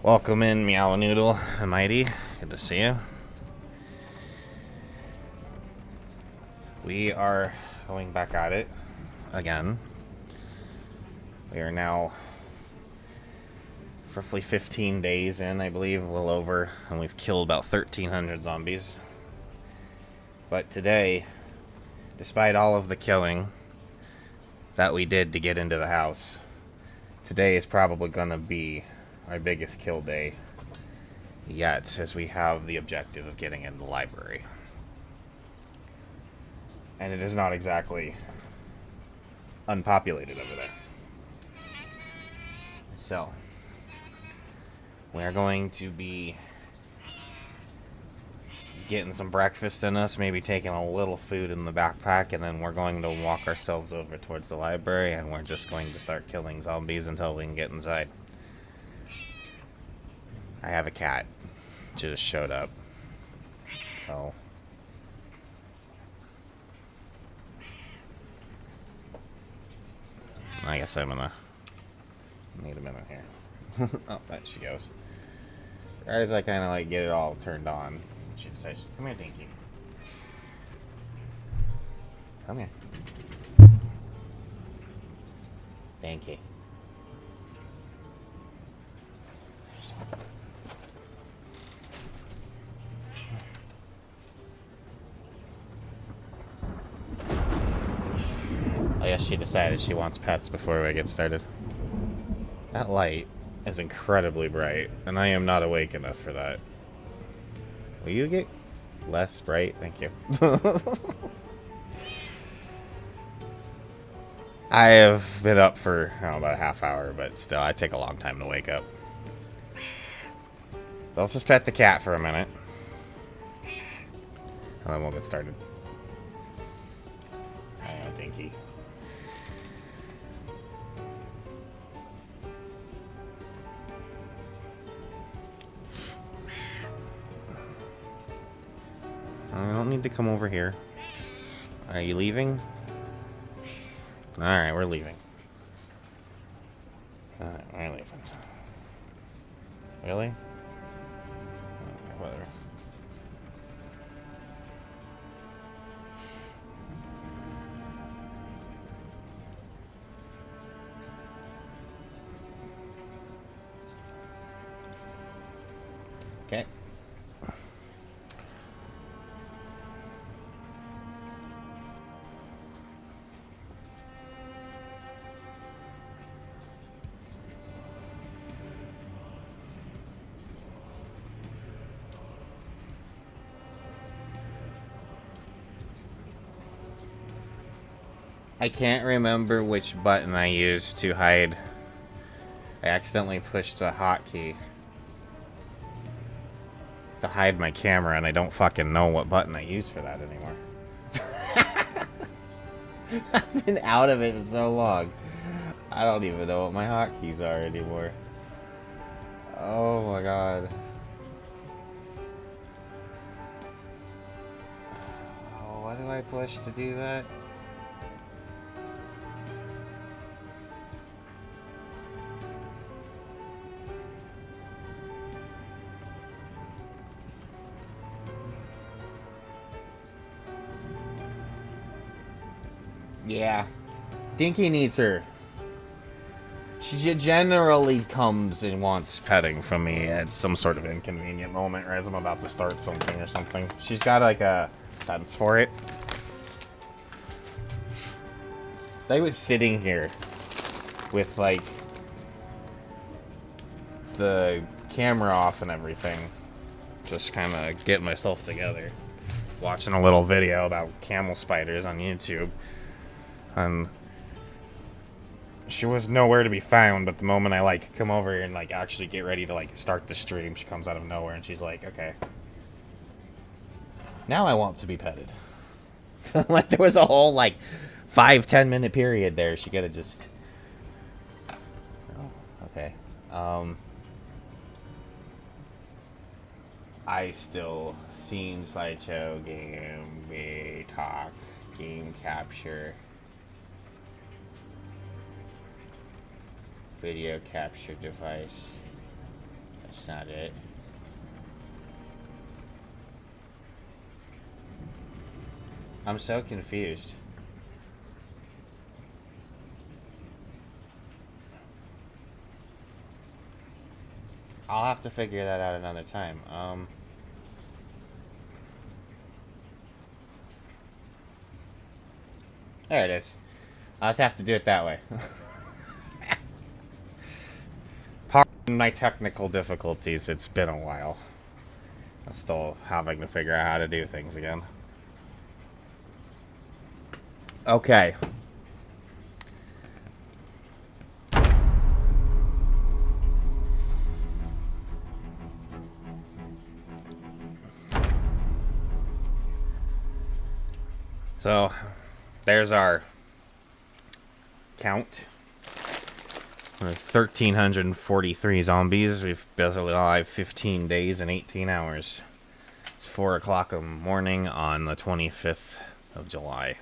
Welcome in, Meow Noodle and Mighty. Good to see you. We are going back at it again. We are now roughly 15 days in, I believe, a little over, and we've killed about 1,300 zombies. But today, despite all of the killing that we did to get into the house, today is probably going to be our biggest kill day yet, as we have the objective of getting in the library. And it is not exactly unpopulated over there. So, we are going to be getting some breakfast in us, maybe taking a little food in the backpack, and then we're going to walk ourselves over towards the library, and we're just going to start killing zombies until we can get inside. I have a cat. Just showed up. So, I guess I'm gonna need a minute here. Oh, there she goes. As I kind of like get it all turned on, she decides, "Come here, Dinky. Come here, Dinky." I guess she decided she wants pets before we get started. That light is incredibly bright, and I am not awake enough for that. Will you get less bright? Thank you. I have been up for about a half hour, but still, I take a long time to wake up. Let's just pet the cat for a minute, and then we'll get started. Dinky. I don't need to come over here. Are you leaving? Alright, we're leaving. Alright, we're leaving. Really? Okay, whatever. Okay. I can't remember which button I used to hide. I accidentally pushed the hotkey to hide my camera, and I don't fucking know what button I used for that anymore. I've been out of it for so long. I don't even know what my hotkeys are anymore. Oh my god. Oh, what do I push to do that? Yeah. Dinky needs her. She generally comes and wants petting from me at some sort of inconvenient moment, or as I'm about to start something or something. She's got like a sense for it. So I was sitting here with like the camera off and everything, just kind of getting myself together, watching a little video about camel spiders on YouTube, and she was nowhere to be found. But the moment I like come over and like actually get ready to like start the stream, she comes out of nowhere and she's like, "Okay, now I want to be petted." Like there was a whole like 5-10 minute period there. She could have just. Oh, okay. I still seen slideshow, game, talk, game capture, video capture device. That's not it. I'm so confused. I'll have to figure that out another time. There it is. I'll just have to do it that way. Pardon my technical difficulties. It's been a while. I'm still having to figure out how to do things again. Okay. So, there's our count. 1,343 zombies. We've been alive 15 days and 18 hours. It's 4 o'clock in the morning on the 25th of July.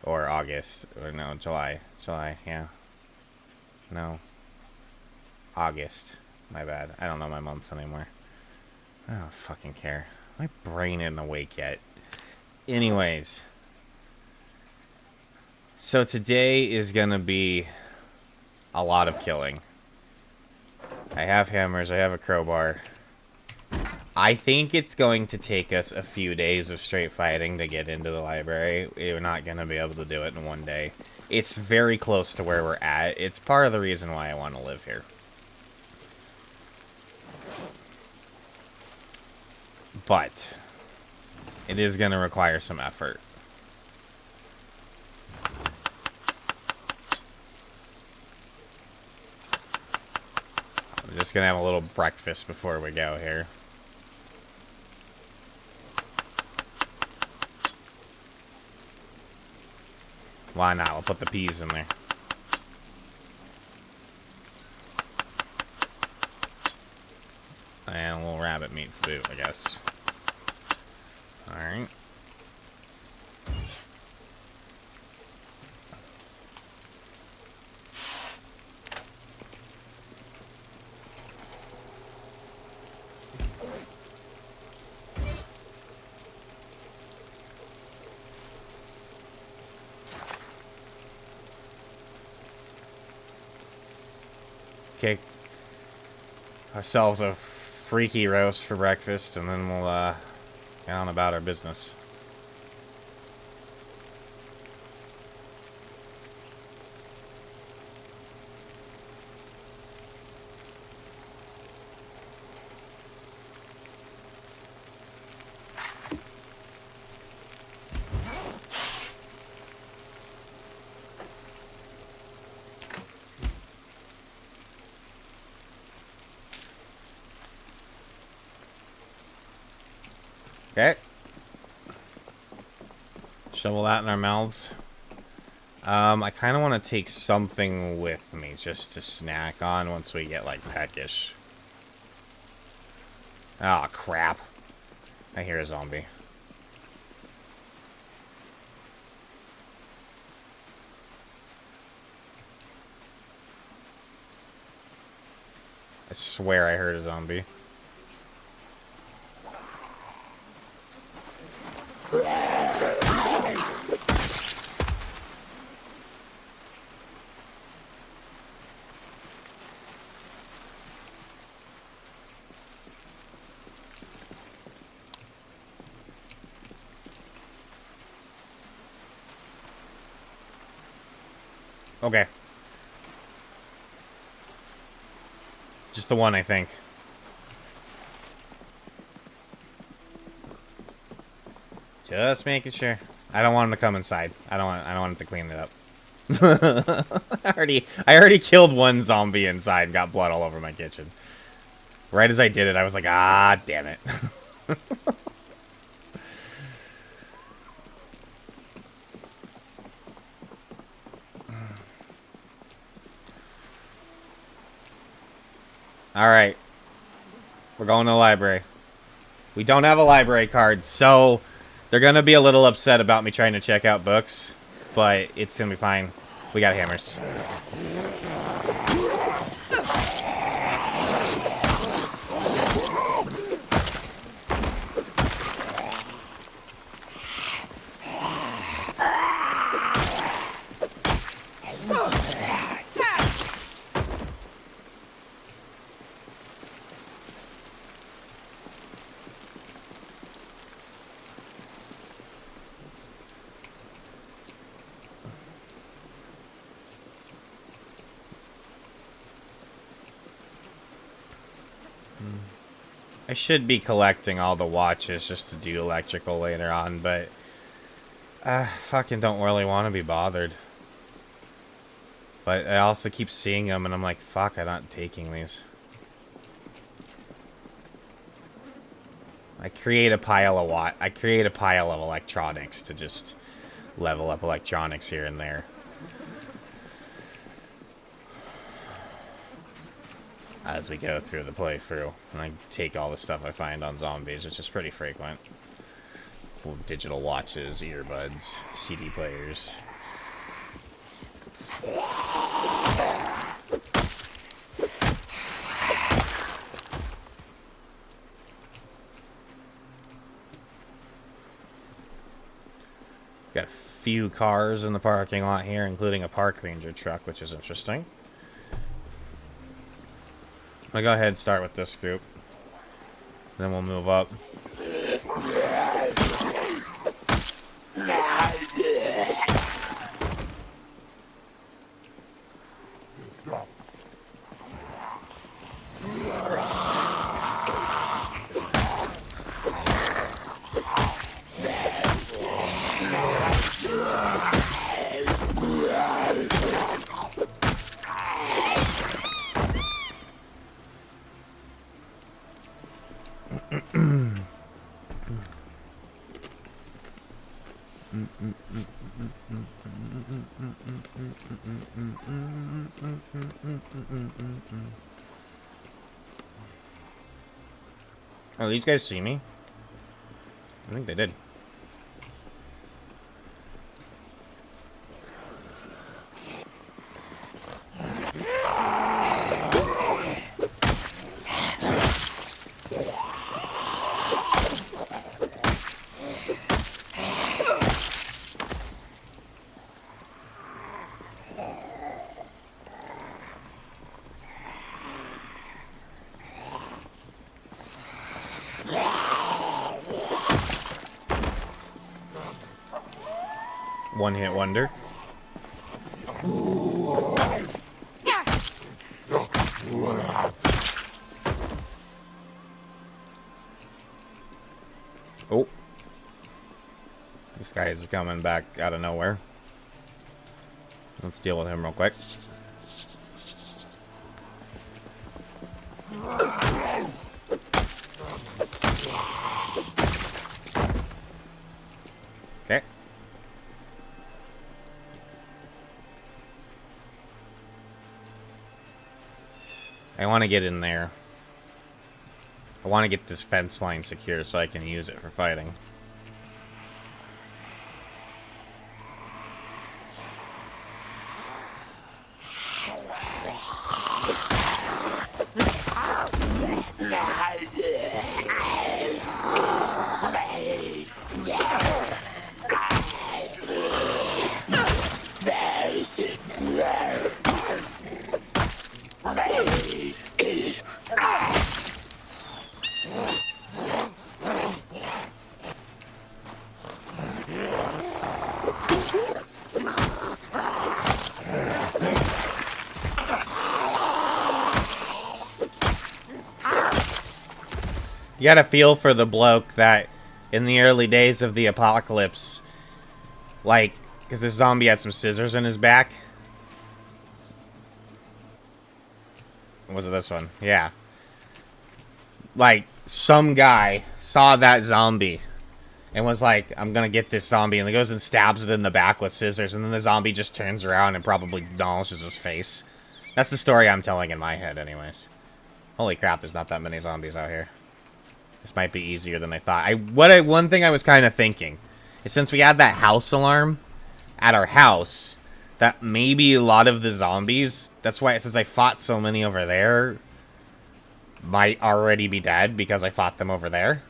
Or August. Or no, July. July, yeah. No. August. My bad. I don't know my months anymore. I don't fucking care. My brain isn't awake yet. Anyways. So today is gonna be a lot of killing. I have hammers, I have a crowbar. I think it's going to take us a few days of straight fighting to get into the library. We're not gonna be able to do it in one day. It's very close to where we're at. It's part of the reason why I want to live here. But it is going to require some effort. I'm just going to have a little breakfast before we go here. Why not? We'll put the peas in there. And a little rabbit meat to boot, I guess. Alright. Okay. Ourselves a freaky roast for breakfast, and then we'll, get on about our business. Okay. Shovel that in our mouths. I kind of want to take something with me just to snack on once we get, like, peckish. Oh, crap. I hear a zombie. I swear I heard a zombie. Okay. Just the one, I think. Just making sure. I don't want him to come inside. I don't want him to clean it up. I already killed one zombie inside and got blood all over my kitchen. Right as I did it, I was like, ah, damn it. Alright. We're going to the library. We don't have a library card, so they're going to be a little upset about me trying to check out books, but it's going to be fine. We got hammers. I should be collecting all the watches just to do electrical later on, but fucking don't really want to be bothered. But I also keep seeing them, and I'm like, fuck, I'm not taking these. I create a pile of electronics to just level up electronics here and there. As we go through the playthrough. And I take all the stuff I find on zombies, which is pretty frequent. Cool digital watches, earbuds, CD players. Got a few cars in the parking lot here, including a park ranger truck, which is interesting. I'll go ahead and start with this group. Then we'll move up. Oh, these guys see me? I think they did. One hit wonder. Oh. This guy is coming back out of nowhere. Let's deal with him real quick. Okay. I want to get in there. I want to get this fence line secure so I can use it for fighting. You gotta feel for the bloke that in the early days of the apocalypse, like, because this zombie had some scissors in his back. Was it this one? Yeah. Like, some guy saw that zombie and was like, I'm gonna get this zombie, and he goes and stabs it in the back with scissors, and then the zombie just turns around and probably demolishes his face. That's the story I'm telling in my head, anyways. Holy crap, there's not that many zombies out here. This might be easier than I thought. One thing I was kind of thinking is, since we had that house alarm at our house, that maybe a lot of the zombies, that's why, since I fought so many over there, might already be dead because I fought them over there.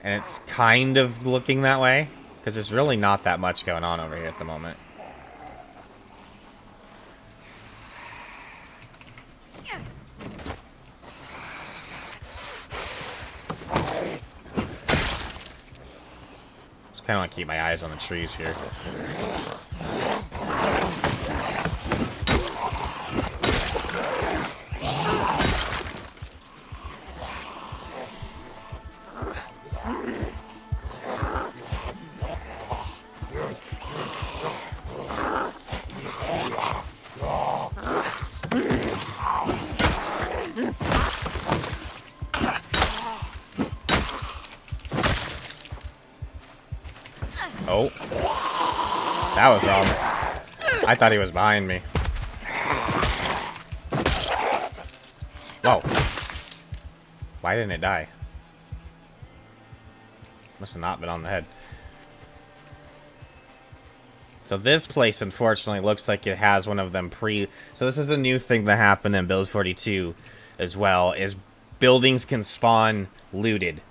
And it's kind of looking that way, because there's really not that much going on over here at the moment. I want to keep my eyes on the trees here. Oh. That was wrong. I thought he was behind me. Whoa. Why didn't it die? Must have not been on the head. So this place, unfortunately, looks like it has one of them So this is a new thing that happened in Build 42 as well, is buildings can spawn looted.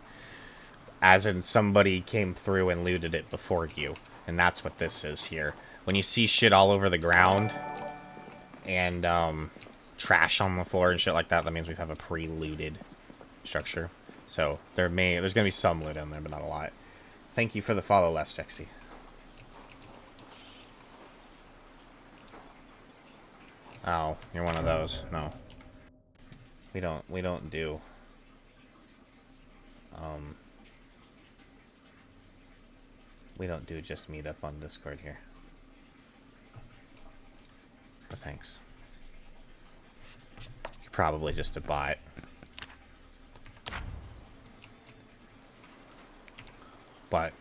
As in somebody came through and looted it before you. And that's what this is here. When you see shit all over the ground and trash on the floor and shit like that, that means we have a pre-looted structure. So there's going to be some loot in there, but not a lot. Thank you for the follow, Les Jexy. Oh, you're one of those. No. We don't do we don't do just meet up on Discord here. But thanks. You're probably just a bot. But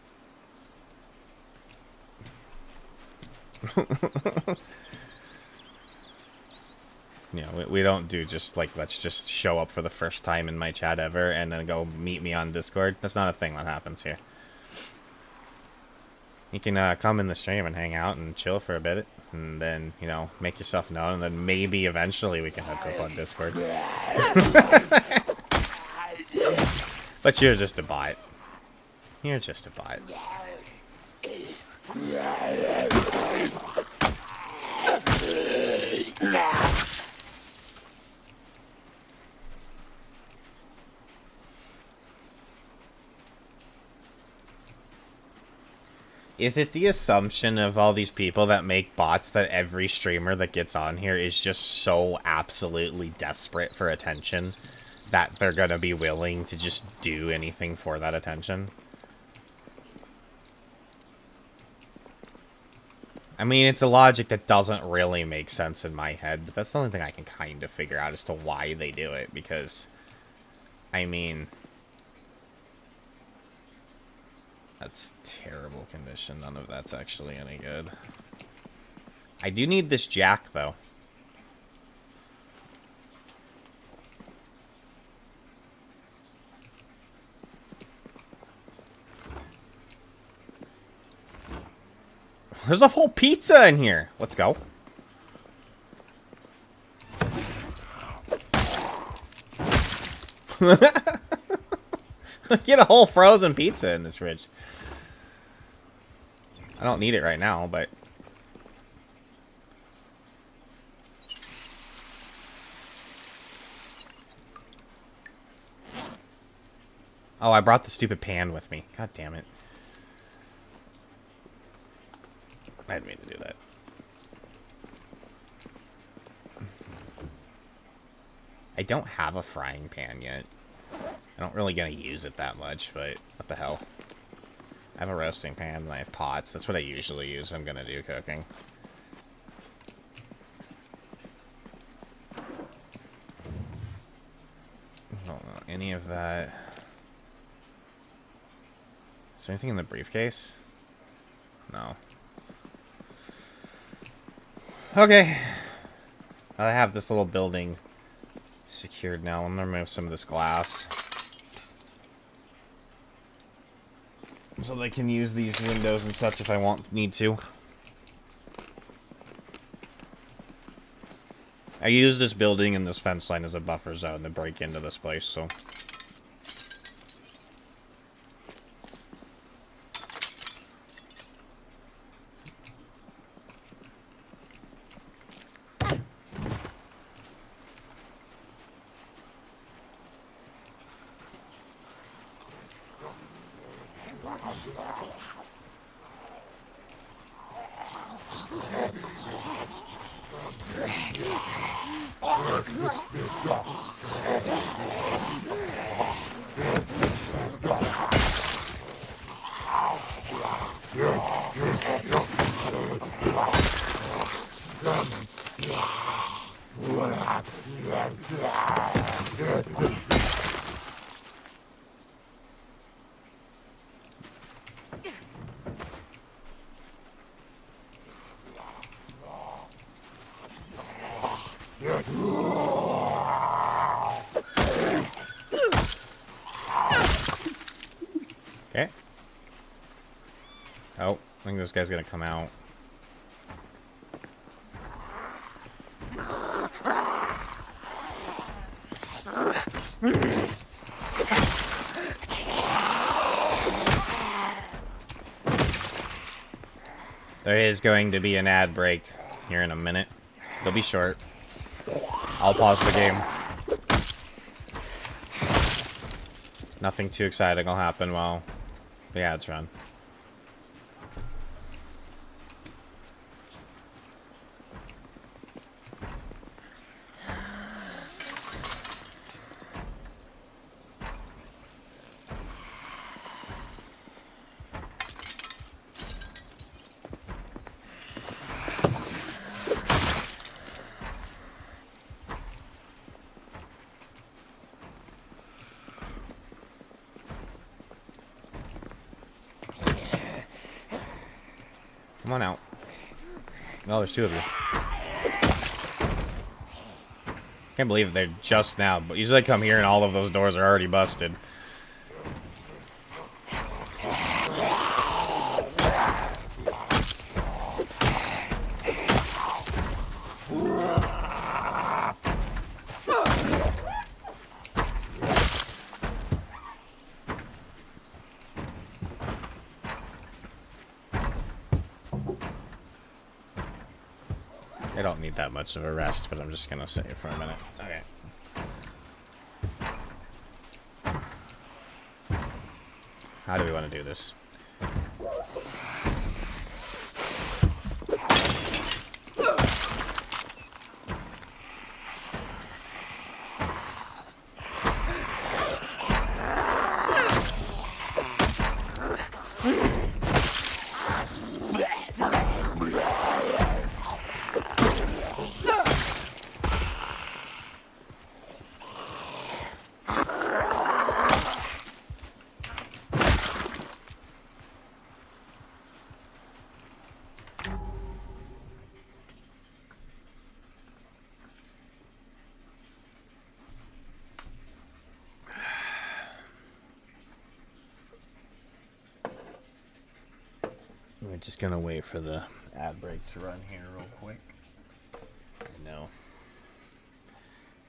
you know, we don't do just like, let's just show up for the first time in my chat ever and then go meet me on Discord. That's not a thing that happens here. You can come in the stream and hang out and chill for a bit, and then, you know, make yourself known, and then maybe eventually we can hook up on Discord. But you're just a bot. You're just a bot. Is it the assumption of all these people that make bots that every streamer that gets on here is just so absolutely desperate for attention that they're gonna be willing to just do anything for that attention? I mean, it's a logic that doesn't really make sense in my head, but that's the only thing I can kind of figure out as to why they do it, because, I mean, that's terrible condition. None of that's actually any good. I do need this jack, though. There's a whole pizza in here. Let's go. Get a whole frozen pizza in this fridge. I don't need it right now, but... Oh, I brought the stupid pan with me. God damn it. I didn't mean to do that. I don't have a frying pan yet. I don't really gonna use it that much, but what the hell. I have a roasting pan and I have pots. That's what I usually use if I'm gonna do cooking. I don't know any of that. Is there anything in the briefcase? No. Okay. I have this little building secured now. I'm gonna remove some of this glass so they can use these windows and such if I need to. I use this building and this fence line as a buffer zone to break into this place, so... Okay. Oh, I think this guy's gonna come out. There is going to be an ad break here in a minute. It'll be short. I'll pause the game. Nothing too exciting will happen while the ads run. Come on out. Oh, there's two of you. Can't believe they're just now, but usually I come here and all of those doors are already busted. I don't need that much of a rest, but I'm just gonna sit here for a minute. Okay. How do we want to do this? We're just gonna wait for the ad break to run here real quick. No.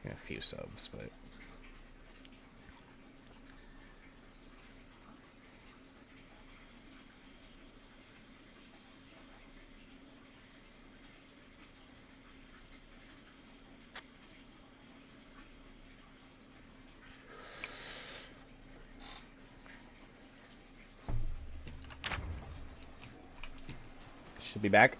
Got a few subs, but... Should be back.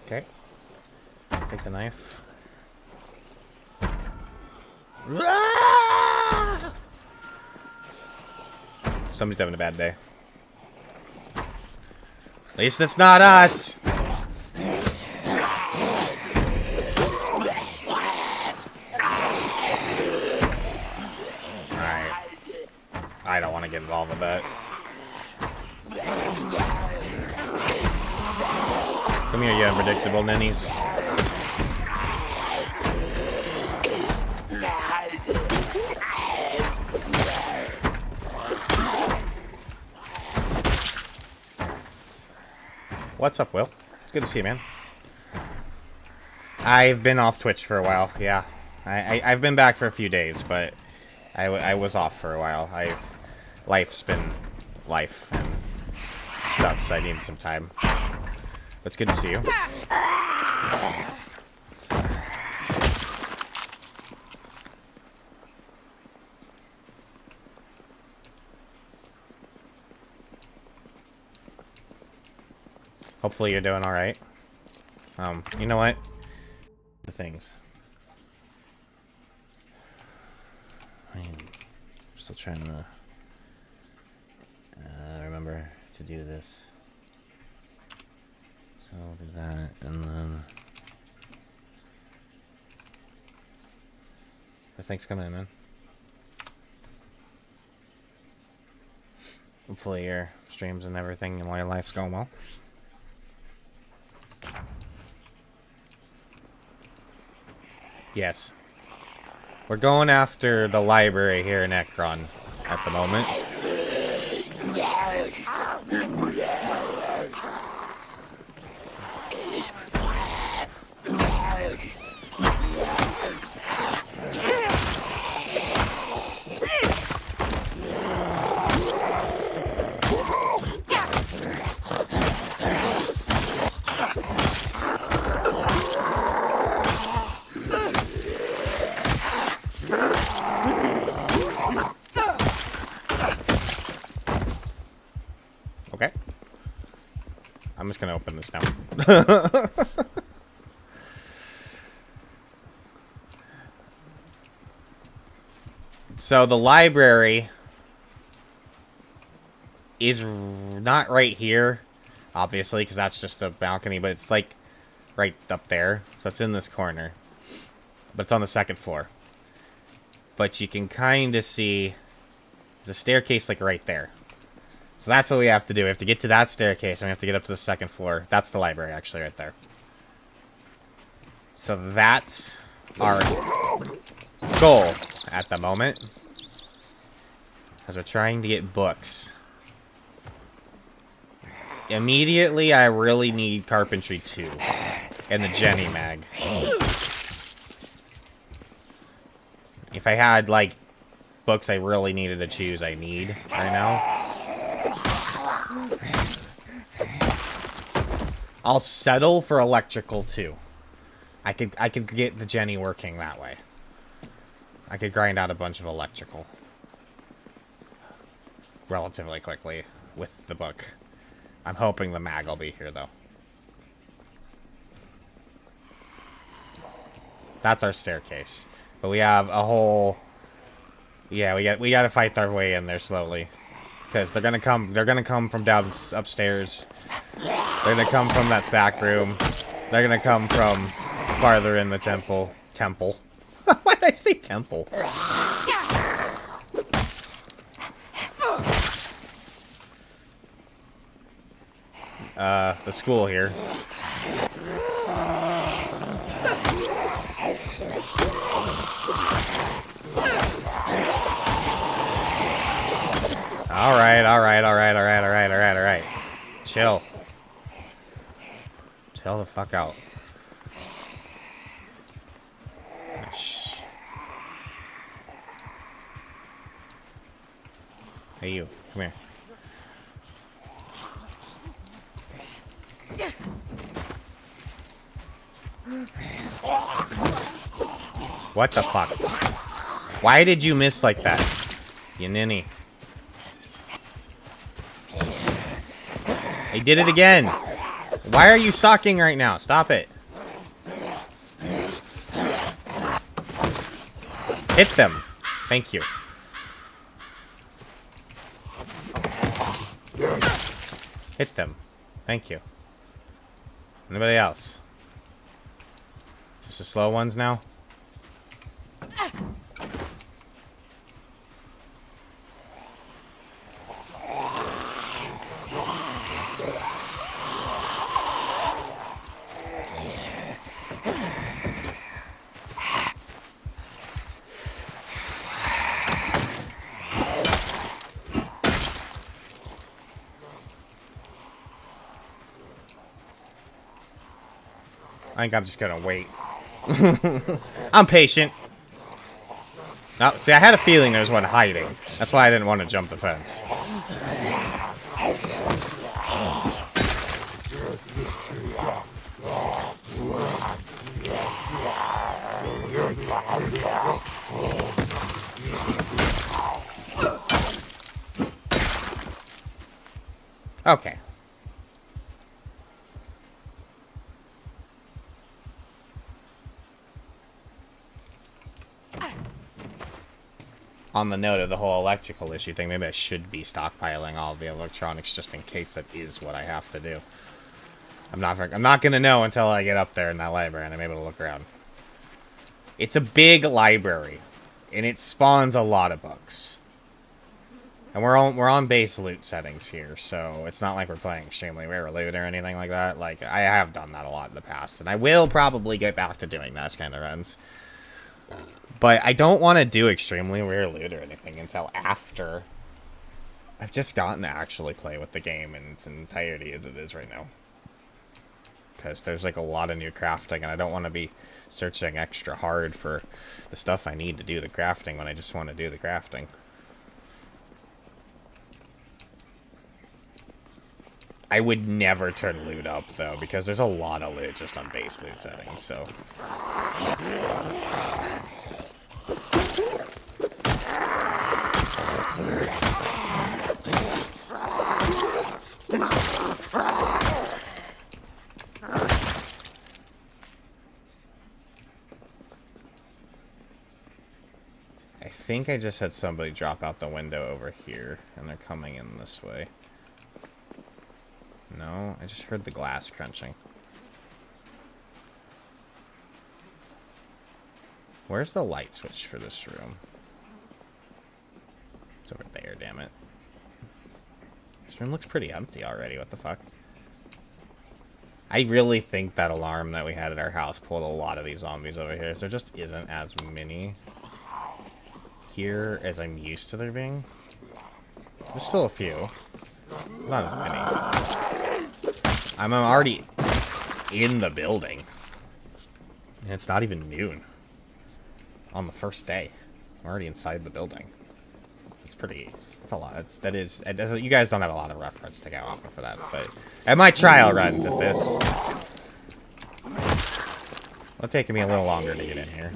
Okay. Take the knife. Somebody's having a bad day. At least it's not us! Alright. I don't want to get involved with that. Come here, you unpredictable ninnies. What's up, Will? It's good to see you, man. I've been off Twitch for a while, yeah. I've been back for a few days, but I was off for a while. Life's been life and stuff, so I needed some time. But it's good to see you. Hopefully you're doing alright. You know what? The things. I'm still trying to remember to do this. So I'll do that, and then... Thanks for coming in, man. Hopefully your streams and everything and all your life's going well. Yes. We're going after the library here in Ekron at the moment. Okay. I'm just gonna open this now. So the library is not right here, obviously, because that's just a balcony, but it's like right up there. So it's in this corner. But it's on the second floor. But you can kind of see there's a staircase like right there. So that's what we have to do. We have to get to that staircase, and we have to get up to the second floor. That's the library, actually, right there. So that's our goal at the moment. As we're trying to get books. Immediately, I really need Carpentry 2. And the Jenny Mag. If I had, like, books I really needed to choose, I need right now. I'll settle for electrical too. I could get the Jenny working that way. I could grind out a bunch of electrical relatively quickly with the book. I'm hoping the mag will be here though. That's our staircase. But we have a whole... Yeah, we gotta fight our way in there slowly. Because they're gonna come from down upstairs. They're gonna come from that back room. They're gonna come from farther in the temple. Temple. Why did I say temple? The school here. Alright. Chill. Chill the fuck out. Shh. Hey you, come here. What the fuck? Why did you miss like that? You ninny. He did it again. Why are you sucking right now? Stop it. Hit them. Thank you. Hit them. Thank you. Anybody else? Just the slow ones now? I think I'm just gonna wait. I'm patient. Oh, see, I had a feeling there was one hiding. That's why I didn't want to jump the fence. Okay. On the note of the whole electrical issue thing, maybe I should be stockpiling all the electronics just in case that is what I have to do. I'm not gonna know until I get up there in that library and I'm able to look around. It's a big library, and it spawns a lot of books. And we're on base loot settings here, so it's not like we're playing extremely rare loot or anything like that. Like, I have done that a lot in the past, and I will probably get back to doing those kind of runs. But I don't want to do extremely rare loot or anything until after I've just gotten to actually play with the game in its entirety as it is right now. Because there's like a lot of new crafting, and I don't want to be searching extra hard for the stuff I need to do the crafting when I just want to do the crafting. I would never turn loot up, though, because there's a lot of loot just on base loot settings, so... I think I just had somebody drop out the window over here, and they're coming in this way. No, I just heard the glass crunching. Where's the light switch for this room? It's over there, damn it. This room looks pretty empty already, what the fuck? I really think that alarm that we had at our house pulled a lot of these zombies over here, so there just isn't as many here as I'm used to there being. There's still a few. Not as many. I'm already in the building. And it's not even noon. On the first day. I'm already inside the building. It's pretty... It's a lot. You guys don't have a lot of reference to go off of for that, but... At my trial runs at this... It'll take me a little longer to get in here.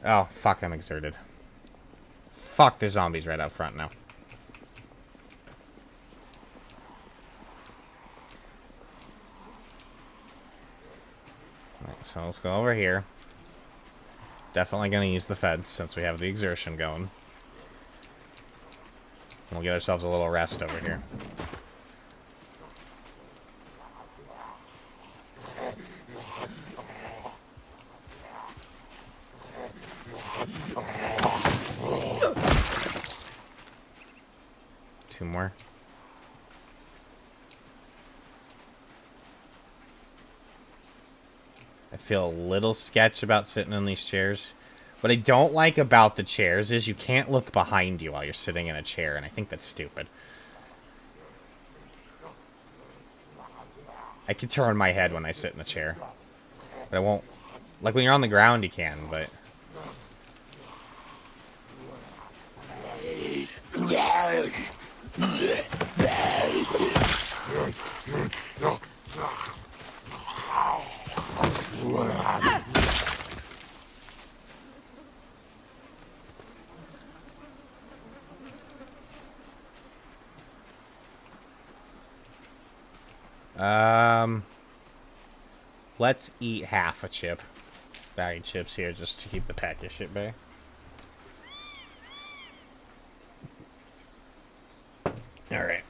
Oh, fuck, I'm exerted. Fuck, there's zombies right out front now. Alright, so let's go over here. Definitely gonna use the fence since we have the exertion going. We'll get ourselves a little rest over here. Two more. I feel a little sketch about sitting in these chairs. What I don't like about the chairs is you can't look behind you while you're sitting in a chair, and I think that's stupid. I can turn my head when I sit in the chair. But I won't... Like, when you're on the ground, you can, but... Let's eat half a chip. Bag of chips here just to keep the package shit bay. Alright.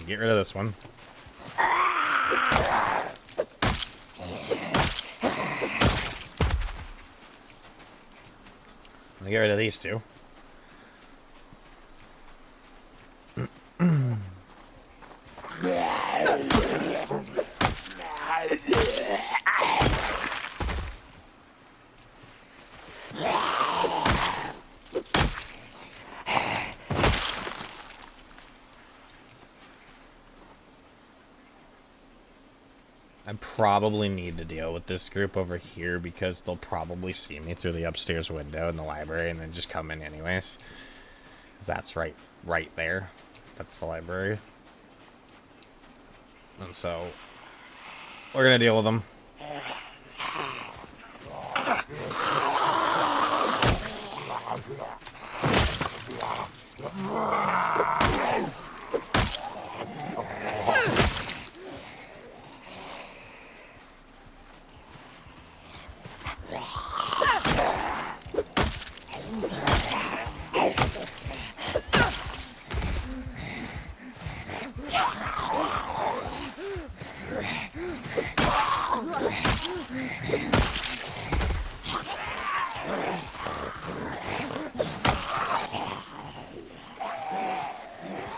Get rid of this one. Get rid of these two. I probably need to deal with this group over here because they'll probably see me through the upstairs window in the library and then just come in anyways. 'Cause that's right there. That's the library. And so we're gonna deal with them.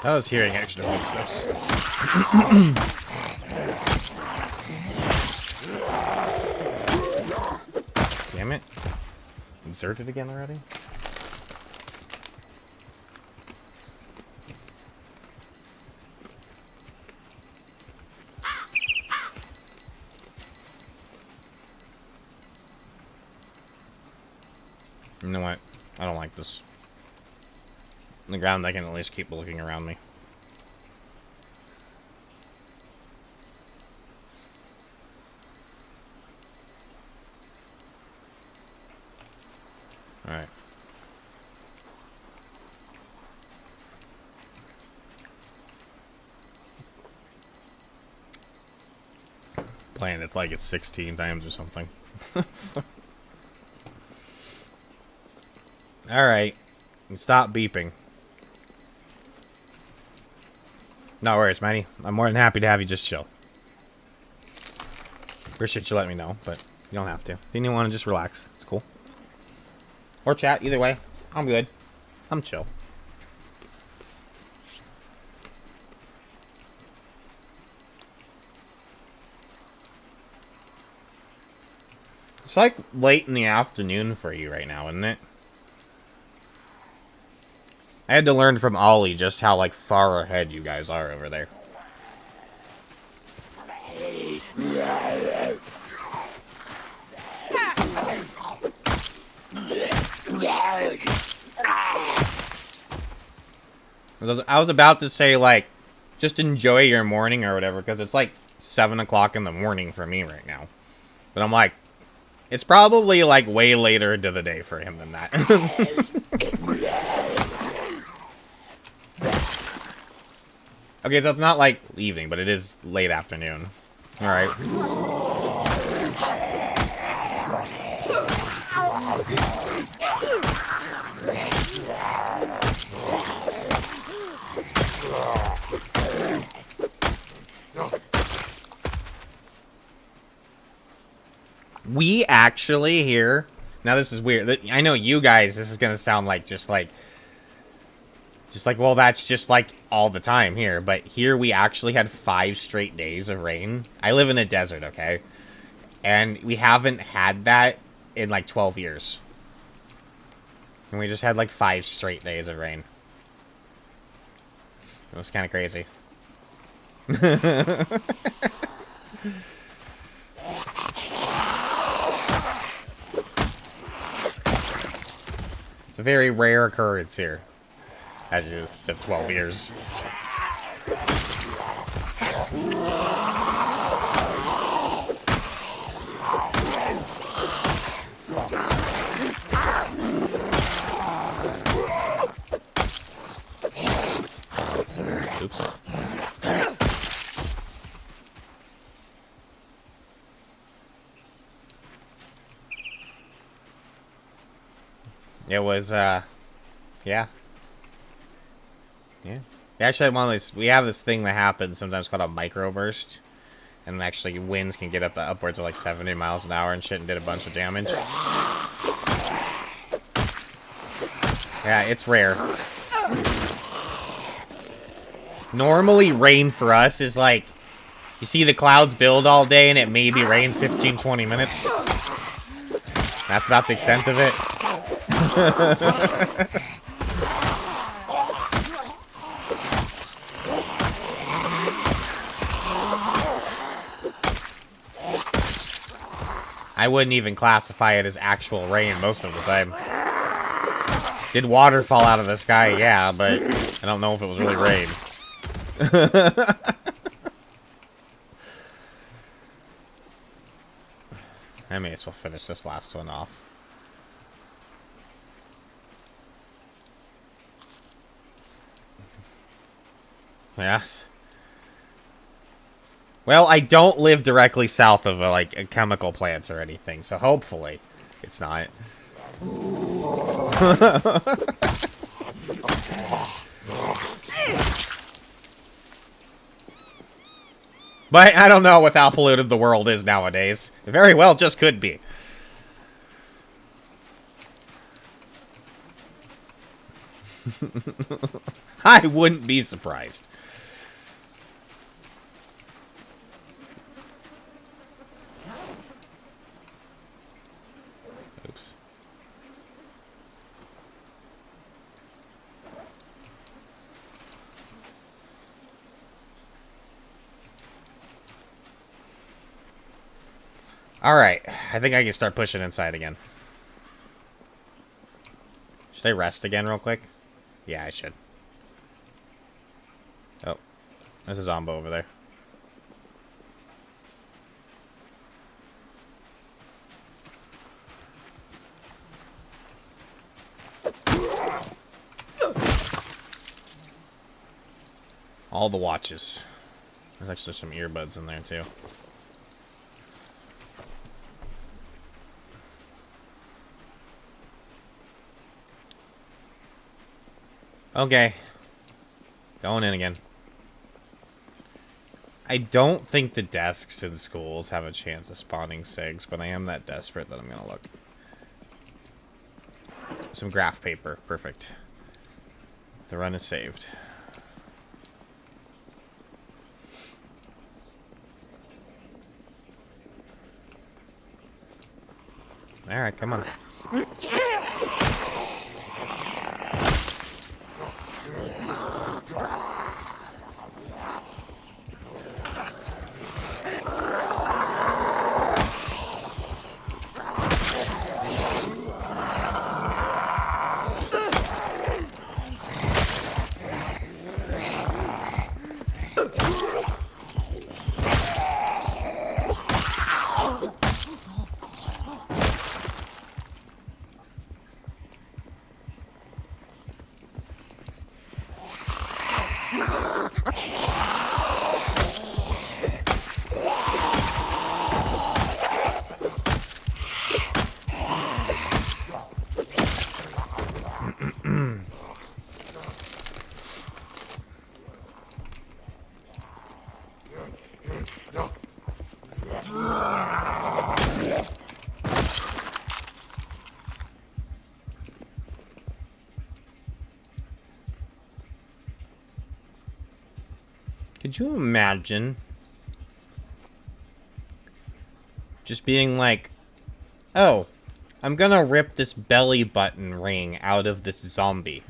I was hearing extra footsteps. Damn it. Inserted again already? You know what? I don't like this. On the ground, I can at least keep looking around me. Alright. Playing it's like it's 16 times or something. Alright. Stop beeping. No worries, Manny. I'm more than happy to have you just chill. Appreciate you letting me know, but you don't have to. If you want to just relax, it's cool. Or chat, either way. I'm good. I'm chill. It's like late in the afternoon for you right now, isn't it? I had to learn from Ollie just how, like, far ahead you guys are over there. I was about to say, like, just enjoy your morning or whatever, because it's like 7 o'clock in the morning for me right now. But I'm like, it's probably, like, way later into the day for him than that. Okay, so it's not like evening, but it is late afternoon. Alright. We actually here... Now this is weird. I know you guys, this is gonna sound like just like, well, that's just like all the time here. But here we actually had 5 straight days of rain. I live in a desert, okay? And we haven't had that in like 12 years. And we just had like 5 straight days of rain. It was kind of crazy. It's a very rare occurrence here. As you said, 12 years. Oops. It was, yeah. Yeah. Actually, we have this thing that happens sometimes called a microburst. And actually, winds can get up upwards of like 70 miles an hour and shit and did a bunch of damage. Yeah, it's rare. Normally, rain for us is like, you see the clouds build all day and it maybe rains 15-20 minutes. That's about the extent of it. I wouldn't even classify it as actual rain most of the time. Did water fall out of the sky? Yeah, but I don't know if it was really rain. I may as well finish this last one off. Yes. Well, I don't live directly south of a chemical plants or anything, so hopefully it's not. But I don't know with how polluted the world is nowadays. It very well just could be. I wouldn't be surprised. Oops. Alright, I think I can start pushing inside again. Should I rest again real quick? Yeah, I should. Oh, there's a zombie over there. All the watches. There's actually some earbuds in there, too. Okay. Going in again. I don't think the desks in schools have a chance of spawning SIGs, but I am that desperate that I'm gonna look. Some graph paper. Perfect. The run is saved. Alright, come on. Could you imagine just being like, oh, I'm gonna rip this belly button ring out of this zombie.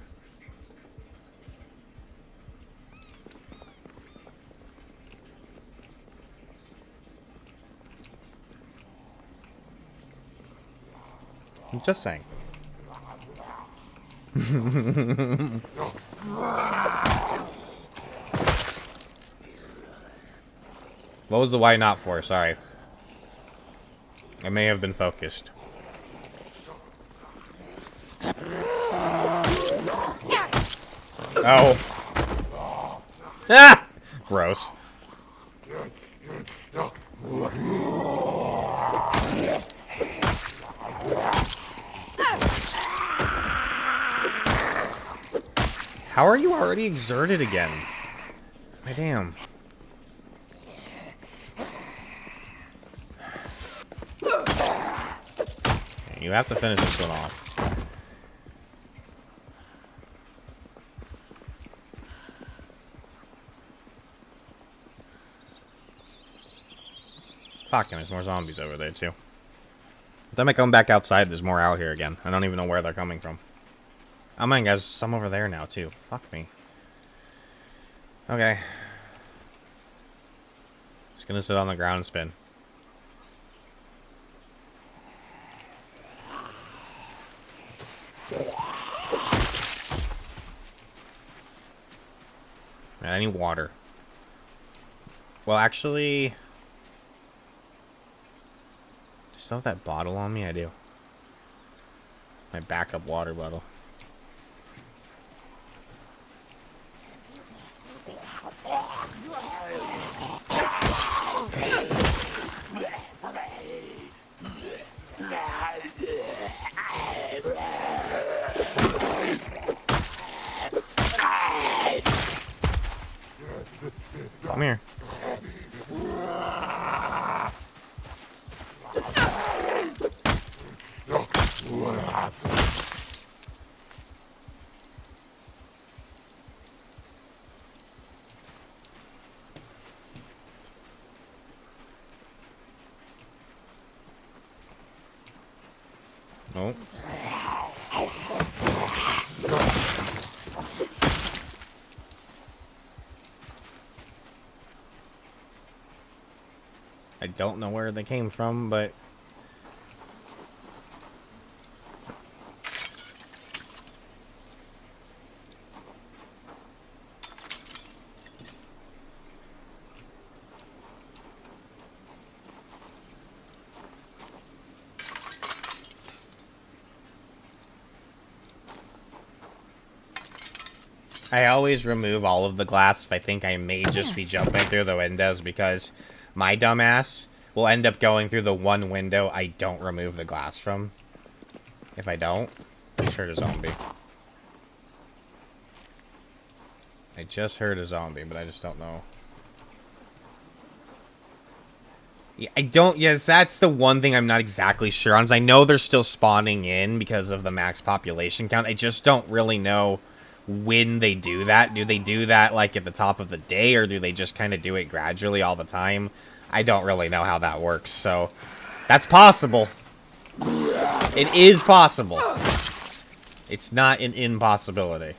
I'm just saying. What was the why not for? Sorry. I may have been focused. Oh. Ah! Gross. How are you already exerted again? My damn. You have to finish this one off. Fuck, and there's more zombies over there, too. By the time I come back outside, there's more out here again. I don't even know where they're coming from. Oh man, guys, some over there now, too. Fuck me. Okay. Just gonna sit on the ground and spin. I need water. Well, actually... Do I still have that bottle on me? I do. My backup water bottle. Come here. Oh. I don't know where they came from, but... I always remove all of the glass if I think I may just be jumping through the windows, because my dumbass will end up going through the one window I don't remove the glass from. If I don't, I just heard a zombie. I just heard a zombie, but I just don't know. Yeah, yes, that's the one thing I'm not exactly sure on, is I know they're still spawning in because of the max population count. I just don't really know when they do that. Do they do that like at the top of the day, or do they just kind of do it gradually all the time? I don't really know how that works, so that's possible. It is possible. It's not an impossibility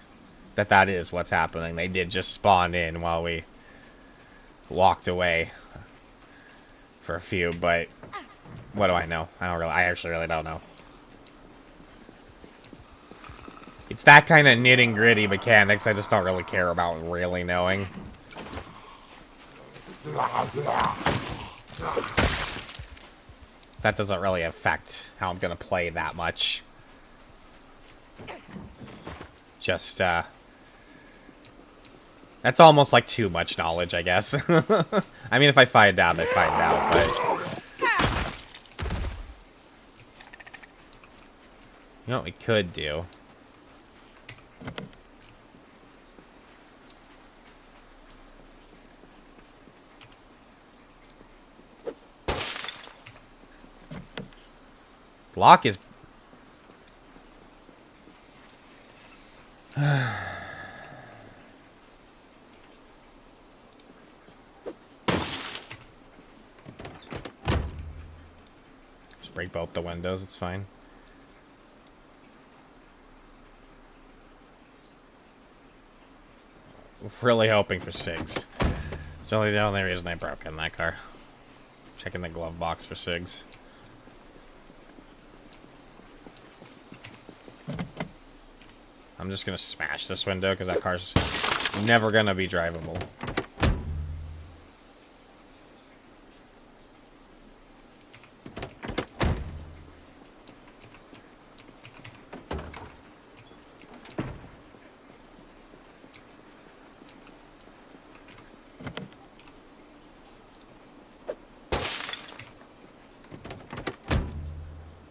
that is what's happening. They did just spawn in while we walked away for a few, but what do I know? I actually really don't know. It's that kind of nitty-gritty mechanics I just don't really care about really knowing. That doesn't really affect how I'm gonna play that much. Just, that's almost like too much knowledge, I guess. I mean, if I find out, I find out, but... You know what we could do? Lock is... Just break both the windows, it's fine. Really hoping for SIGs. It's only the only reason I broke in that car. Checking the glove box for SIGs. I'm just gonna smash this window because that car's never gonna be drivable.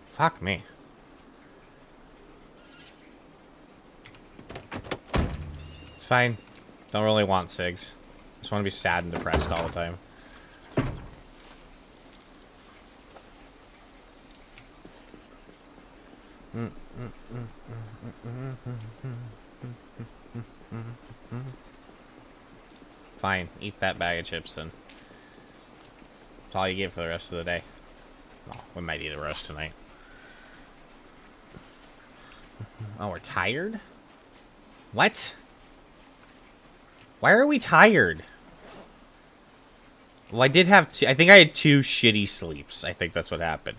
Fuck me. It's fine. Don't really want SIGs. Just want to be sad and depressed all the time. Fine. Eat that bag of chips then. That's all you get for the rest of the day. Well, we might eat a roast tonight. Oh, we're tired? What? Why are we tired? Well, I did have two. I think I had 2 shitty sleeps. I think that's what happened.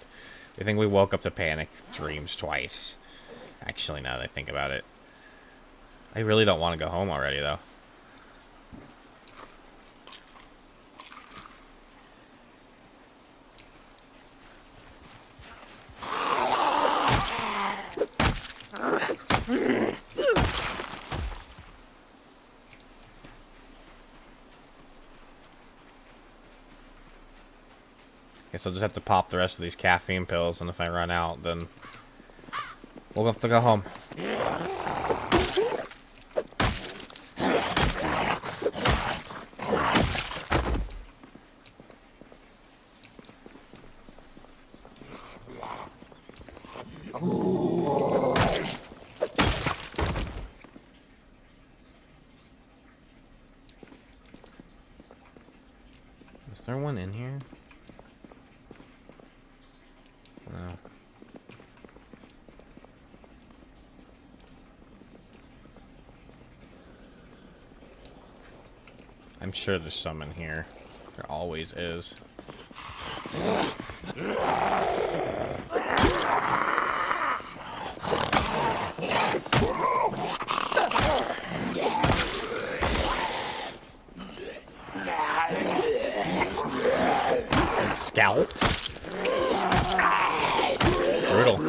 I think we woke up to panic dreams twice. Actually, now that I think about it, I really don't want to go home already, though. Guess I'll just have to pop the rest of these caffeine pills, and if I run out, then we'll have to go home. Is there one in here? No. I'm sure there's some in here. There always is. Scalped? Brutal.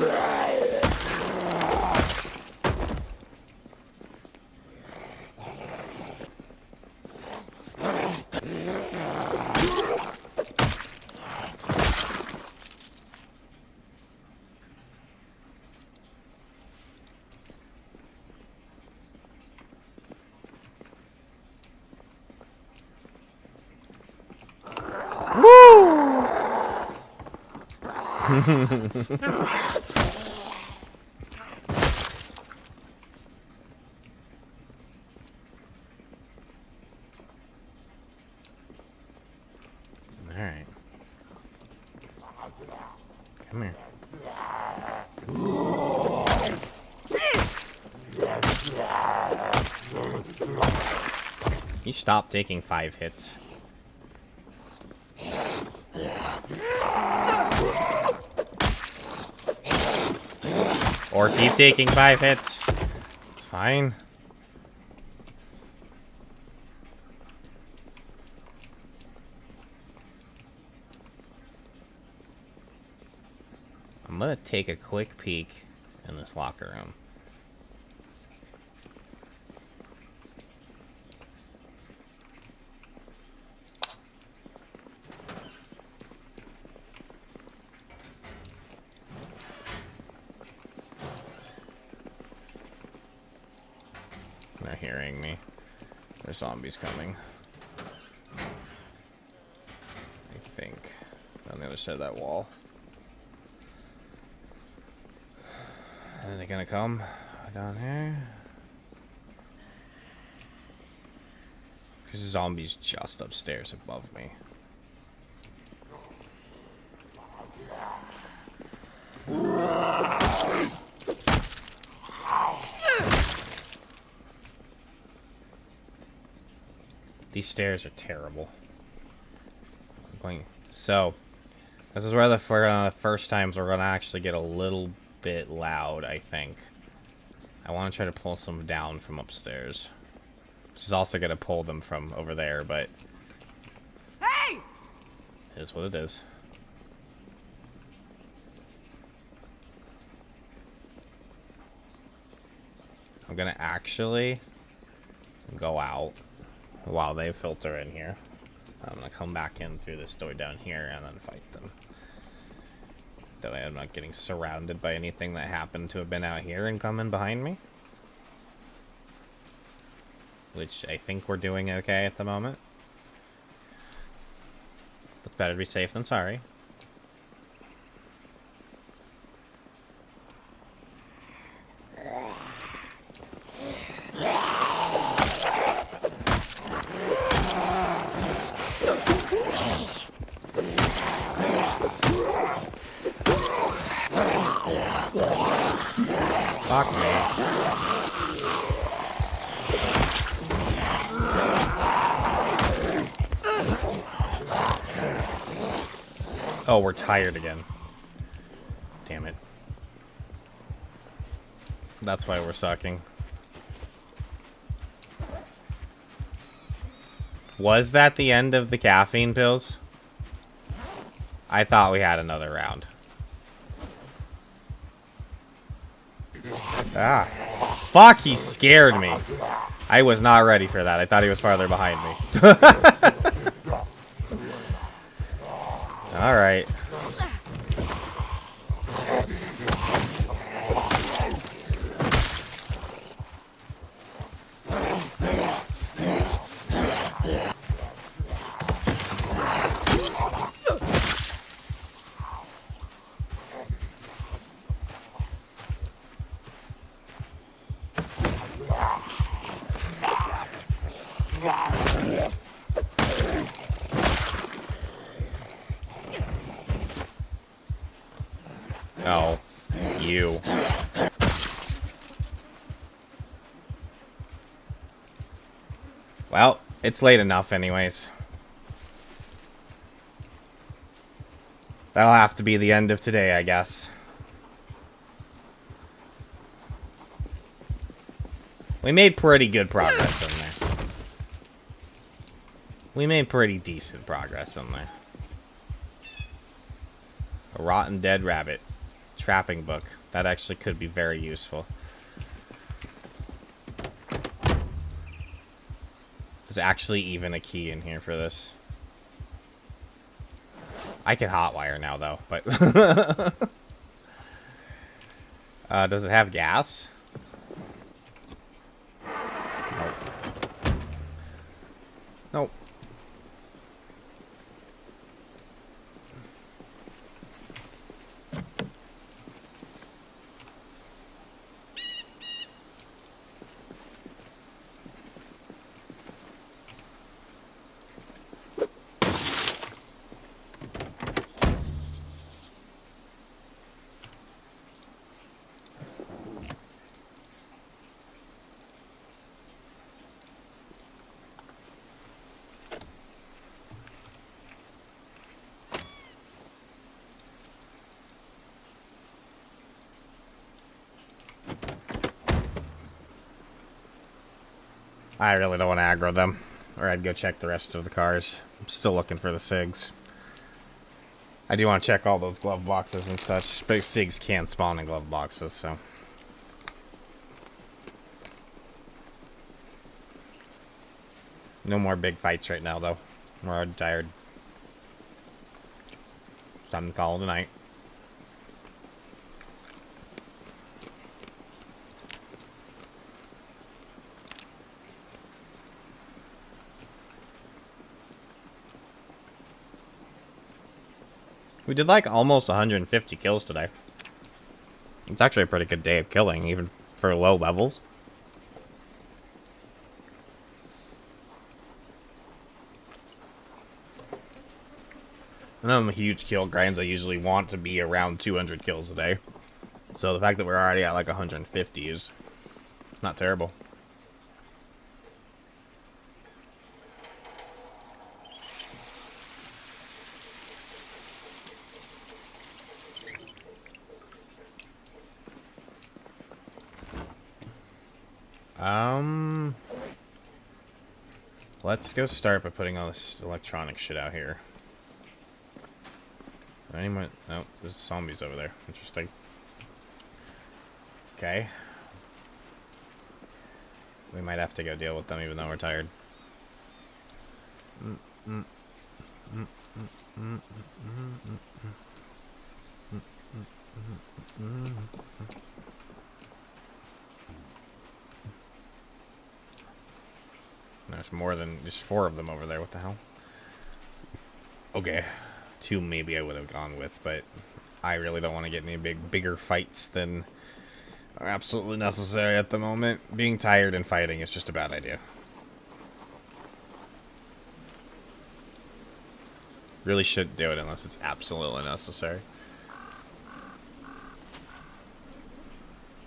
Alright. Come here. You stop taking 5 hits. Or keep taking 5 hits. It's fine. I'm gonna take a quick peek in this locker room. They're hearing me. There's zombies coming. I think. On the other side of that wall. Are they gonna come down here? There's zombies just upstairs above me. These stairs are terrible. So, this is where the first times we're gonna actually get a little bit loud, I think. I want to try to pull some down from upstairs. This is also gonna pull them from over there, but Hey! It is what it is. I'm gonna actually go out while they filter in here. I'm gonna come back in through this door down here and then fight them. That way I'm not getting surrounded by anything that happened to have been out here and come in behind me. Which I think we're doing okay at the moment. It's better to be safe than sorry. Fuck me. Oh, we're tired again. Damn it. That's why we're sucking. Was that the end of the caffeine pills? I thought we had another round. Ah. Fuck, he scared me. I was not ready for that. I thought he was farther behind me. Alright. Oh, you. Well, it's late enough anyways. That'll have to be the end of today, I guess. We made pretty good progress in there. We made pretty decent progress in there. A rotten dead rabbit. Trapping book. That actually could be very useful. There's actually even a key in here for this. I can hotwire now, though, but... does it have gas? Nope. Nope. I really don't want to aggro them. Or I'd go check the rest of the cars. I'm still looking for the SIGs. I do want to check all those glove boxes and such. But SIGs can spawn in glove boxes, so... No more big fights right now, though. We're already tired. Time to call it a night. We did like almost 150 kills today. It's actually a pretty good day of killing, even for low levels. I know I'm a huge kill grinds. I usually want to be around 200 kills a day. So the fact that we're already at like 150 is not terrible. Let's go start by putting all this electronic shit out here. Anyone? No, there's zombies over there. Interesting. Okay. We might have to go deal with them even though we're tired. There's more than just 4 of them over there. What the hell? Okay. 2 maybe I would have gone with, but I really don't want to get any bigger fights than are absolutely necessary at the moment. Being tired and fighting is just a bad idea. Really shouldn't do it unless it's absolutely necessary.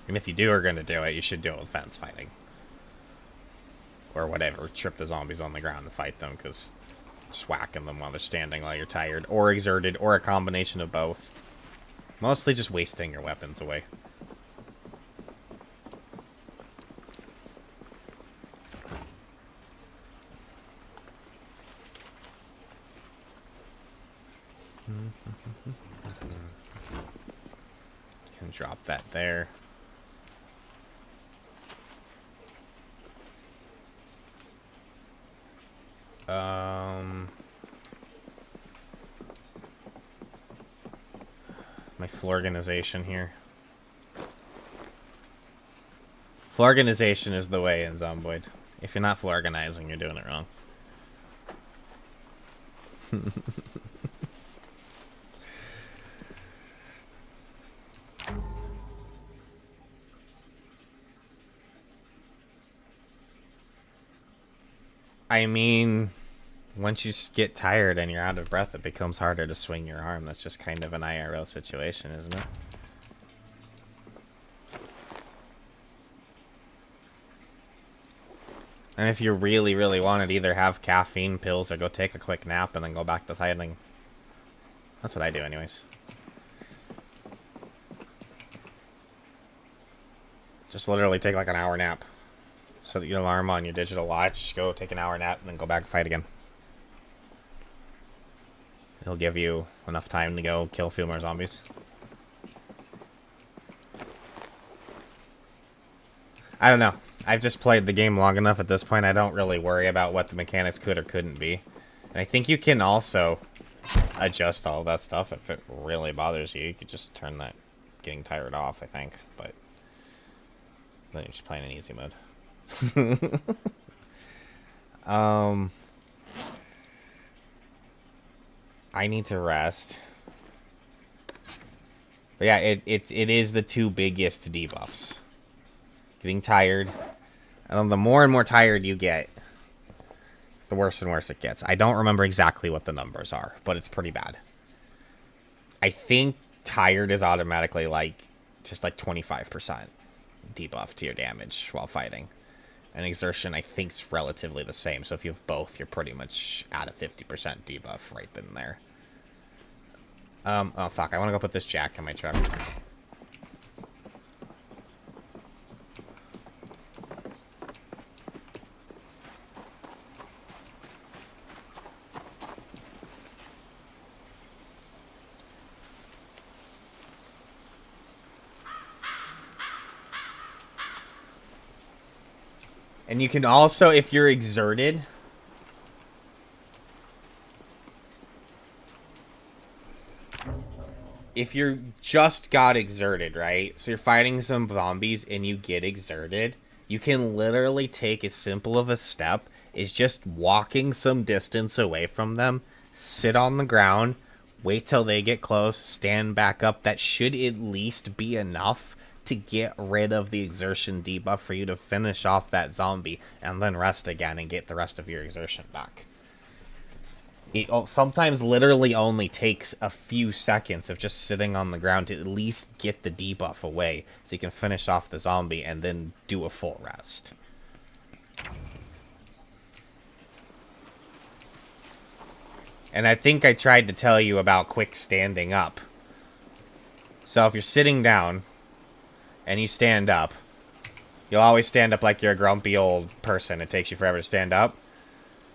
And if you are going to do it, you should do it with fence fighting. Or whatever, trip the zombies on the ground and fight them, because swacking them while they're standing while you're tired, or exerted, or a combination of both. Mostly just wasting your weapons away. Can drop that there. My florganization here. Florganization is the way in Zomboid. If you're not florganizing, you're doing it wrong. I mean, once you get tired and you're out of breath, it becomes harder to swing your arm. That's just kind of an IRL situation, isn't it? And if you really, really want it, either have caffeine pills or go take a quick nap and then go back to fighting. That's what I do anyways. Just literally take like an hour nap. Set your alarm on your digital watch, go take an hour nap, and then go back and fight again. It'll give you enough time to go kill a few more zombies. I don't know. I've just played the game long enough at this point, I don't really worry about what the mechanics could or couldn't be. And I think you can also adjust all that stuff if it really bothers you. You could just turn that getting tired off, I think. But then you're just playing in easy mode. I need to rest. But yeah, it is the two biggest debuffs. Getting tired. And the more and more tired you get, the worse and worse it gets. I don't remember exactly what the numbers are, but it's pretty bad. I think tired is automatically like just like 25% debuff to your damage while fighting. And exertion, I think, is relatively the same. So if you have both, you're pretty much at a 50% debuff right then and there. Oh, fuck. I want to go put this jack in my truck. And you can also, if you're exerted... If you're just got exerted, right? So you're fighting some zombies and you get exerted, you can literally take as simple of a step as just walking some distance away from them, sit on the ground, wait till they get close, stand back up. That should at least be enough to get rid of the exertion debuff for you to finish off that zombie and then rest again and get the rest of your exertion back. It sometimes literally only takes a few seconds of just sitting on the ground to at least get the debuff away so you can finish off the zombie and then do a full rest. And I think I tried to tell you about quick standing up. So if you're sitting down and you stand up, you'll always stand up like you're a grumpy old person. It takes you forever to stand up.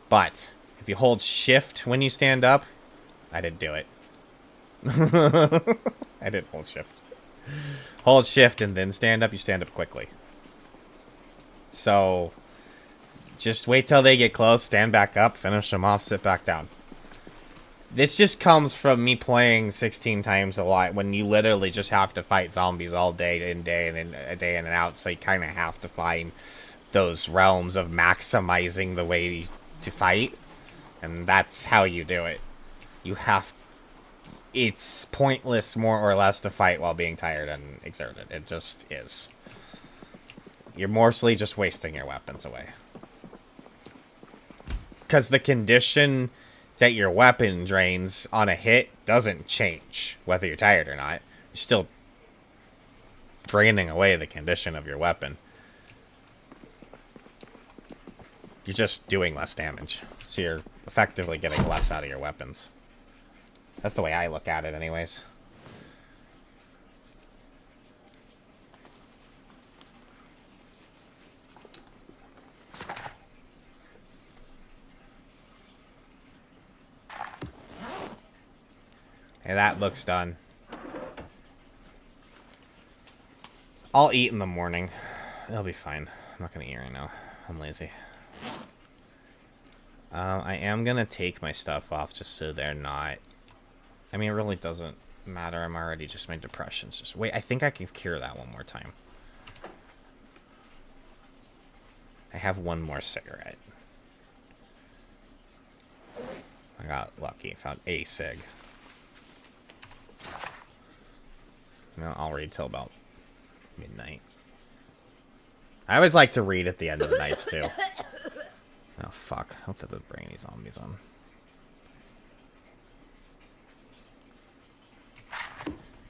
But if you hold shift when you stand up, I didn't do it. I didn't hold shift. Hold shift and then stand up, you stand up quickly. So, just wait till they get close, stand back up, finish them off, sit back down. This just comes from me playing 16 times a lot when you literally just have to fight zombies all day in and out, so you kind of have to find those realms of maximizing the way to fight. And that's how you do it. You have... It's pointless, more or less, to fight while being tired and exerted. It just is. You're mostly just wasting your weapons away. Because the condition that your weapon drains on a hit doesn't change, whether you're tired or not. You're still draining away the condition of your weapon. You're just doing less damage. So you're effectively getting less out of your weapons. That's the way I look at it anyways. Hey, that looks done. I'll eat in the morning. It'll be fine. I'm not gonna eat right now. I'm lazy. I am gonna take my stuff off just so they're not... I mean, it really doesn't matter. I'm already just... My depression's just... Wait, I think I can cure that one more time. I have one more cigarette. I got lucky. Found a cig. No, I'll read till about midnight. I always like to read at the end of the nights, too. Oh, fuck. I hope that doesn't bring any zombies on.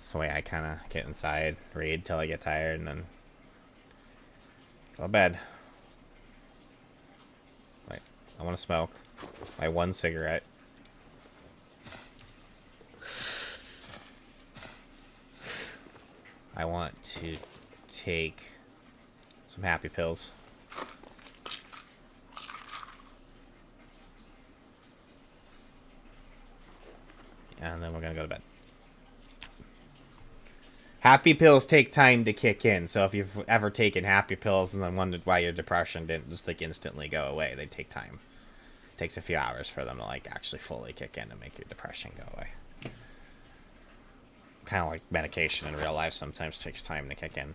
So way I kind of get inside, read till I get tired, and then go to bed. Wait, I want to smoke. My one cigarette. I want to take some happy pills. And then we're going to go to bed. Happy pills take time to kick in. So if you've ever taken happy pills and then wondered why your depression didn't just like instantly go away, they take time. It takes a few hours for them to like actually fully kick in and make your depression go away. Kind of like medication in real life sometimes takes time to kick in.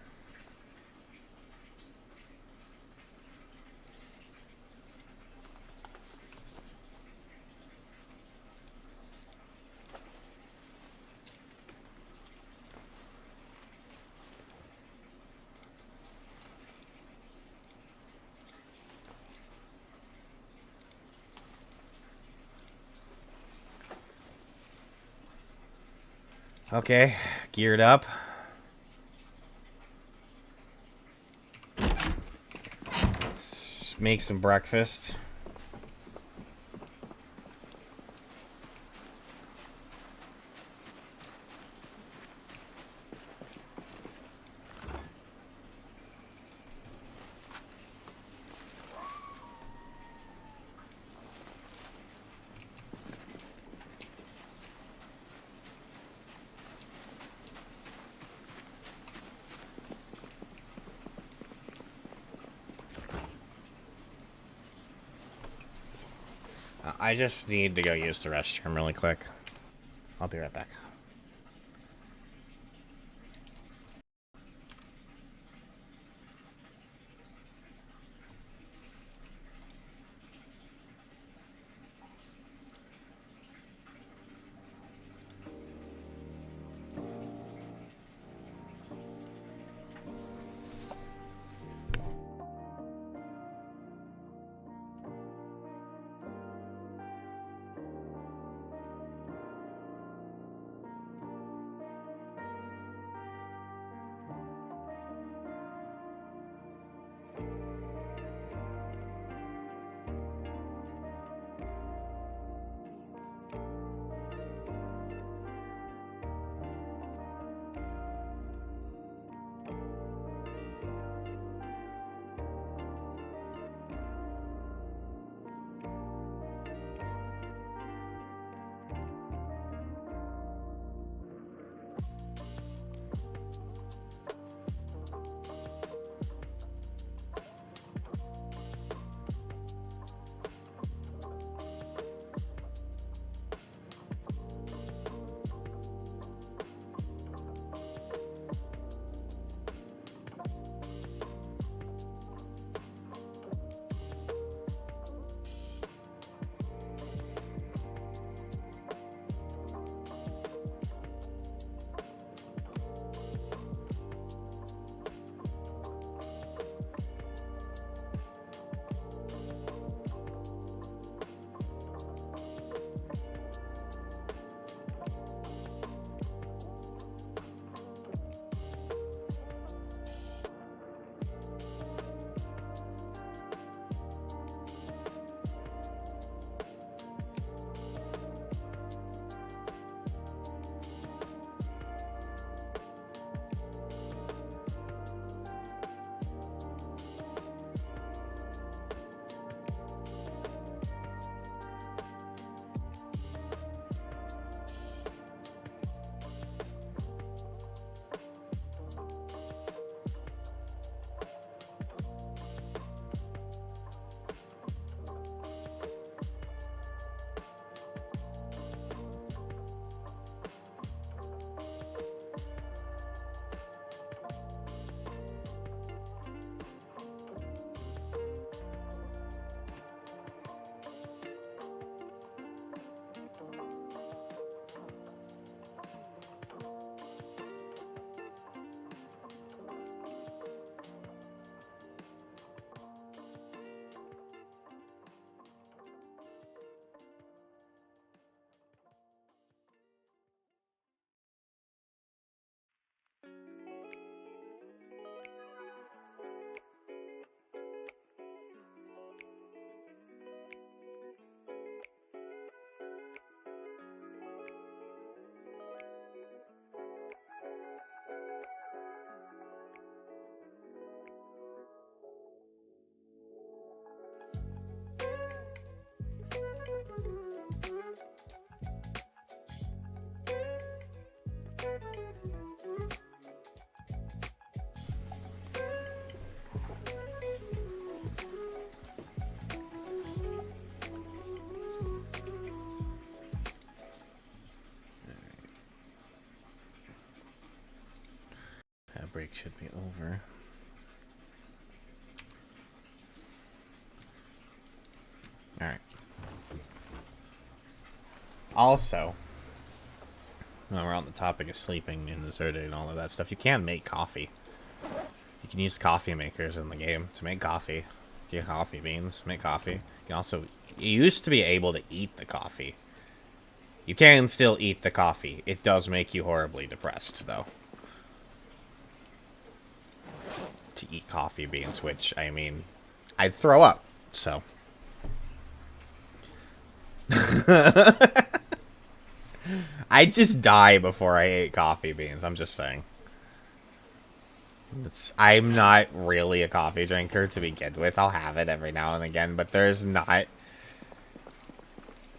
Okay, geared up. Let's make some breakfast. I just need to go use the restroom really quick. I'll be right back. break should be over. Alright. Also, while we're on the topic of sleeping and deserted and all of that stuff, you can make coffee. You can use coffee makers in the game to make coffee. Get coffee beans, make coffee. You can also... You used to be able to eat the coffee. You can still eat the coffee. It does make you horribly depressed, though. To eat coffee beans, which, I mean, I'd throw up, so... I'd just die before I ate coffee beans, I'm just saying. I'm not really a coffee drinker to begin with. I'll have it every now and again, but there's not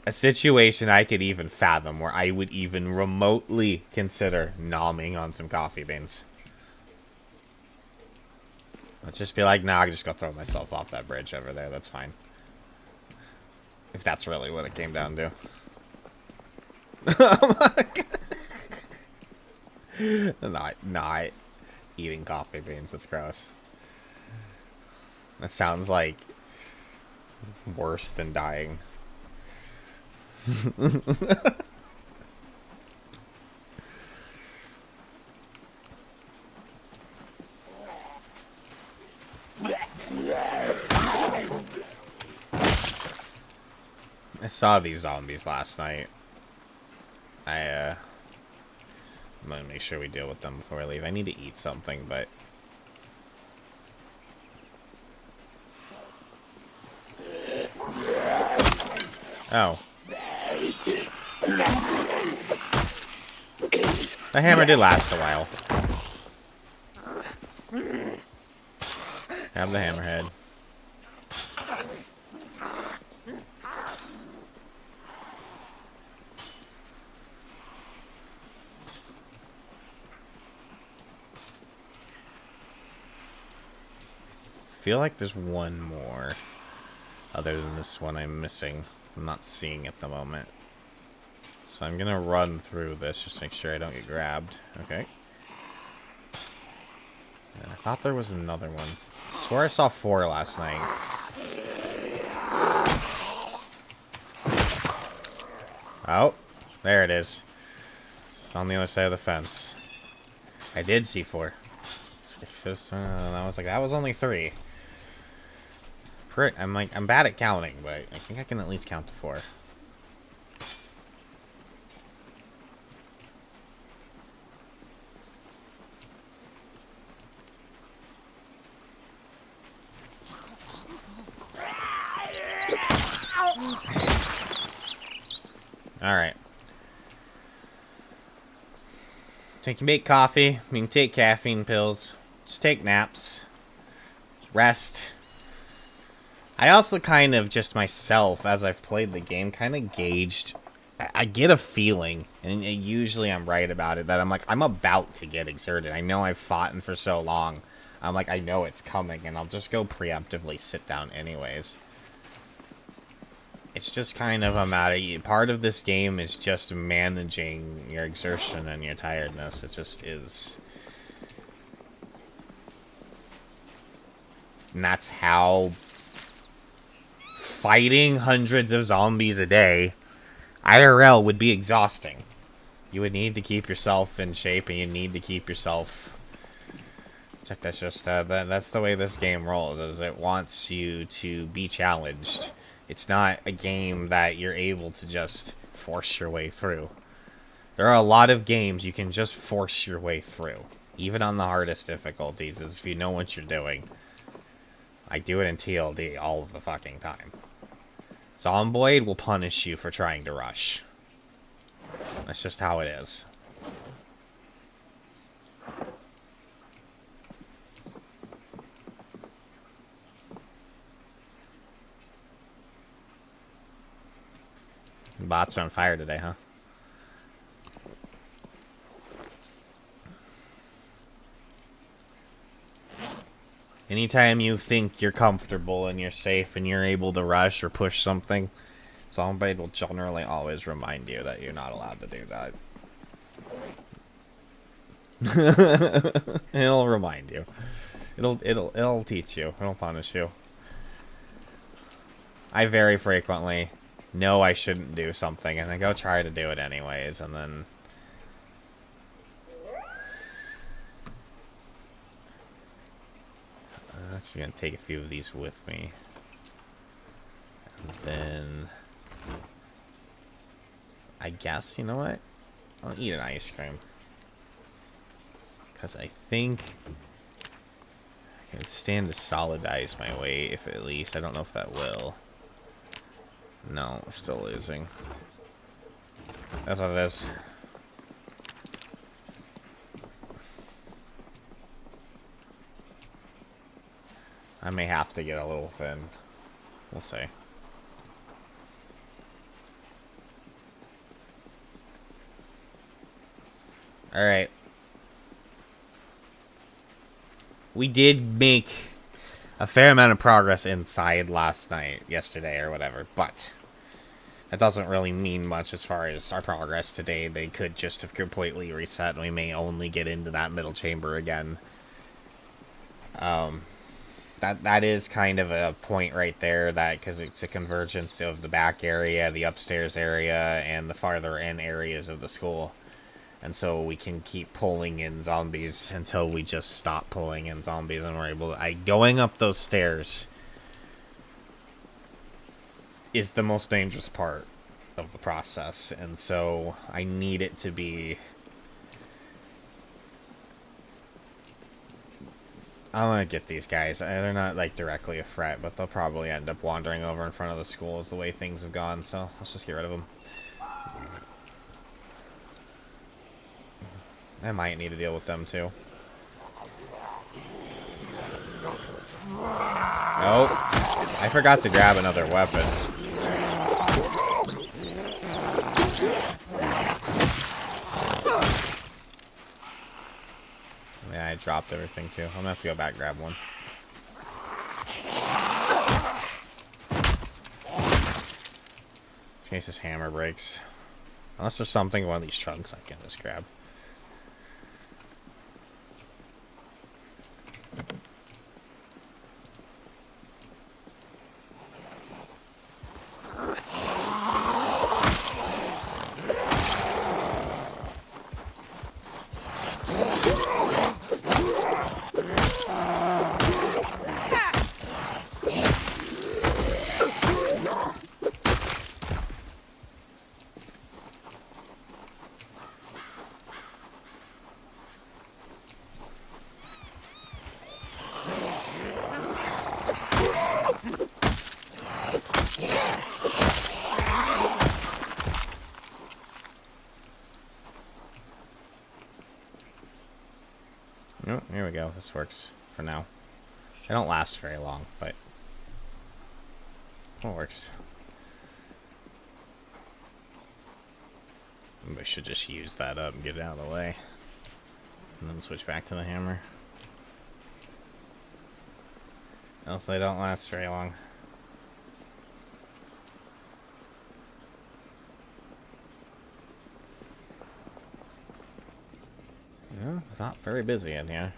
a situation I could even fathom where I would even remotely consider nomming on some coffee beans. Let's just be like, nah, I just go throw myself off that bridge over there. That's fine. If that's really what it came down to. Not eating coffee beans. That's gross. That sounds like worse than dying. I saw these zombies last night. I'm gonna make sure we deal with them before I leave. I need to eat something, but... Oh. The hammer did last a while. Have the hammerhead. I feel like there's one more other than this one I'm missing. I'm not seeing at the moment. So I'm gonna run through this just to make sure I don't get grabbed. Okay. And I thought there was another one. I swear I saw 4 last night. Oh, there it is. It's on the other side of the fence. I did see 4. I was like, that was only 3. I'm bad at counting, but I think I can at least count to 4. Alright. So you can make coffee, you can take caffeine pills, just take naps, rest. I also kind of just myself, as I've played the game, kind of gauged. I get a feeling, and usually I'm right about it, that I'm like, I'm about to get exerted. I know I've fought for so long. I'm like, I know it's coming, and I'll just go preemptively sit down anyways. It's just kind of a matter. Part of this game is just managing your exertion and your tiredness. It just is. And that's how fighting hundreds of zombies a day, IRL, would be exhausting. You would need to keep yourself in shape, and you need to keep yourself... Check, that's just, that's the way this game rolls, is it wants you to be challenged. It's not a game that you're able to just force your way through. There are a lot of games you can just force your way through. Even on the hardest difficulties, is if you know what you're doing. I do it in TLD all of the fucking time. Zomboid will punish you for trying to rush. That's just how it is. Bots are on fire today, huh? Anytime you think you're comfortable and you're safe and you're able to rush or push something, Zombie will generally always remind you that you're not allowed to do that. It'll remind you. It'll teach you. It'll punish you. I very frequently know I shouldn't do something, and I go try to do it anyways, and then... I'm actually going to take a few of these with me. And then... I guess, you know what? I'll eat an ice cream. Because I think... I can stand to solidize my weight, if at least. I don't know if that will. No, we're still losing. That's what it is. I may have to get a little thin. We'll see. Alright. We did make a fair amount of progress inside yesterday or whatever, but that doesn't really mean much as far as our progress today. They could just have completely reset, and we may only get into that middle chamber again. That is kind of a point right there, that because it's a convergence of the back area, the upstairs area, and the farther in areas of the school. And so we can keep pulling in zombies until we just stop pulling in zombies, and we're able to... going up those stairs is the most dangerous part of the process, and so I need it to be... I want to get these guys. They're not, like, directly a threat, but they'll probably end up wandering over in front of the schools the way things have gone, so let's just get rid of them. I might need to deal with them, too. Oh, I forgot to grab another weapon. Yeah, I dropped everything, too. I'm gonna have to go back and grab one. In case this hammer breaks. Unless there's something in one of these trunks I can just grab. Oh, here we go. This works for now. They don't last very long, but it works. I should just use that up and get it out of the way. And then switch back to the hammer. Else they don't last very long. Yeah, it's not very busy in here.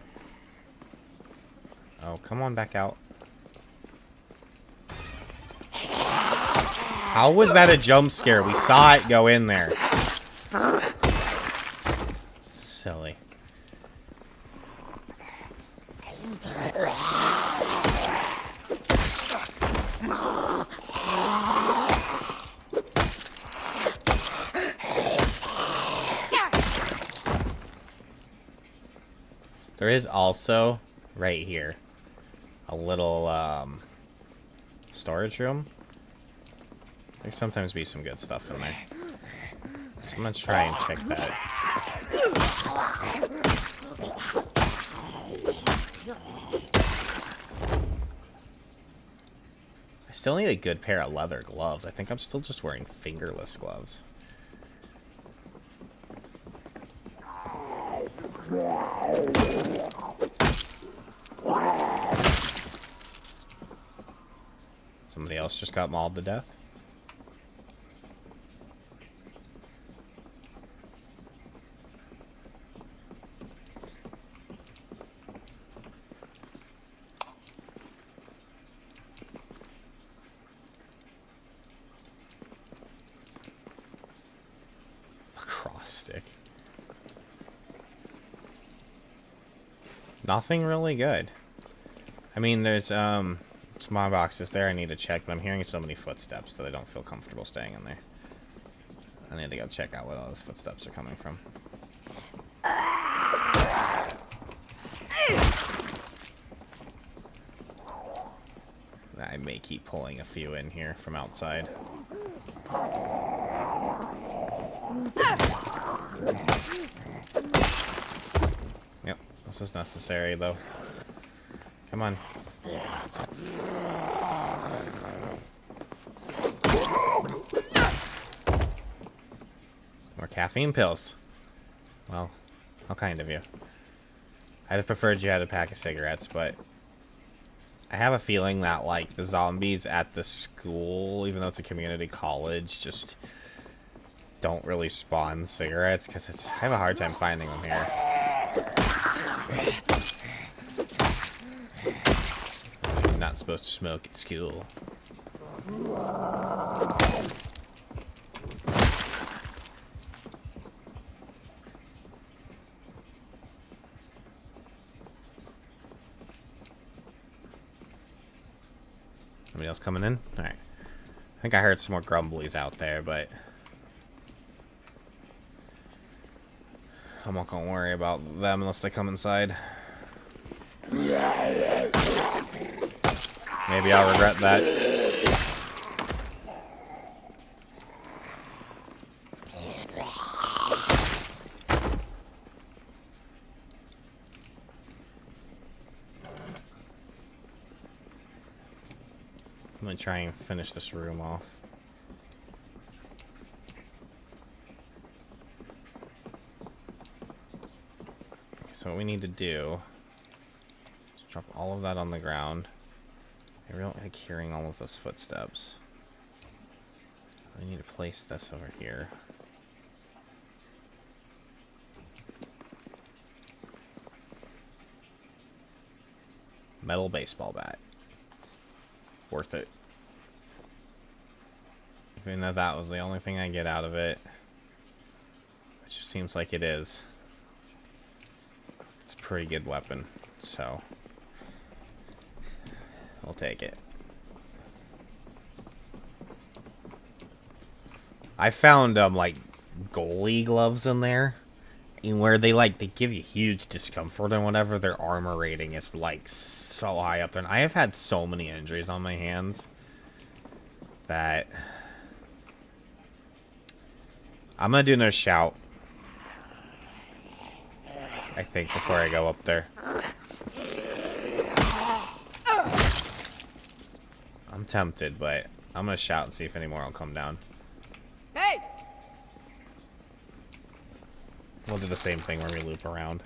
Oh, come on back out. How was that a jump scare? We saw it go in there. Silly. There is also, right here, a little, storage room. There's sometimes be some good stuff in there. So I'm gonna try and check that. I still need a good pair of leather gloves. I think I'm still just wearing fingerless gloves. Somebody else just got mauled to death. stick. Nothing really good. I mean, there's small boxes there I need to check, but I'm hearing so many footsteps that I don't feel comfortable staying in there. I need to go check out where all those footsteps are coming from. I may keep pulling a few in here from outside. Yep, this is necessary though. Come on. More caffeine pills. Well, how kind of you. I'd have preferred you had a pack of cigarettes, but I have a feeling that, like, the zombies at the school, even though it's a community college, just don't really spawn cigarettes, because I have a hard time finding them here. I'm not supposed to smoke at school. Somebody else coming in? Alright. I think I heard some more grumblies out there, but I'm not gonna worry about them unless they come inside. Maybe I'll regret that. I'm gonna try and finish this room off. So what we need to do is drop all of that on the ground. I really like hearing all of those footsteps. I need to place this over here. Metal baseball bat. Worth it. Even though that was the only thing I get out of it, which seems like it is. It's a pretty good weapon, so I'll take it. I found like goalie gloves in there, in where they give you huge discomfort and whatever. Their armor rating is like so high up there, and I have had so many injuries on my hands that I'm gonna do another shout, I think, before I go up there. I'm tempted, but I'm gonna shout and see if any more will come down. Hey! We'll do the same thing where we loop around.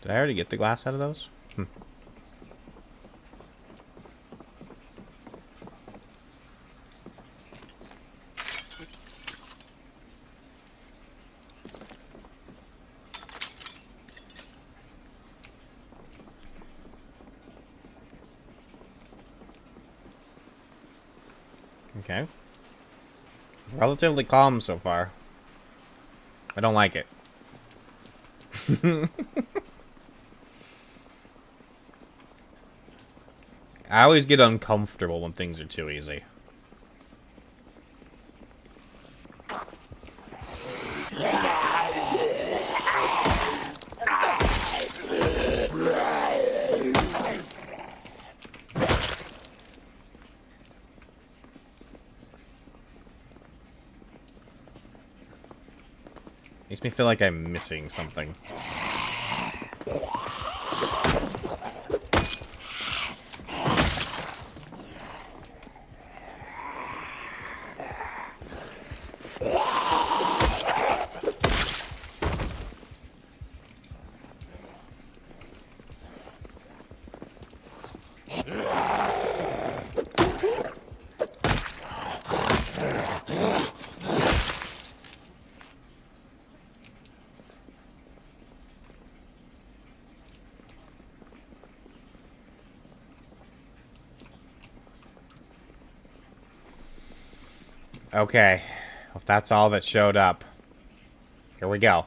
Did I already get the glass out of those? Okay. Relatively calm so far. I don't like it. I always get uncomfortable when things are too easy. Makes me feel like I'm missing something. Okay. If that's all that showed up. Here we go.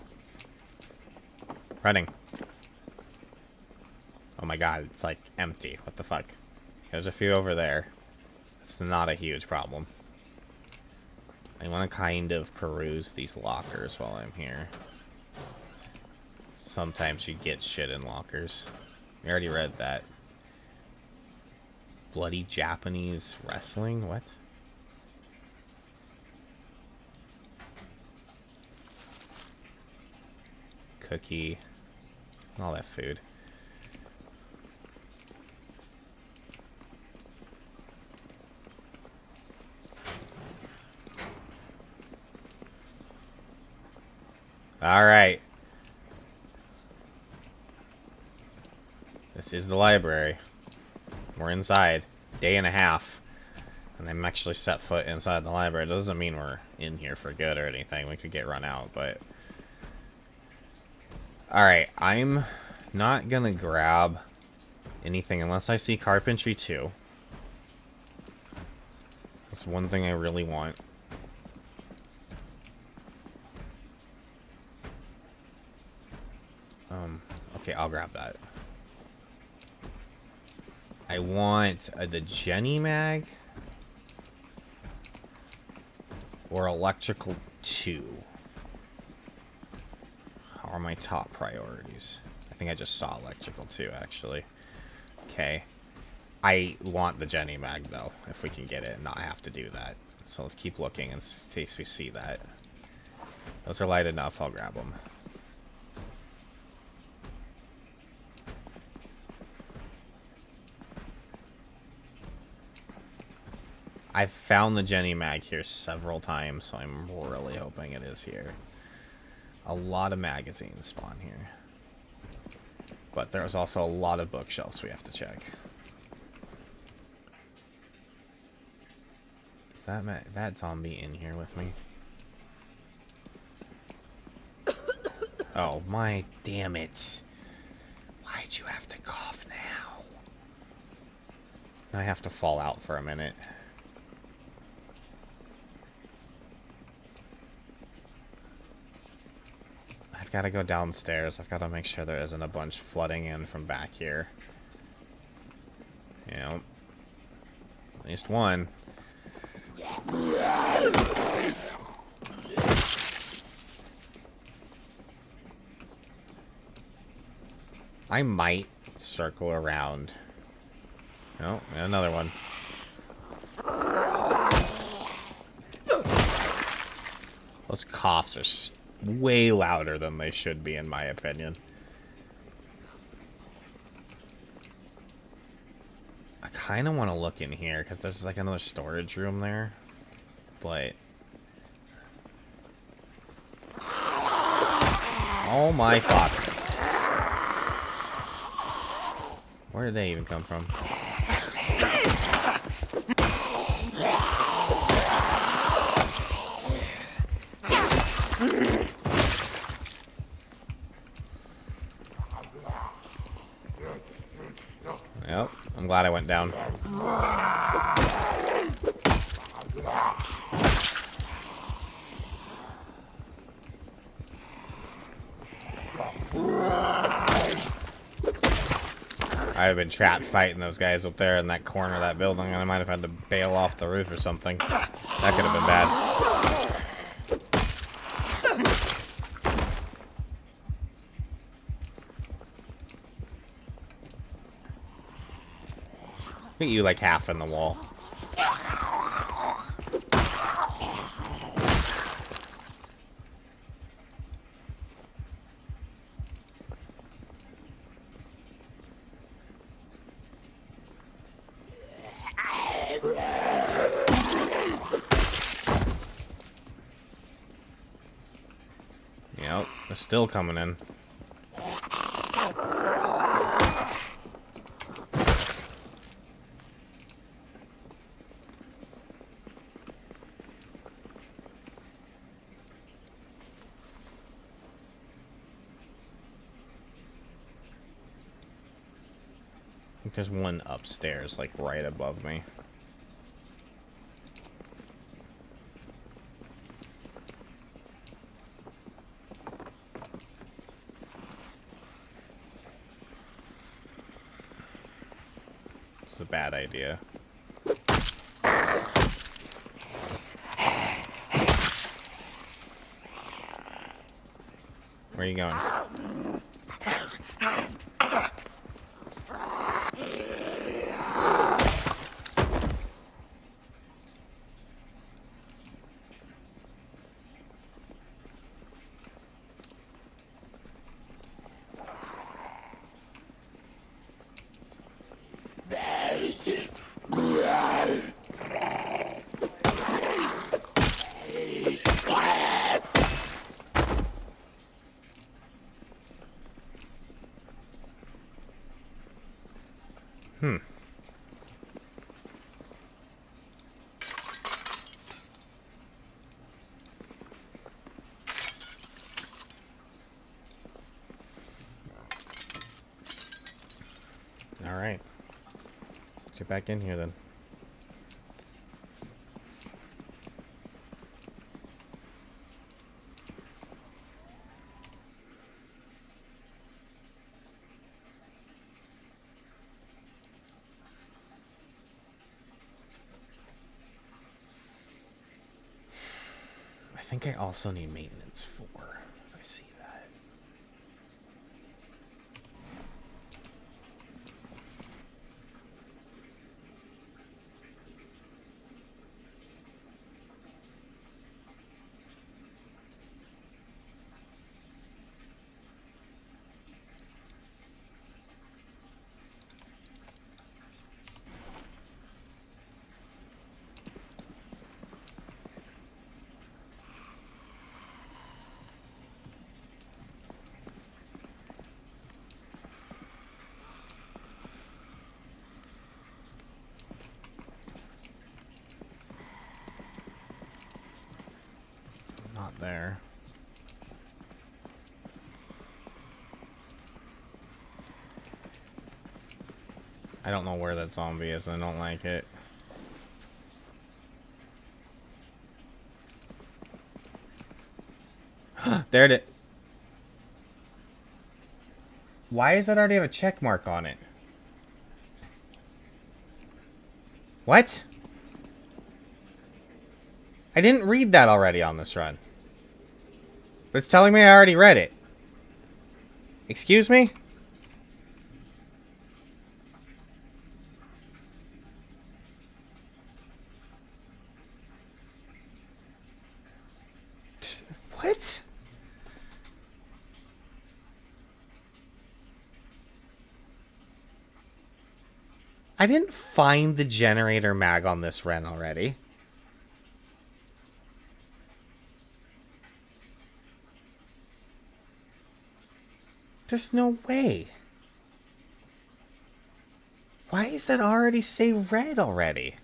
Running. Oh my god, it's like empty. What the fuck? There's a few over there. It's not a huge problem. I want to kind of peruse these lockers while I'm here. Sometimes you get shit in lockers. We already read that. Bloody Japanese wrestling? What? Cookie. All that food. Alright. This is the library. We're inside. Day and a half. And I'm actually set foot inside the library. It doesn't mean we're in here for good or anything. We could get run out, but... Alright, I'm not gonna grab anything unless I see Carpentry 2. That's one thing I really want. Okay, I'll grab that. I want the Jenny Mag or Electrical 2 are my top priorities. I think I just saw Electrical 2, actually. Okay. I want the Jenny Mag, though, if we can get it and not have to do that. So let's keep looking and see if we see that. Those are light enough, I'll grab them. I've found the Jenny Mag here several times, so I'm really hoping it is here. A lot of magazines spawn here. But there's also a lot of bookshelves we have to check. Is that zombie in here with me? Oh, my damn it. Why'd you have to cough now? I have to fall out for a minute. I've got to go downstairs. I've got to make sure there isn't a bunch flooding in from back here. You know, at least one. I might circle around. Oh, another one. Those coughs are way louder than they should be, in my opinion. I kind of want to look in here, because there's like another storage room there. But... oh my fuck. Where did they even come from? Yep, I'm glad I went down. I'd have been trapped fighting those guys up there in that corner of that building, and I might have had to bail off the roof or something. That could have been bad. Look at you like half in the wall. Yep, they're still coming in. I think there's one upstairs, like right above me. is a bad idea. Where are you going? Alright. Get back in here then. I think I also need maintenance 4, if I see that. Not there. I don't know where that zombie is, and I don't like it. There it is. Why does that already have a check mark on it? What? I didn't read that already on this run. But it's telling me I already read it. Excuse me? What? I didn't find the generator mag on this run already. There's no way. Why is that already say red already?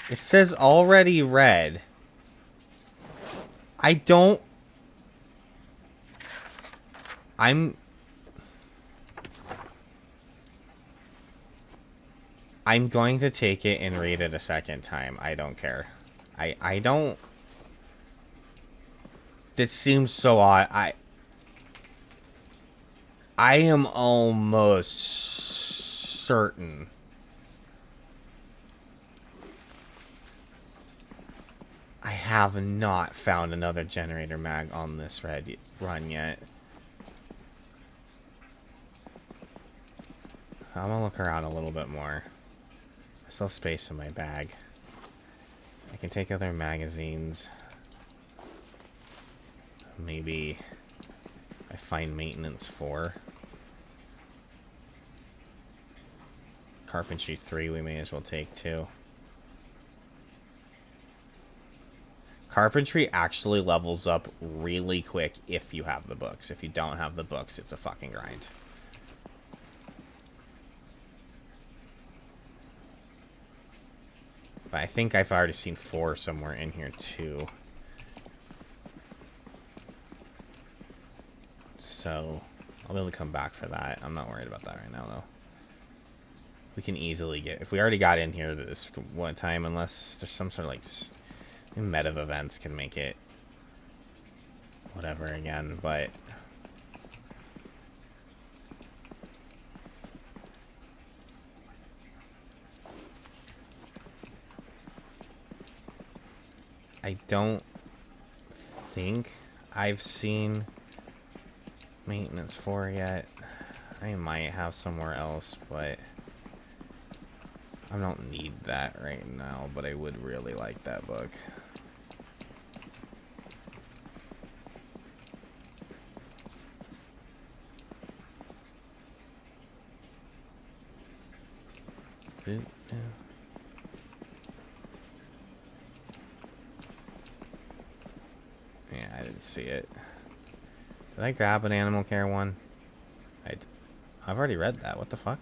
It says already red. I don't... I'm going to take it and read it a second time. I don't care. I don't... That seems so odd. I am almost certain I have not found another generator mag on this run yet. I'm gonna look around a little bit more. I still have space in my bag. I can take other magazines. Maybe I find maintenance 4. Carpentry 3 we may as well take too. Carpentry actually levels up really quick if you have the books. If you don't have the books, it's a fucking grind. But I think I've already seen 4 somewhere in here too. So I'll be able to come back for that. I'm not worried about that right now though. We can easily get... If we already got in here this one time, unless there's some sort of, like... meta events can make it... whatever again, but... I don't think I've seen maintenance 4 yet. I might have somewhere else, but I don't need that right now, but I would really like that book. Yeah, I didn't see it. Did I grab an animal care one? I've already read that. What the fuck?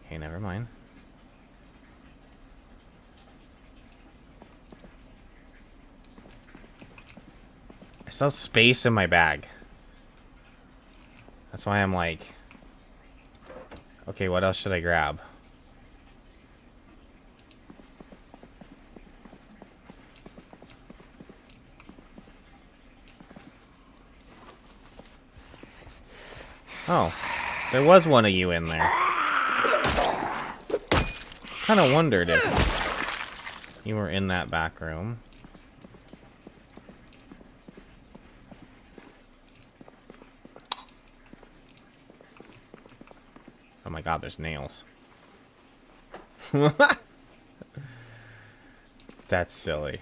Okay, never mind. I still have space in my bag. That's why I'm like... Okay, what else should I grab? Oh, there was one of you in there. Kind of wondered if you were in that back room. Oh my god, there's nails. That's silly.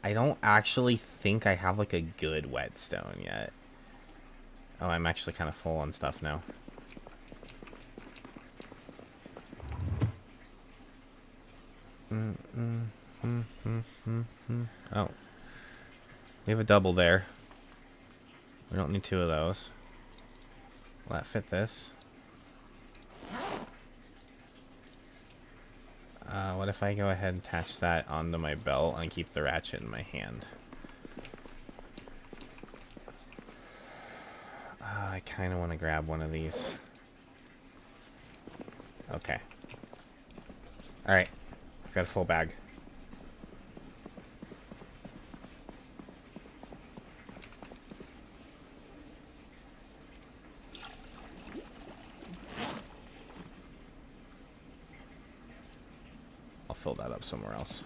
I don't actually think I have like a good whetstone yet. Oh, I'm actually kind of full on stuff now. Oh. We have a double there. We don't need 2 of those. Will that fit this? What if I go ahead and attach that onto my belt and keep the ratchet in my hand? I kind of want to grab one of these. Okay. Alright. I've got a full bag. I'll fill that up somewhere else.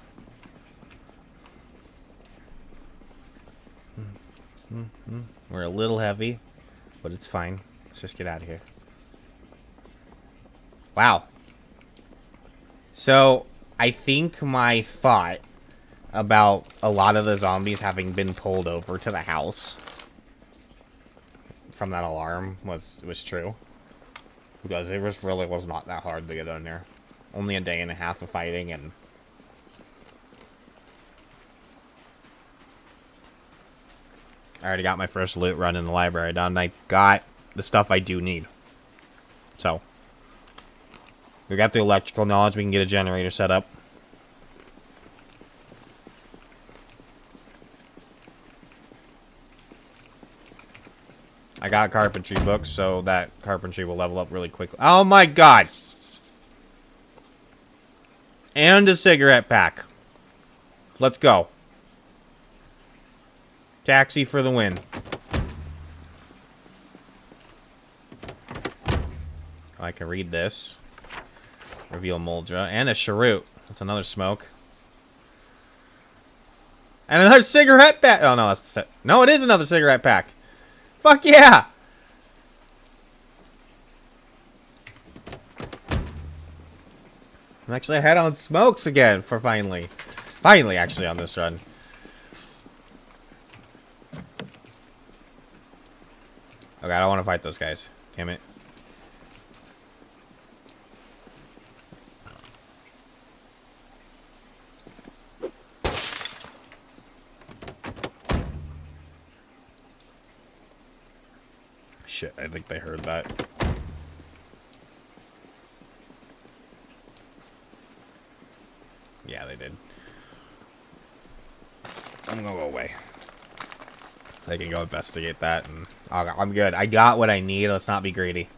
We're a little heavy, but it's fine. Let's just get out of here. Wow. So, I think my thought about a lot of the zombies having been pulled over to the house from that alarm was true. Because it really was not that hard to get in there. Only a day and a half of fighting and... I already got my first loot run in the library done. I got the stuff I do need. So. We got the electrical knowledge. We can get a generator set up. I got carpentry books, so that carpentry will level up really quickly. Oh my god! And a cigarette pack. Let's go. Taxi for the win. I can read this. Reveal Moldra. And a cheroot. That's another smoke. And another cigarette pack. Oh, no, that's the set. No, it is another cigarette pack. Fuck yeah! I'm actually ahead on smokes again for finally. Finally, actually, on this run. Okay, I don't want to fight those guys. Damn it. Shit, I think they heard that. Yeah, they did. I'm gonna go away. I can go investigate that, and I'm good. I got what I need. Let's not be greedy.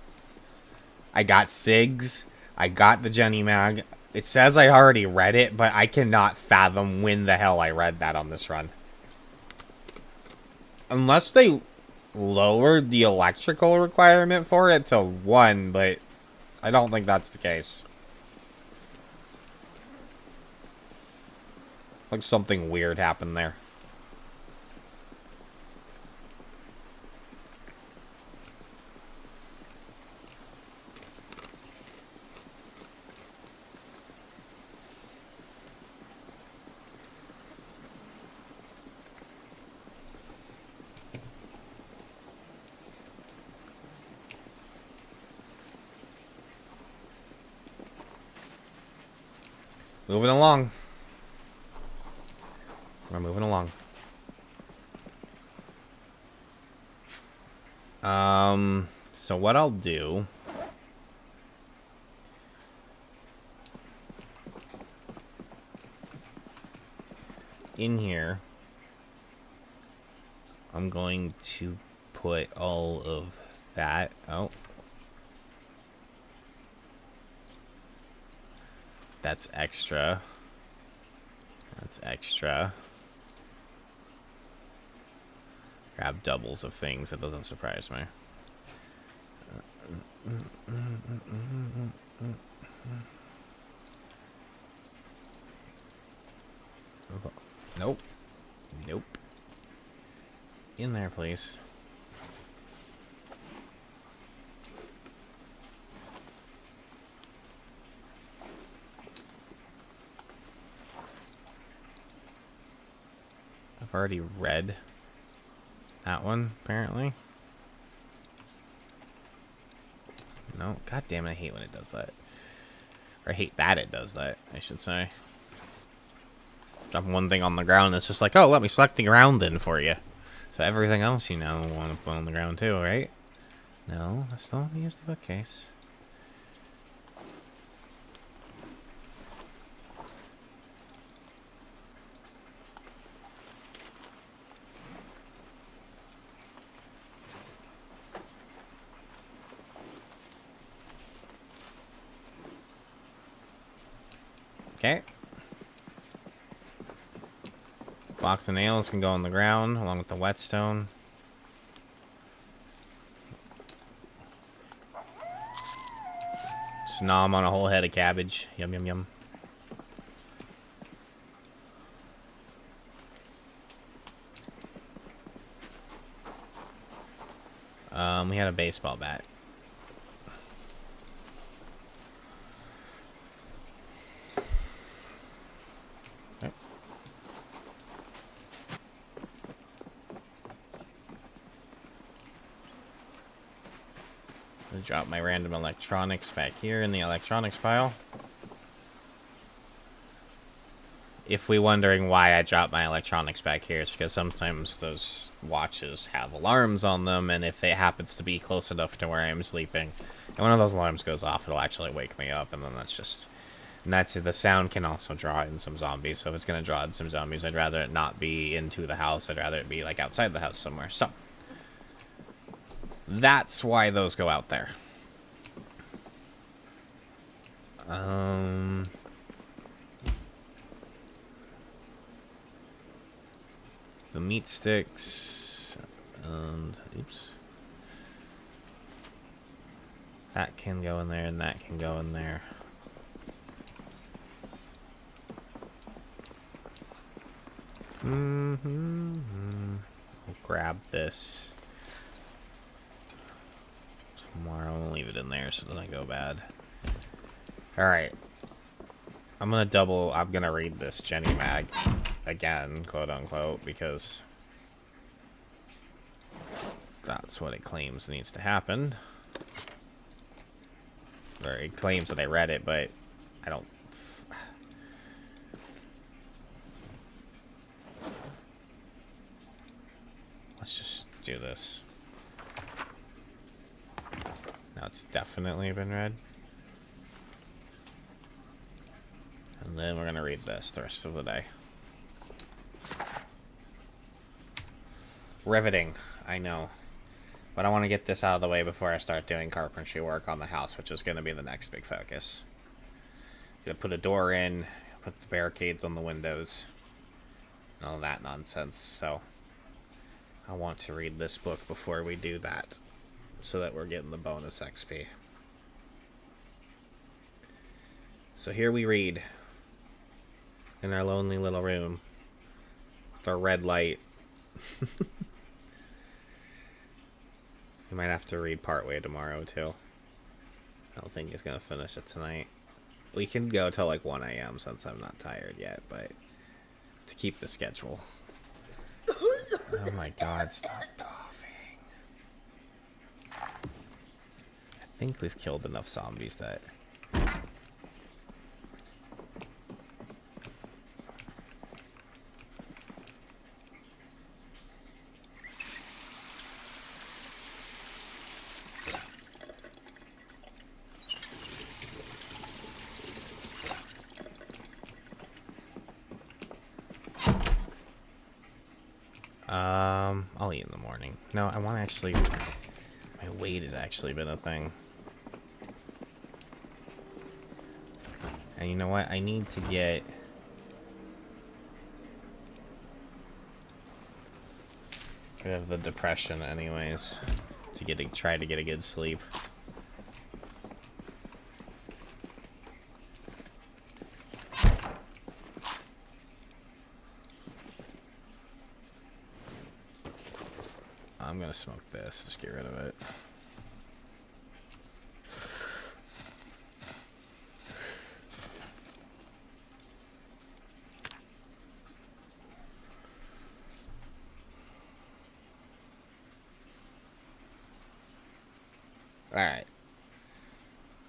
I got SIGs. I got the Jenny Mag. It says I already read it, but I cannot fathom when the hell I read that on this run. Unless they lowered the electrical requirement for it to 1, but I don't think that's the case. Like something weird happened there. Moving along. We're moving along. So what I'll do... in here, I'm going to put all of that... Oh. That's extra. That's extra. Grab doubles of things. That doesn't surprise me. Nope. Nope. In there, please. I've already read that one, apparently. No, god damn it, I hate when it does that. Or I hate that it does that, I should say. Drop one thing on the ground, it's just like, oh, let me select the ground then for you. So everything else you now want to put on the ground too, right? No, I still want to use the bookcase. Okay. Box of nails can go on the ground along with the whetstone. Just nom on a whole head of cabbage. Yum, yum, yum. We had a baseball bat. Drop my random electronics back here in the electronics pile. If we're wondering why I drop my electronics back here, it's because sometimes those watches have alarms on them, and if it happens to be close enough to where I'm sleeping, and one of those alarms goes off, it'll actually wake me up, and then that's just... And that's it. The sound can also draw in some zombies, so if it's going to draw in some zombies, I'd rather it not be into the house. I'd rather it be, like, outside the house somewhere. So, that's why those go out there. The meat sticks, and, oops. That can go in there, and that can go in there. I'll grab this. Tomorrow, I'll leave it in there so it doesn't go bad. Alright. I'm gonna read this Jenny Mag again, quote unquote, because that's what it claims needs to happen. Or it claims that I read it, but I don't. Let's just do this. Now it's definitely been read. And then we're gonna read this the rest of the day. Riveting, I know. But I want to get this out of the way before I start doing carpentry work on the house, which is going to be the next big focus. Gonna put a door in, put the barricades on the windows, and all that nonsense. So I want to read this book before we do that, so that we're getting the bonus XP. So here we read, in our lonely little room, with our red light. We might have to read partway tomorrow, too. I don't think he's gonna finish it tonight. We can go till like 1 a.m. since I'm not tired yet, but to keep the schedule. Oh my god, stop coughing. I think we've killed enough zombies that... I'll eat in the morning. No, I want to actually... My weight has actually been a thing. And you know what? I need to get... rid of the depression anyways. To try to get a good sleep. I'm gonna smoke this, just get rid of it. Alright.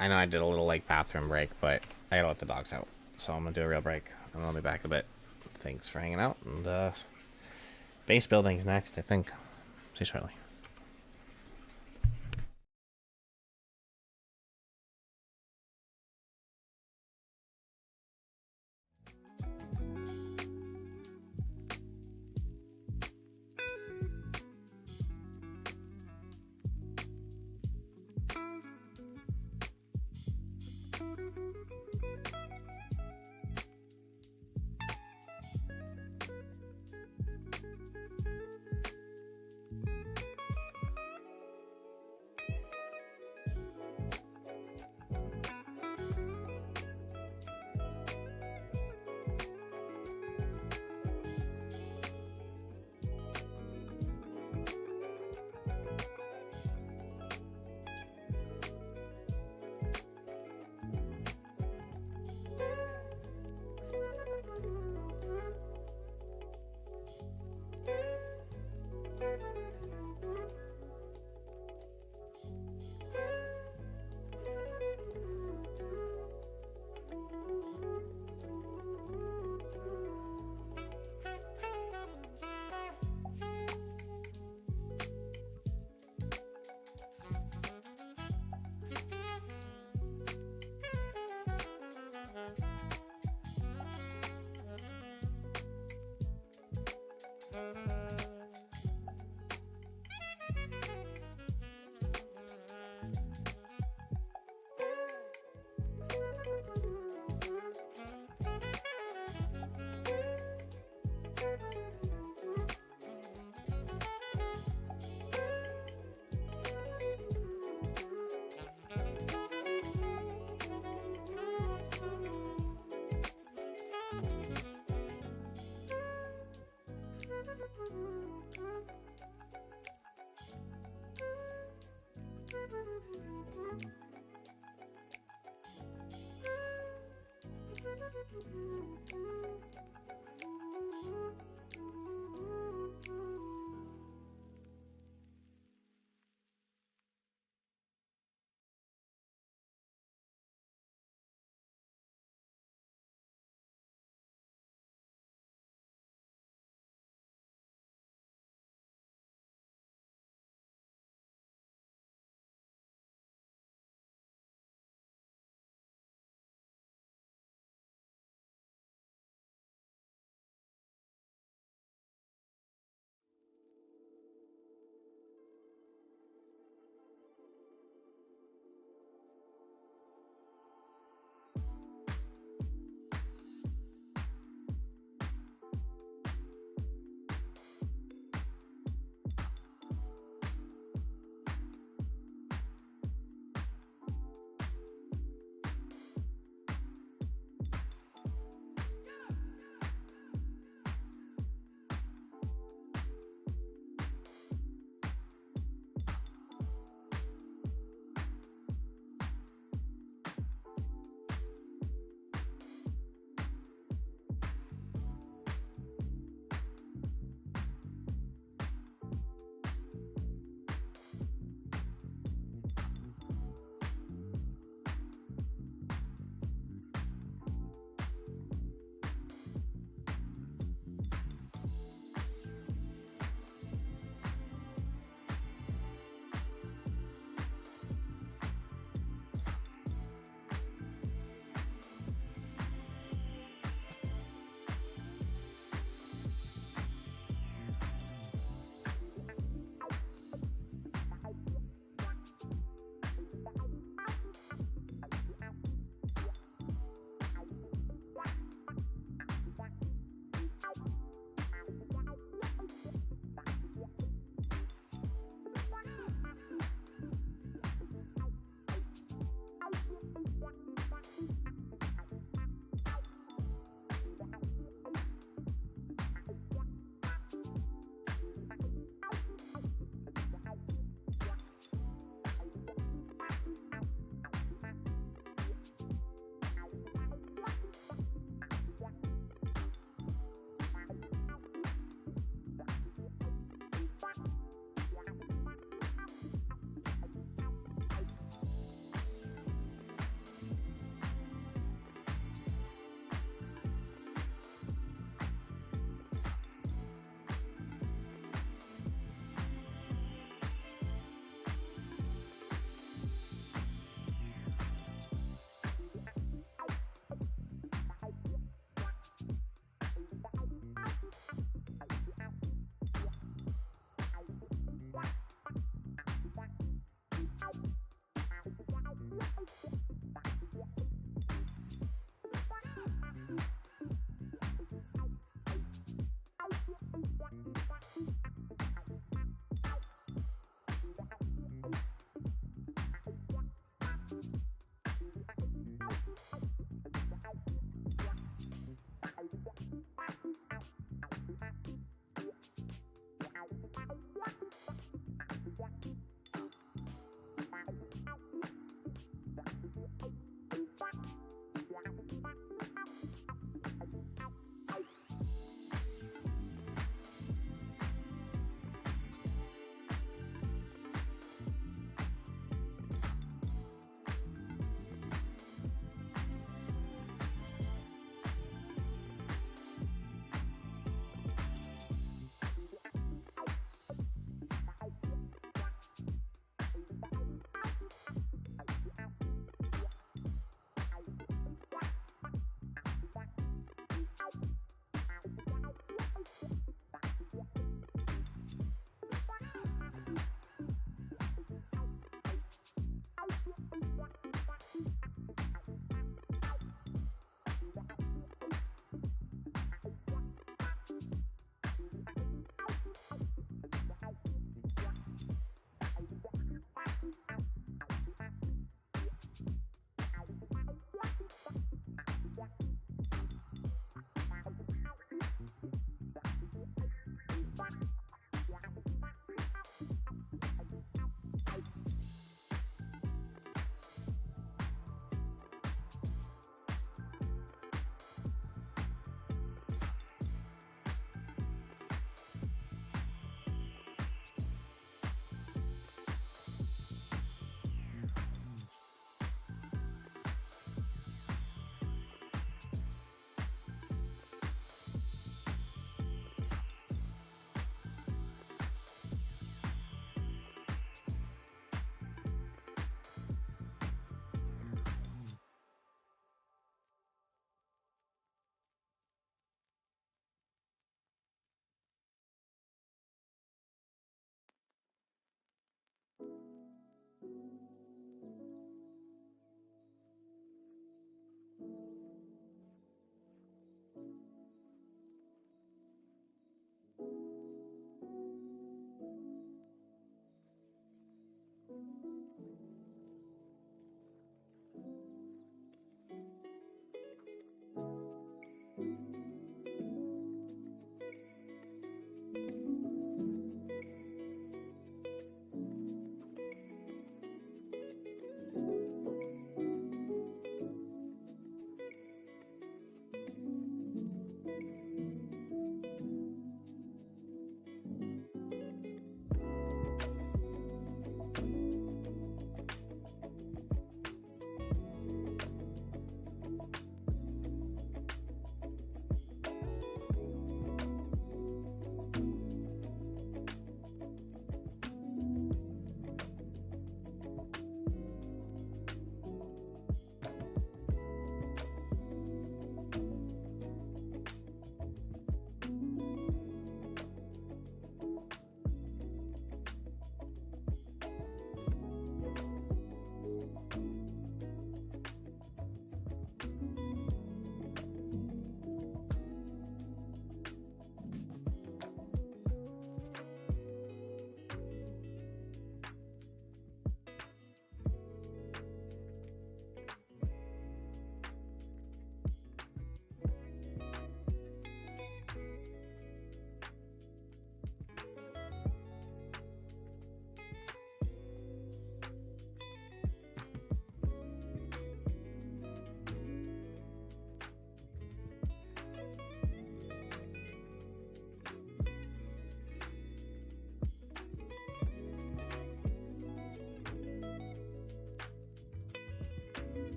I know I did a little like bathroom break, but I gotta let the dogs out. So I'm gonna do a real break, and I'll be back in a bit. Thanks for hanging out, and base building's next, I think. See you shortly.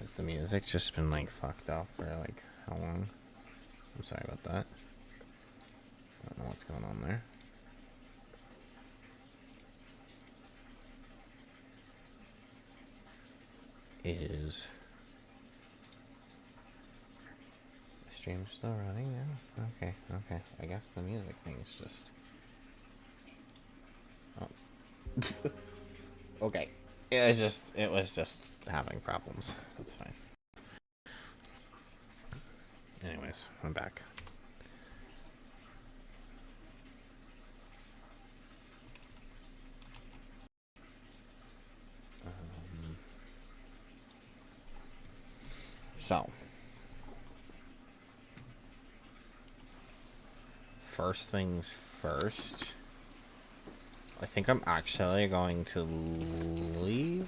Has the music just been like fucked off for like how long? I'm sorry about that. I don't know what's going on there. Is the stream still running now? Okay, okay. I guess the music thing is just. Oh. Okay. It was just having problems. That's fine. Anyways, I'm back. So, first things first, I think I'm actually going to leave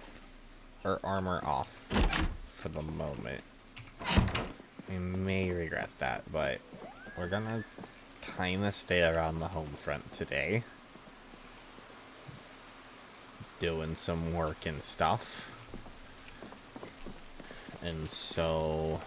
our armor off for the moment. I may regret that, but we're gonna kind of stay around the home front today, doing some work and stuff. And so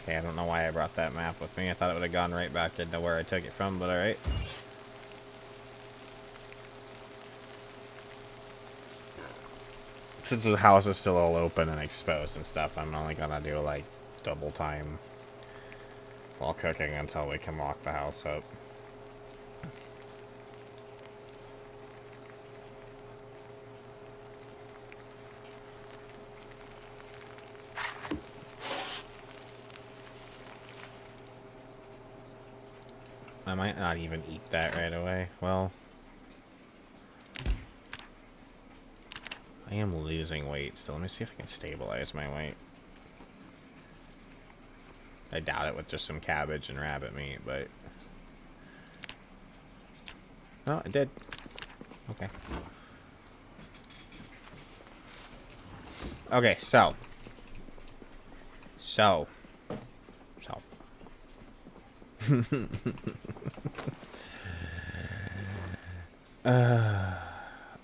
Okay, I don't know why I brought that map with me. I thought it would have gone right back into where I took it from, but alright. Since the house is still all open and exposed and stuff, I'm only gonna do like double time while cooking until we can lock the house up. I might not even eat that right away. Well, I am losing weight still. Let me see if I can stabilize my weight. I doubt it with just some cabbage and rabbit meat, but... Oh, it did. Okay. Okay, so.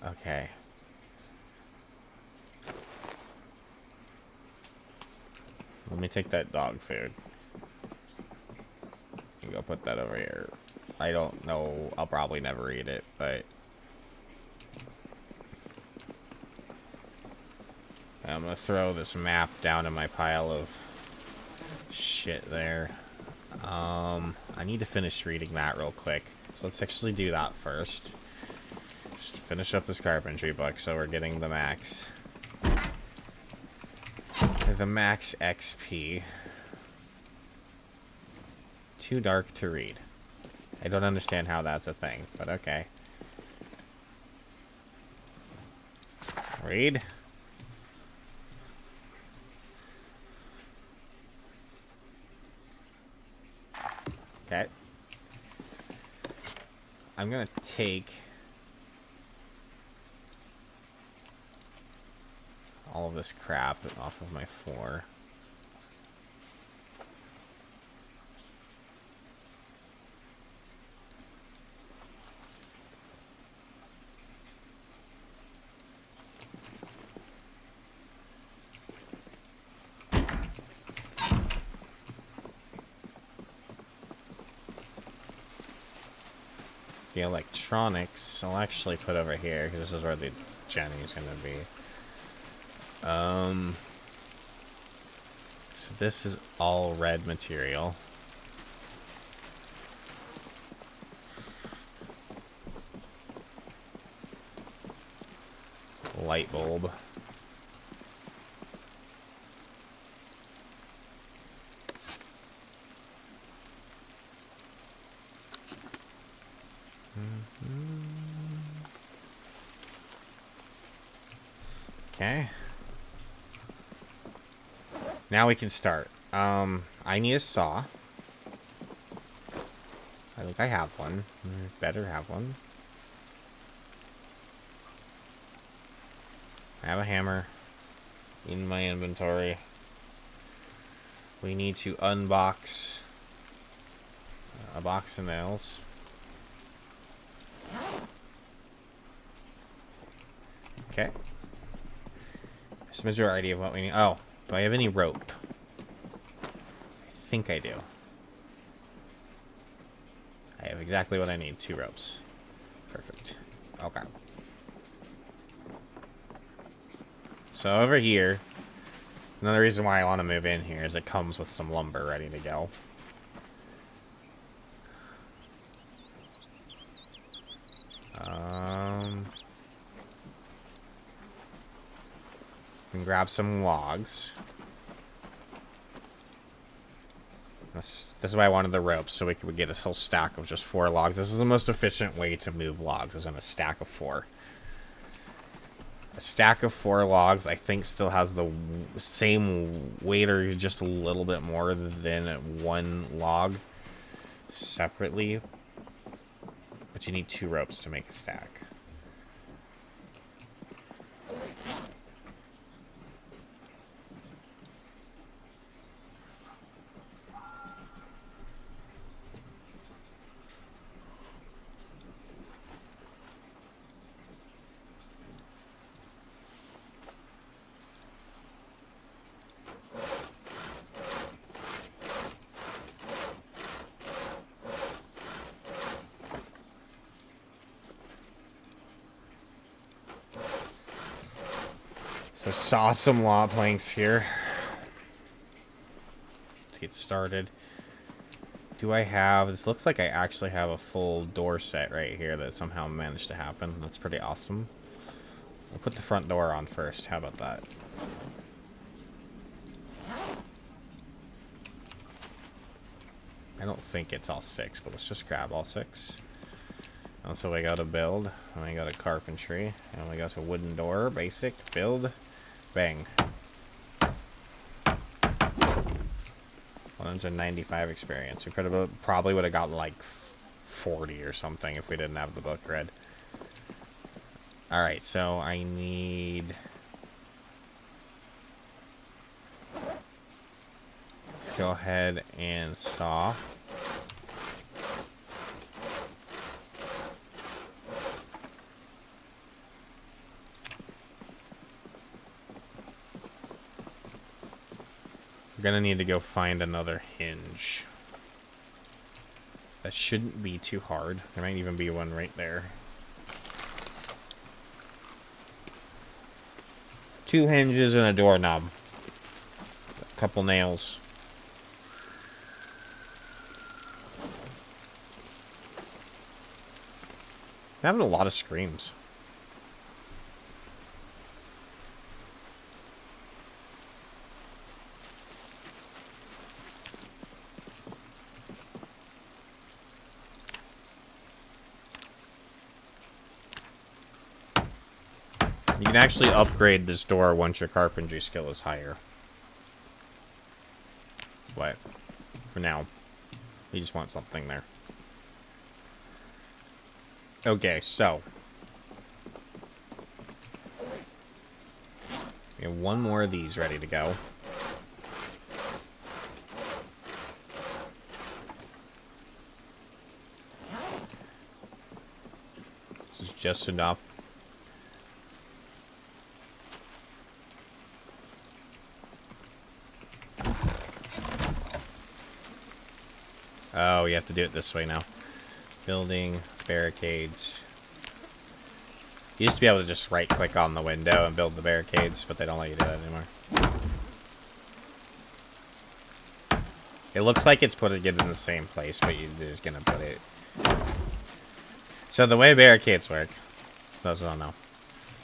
Okay. Let me take that dog food. You go put that over here. I don't know. I'll probably never eat it, but... I'm gonna throw this map down in my pile of shit there. I need to finish reading that real quick. So let's actually do that first. Just finish up this carpentry book so we're getting the max. The max XP. Too dark to read. I don't understand how that's a thing, but okay. Read. Okay. I'm gonna take all of this crap off of my floor. The electronics I'll actually put over here because this is where the Jenny's gonna be. So this is all red material. Light bulb. Okay. Now we can start. I need a saw. I think I have one. Better have one. I have a hammer in my inventory. We need to unbox a box of nails. Okay. That's the majority of what we need. Oh, do I have any rope? I think I do. I have exactly what I need. 2 ropes. Perfect. Okay. So over here, another reason why I want to move in here is it comes with some lumber ready to go. We can grab some logs. This is why I wanted the ropes, so we could get a whole stack of just 4 logs. This is the most efficient way to move logs, is in a stack of 4. A stack of 4 logs, I think, still has the same weight or just a little bit more than 1 log separately. But you need 2 ropes to make a stack. So saw some law planks here. Let's get started. Do I have... This looks like I actually have a full door set right here that somehow managed to happen. That's pretty awesome. We'll put the front door on first. How about that? I don't think it's all 6, but let's just grab all 6. And so we got to build. And we got a carpentry. And we got a wooden door. Basic. Build. Bang. 195 experience. We could have probably would have gotten like 40 or something if we didn't have the book read. Alright, so I need... Let's go ahead and saw. We're gonna need to go find another hinge. That shouldn't be too hard. There might even be one right there. 2 hinges and a doorknob. A couple nails. I'm having a lot of screams. You can actually upgrade this door once your carpentry skill is higher. But for now, you just want something there. Okay, so we have one more of these ready to go. This is just enough. Oh, you have to do it this way now. Building, barricades. You used to be able to just right-click on the window and build the barricades, but they don't let you do that anymore. It looks like it's putting it in the same place, but you're just gonna put it... So the way barricades work... Those don't know.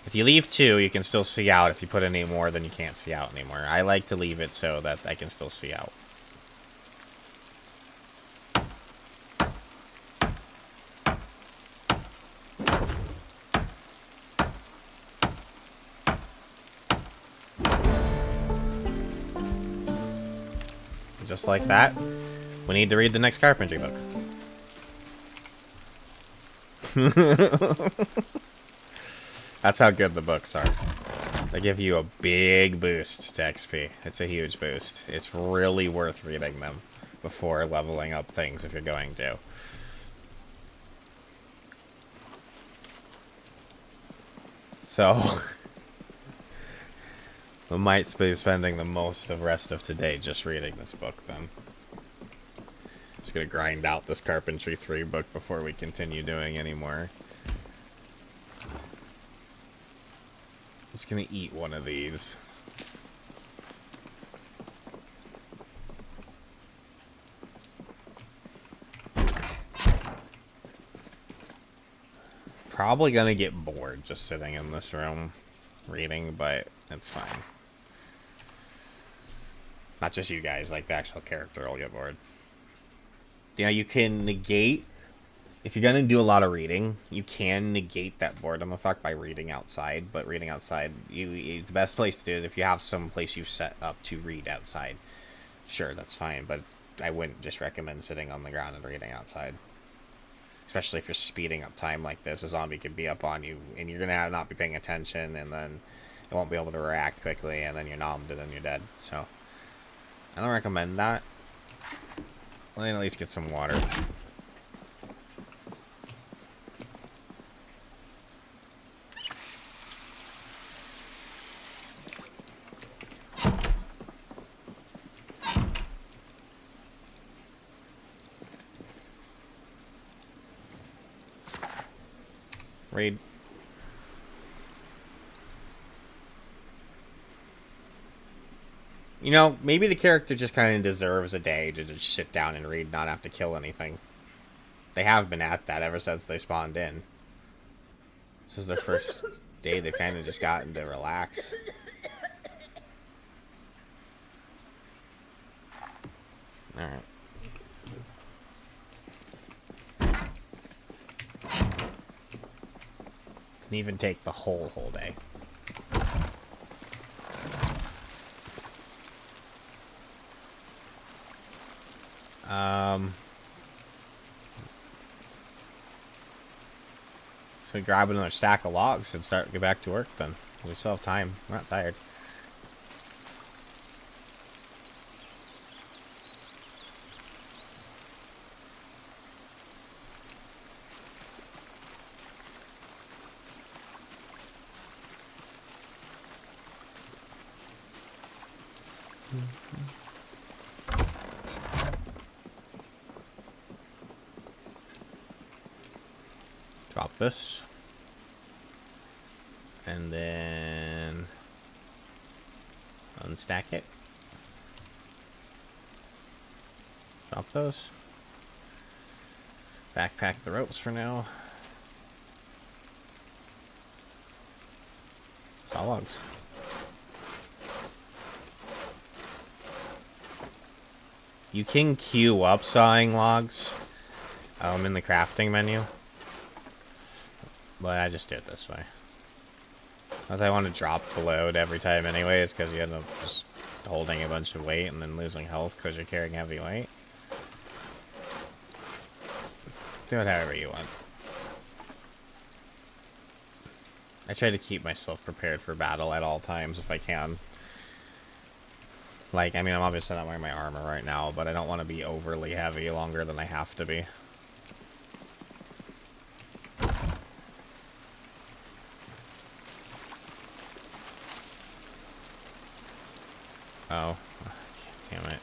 If you leave 2, you can still see out. If you put any more, then you can't see out anymore. I like to leave it so that I can still see out. Just like that, we need to read the next carpentry book. That's how good the books are. They give you a big boost to XP. It's a huge boost. It's really worth reading them before leveling up things if you're going to. So... I might be spending the most of the rest of today just reading this book, then. Just gonna grind out this Carpentry 3 book before we continue doing any more. Just gonna eat one of these. Probably gonna get bored just sitting in this room reading, but it's fine. Not just you guys, like the actual character will get bored. You know, you can negate, if you're gonna do a lot of reading, you can negate that boredom effect by reading outside, but reading outside, it's the best place to do it if you have some place you've set up to read outside. Sure, that's fine, but I wouldn't just recommend sitting on the ground and reading outside. Especially if you're speeding up time like this, a zombie could be up on you, and you're gonna not be paying attention, and then it won't be able to react quickly, and then you're nommed, and then you're dead, so... I don't recommend that. Let me at least get some water. Raid. You know, maybe the character just kind of deserves a day to just sit down and read, not have to kill anything. They have been at that ever since they spawned in. This is their first day they've kind of just gotten to relax. Alright. Can even take the whole day. So grab another stack of logs and get back to work then. We still have time. We're not tired. Drop this. And then unstack it. Drop those. Backpack the ropes for now. Saw logs. You can queue up sawing logs in the crafting menu. But I just do it this way. Because I want to drop the load every time anyways, because you end up just holding a bunch of weight and then losing health because you're carrying heavy weight. Do it however you want. I try to keep myself prepared for battle at all times if I can. Like, I mean, I'm obviously not wearing my armor right now, but I don't want to be overly heavy longer than I have to be. Oh, damn it.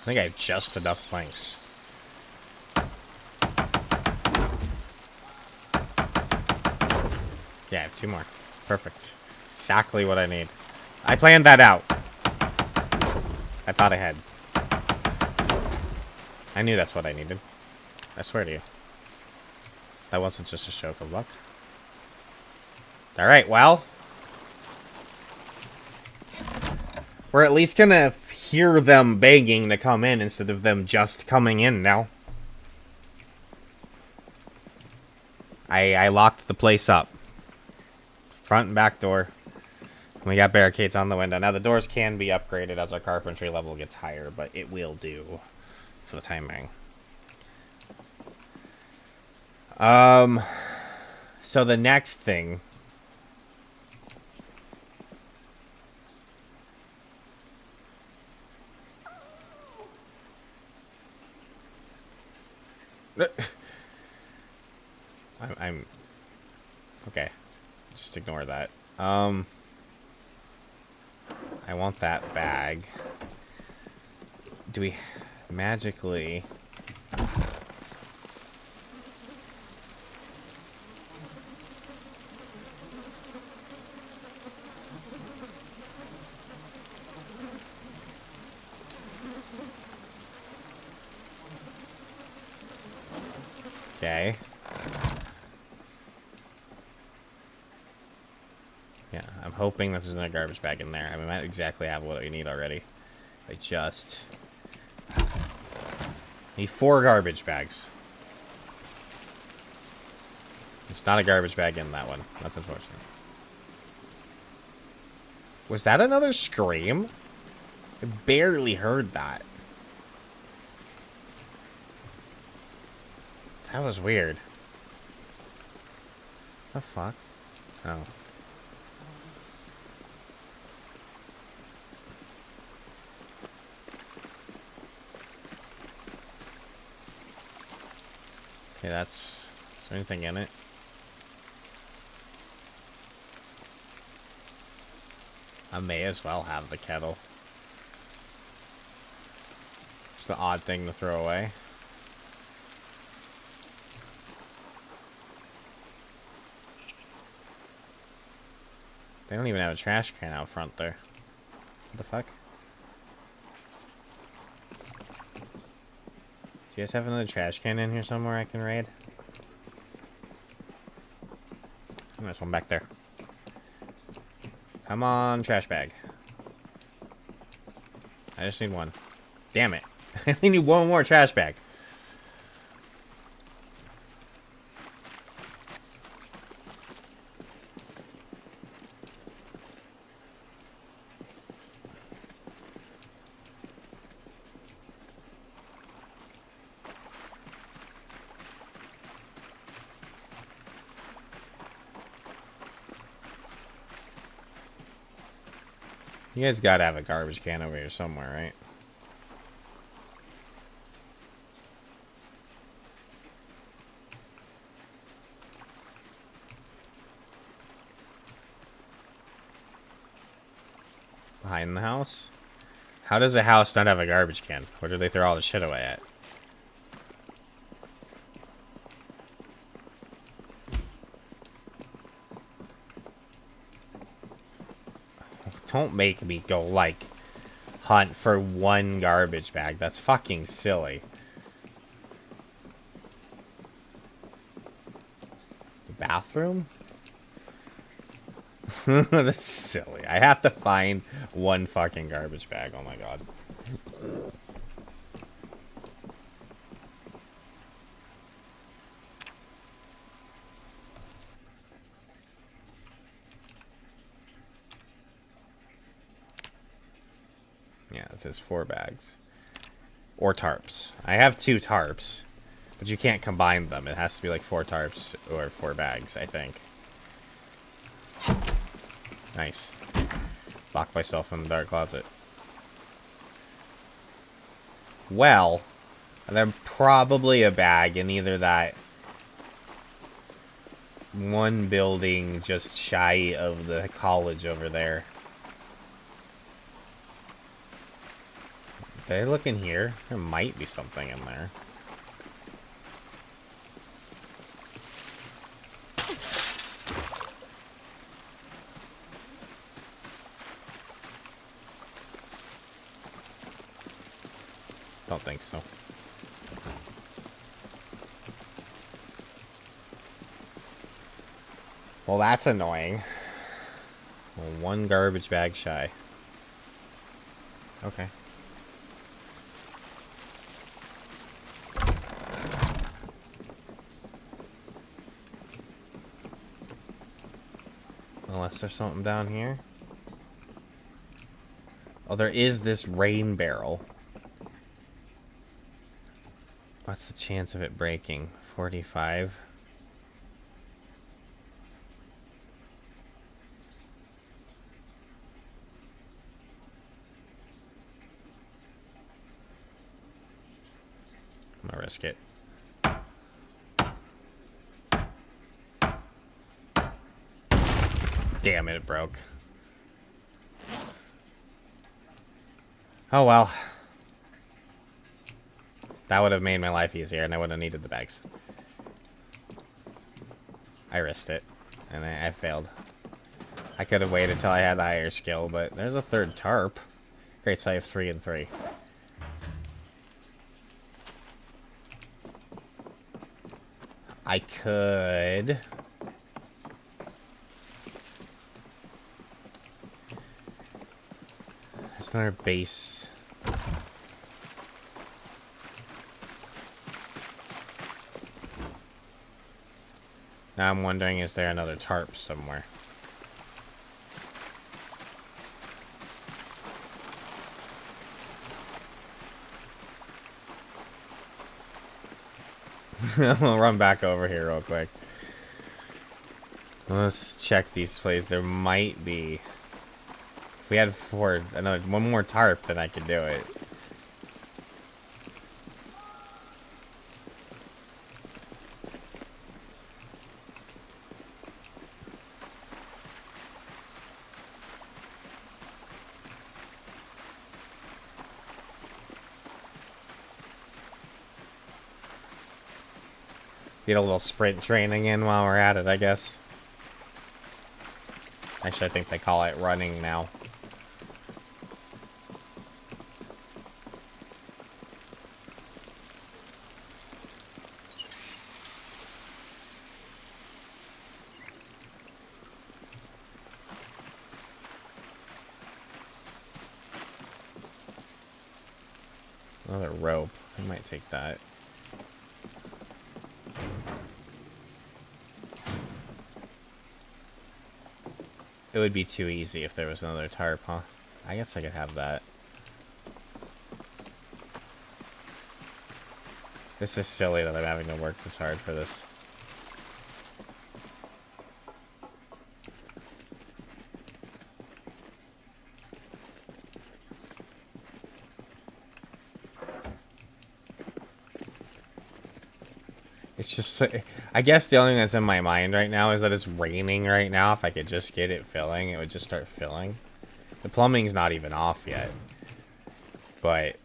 I think I have just enough planks. Yeah, I have 2 more. Perfect. Exactly what I need. I planned that out. I thought I had. I knew that's what I needed. I swear to you. That wasn't just a stroke of luck. Alright, well. We're at least gonna hear them begging to come in instead of them just coming in now. I locked the place up. Front and back door. We got barricades on the window. Now the doors can be upgraded as our carpentry level gets higher, but it will do for the time being. So the next thing. I'm okay. Just ignore that. I want that bag. Do we magically? Okay. hoping that there's no garbage bag in there. I mean, I might exactly have what we need already. I just need 4 garbage bags. There's not a garbage bag in that one. That's unfortunate. Was that another scream? I barely heard that. That was weird. The fuck? Oh. Okay, that's... Is there anything in it? I may as well have the kettle. It's an odd thing to throw away. They don't even have a trash can out front there. What the fuck? Do you guys have another trash can in here somewhere I can raid? Oh, there's one back there. Come on, trash bag. I just need one. Damn it. I only need one more trash bag. You guys gotta have a garbage can over here somewhere, right? Behind the house? How does a house not have a garbage can? Where do they throw all the shit away at? Don't make me go, like, hunt for one garbage bag. That's fucking silly. The bathroom? That's silly. I have to find one fucking garbage bag. Oh my god. Yeah, it says 4 bags. Or tarps. I have 2 tarps. But you can't combine them. It has to be like 4 tarps or 4 bags, I think. Nice. Lock myself in the dark closet. Well, there's probably a bag in either that one building just shy of the college over there. Did I look in here? There might be something in there. Don't think so. Well, that's annoying. Well, one garbage bag shy. Okay. Unless there's something down here. Oh, there is this rain barrel. What's the chance of it breaking? 45. I'm gonna risk it. Damn it, it broke. Oh well. That would have made my life easier, and I wouldn't have needed the bags. I risked it, and I failed. I could have waited till I had the higher skill, but there's a 3rd tarp. Great, so I have 3 and 3. I could Another base. Now I'm wondering, is there another tarp somewhere? We'll run back over here real quick. Let's check these places. There might be. If we had one more tarp, then I could do it. Get a little sprint training in while we're at it, I guess. Actually, I think they call it running now. Another rope. I might take that. It would be too easy if there was another tarp, huh? I guess I could have that. This is silly that I'm having to work this hard for this. It's just, I guess the only thing that's in my mind right now is that it's raining right now. If I could just get it filling, it would just start filling. The plumbing's not even off yet. But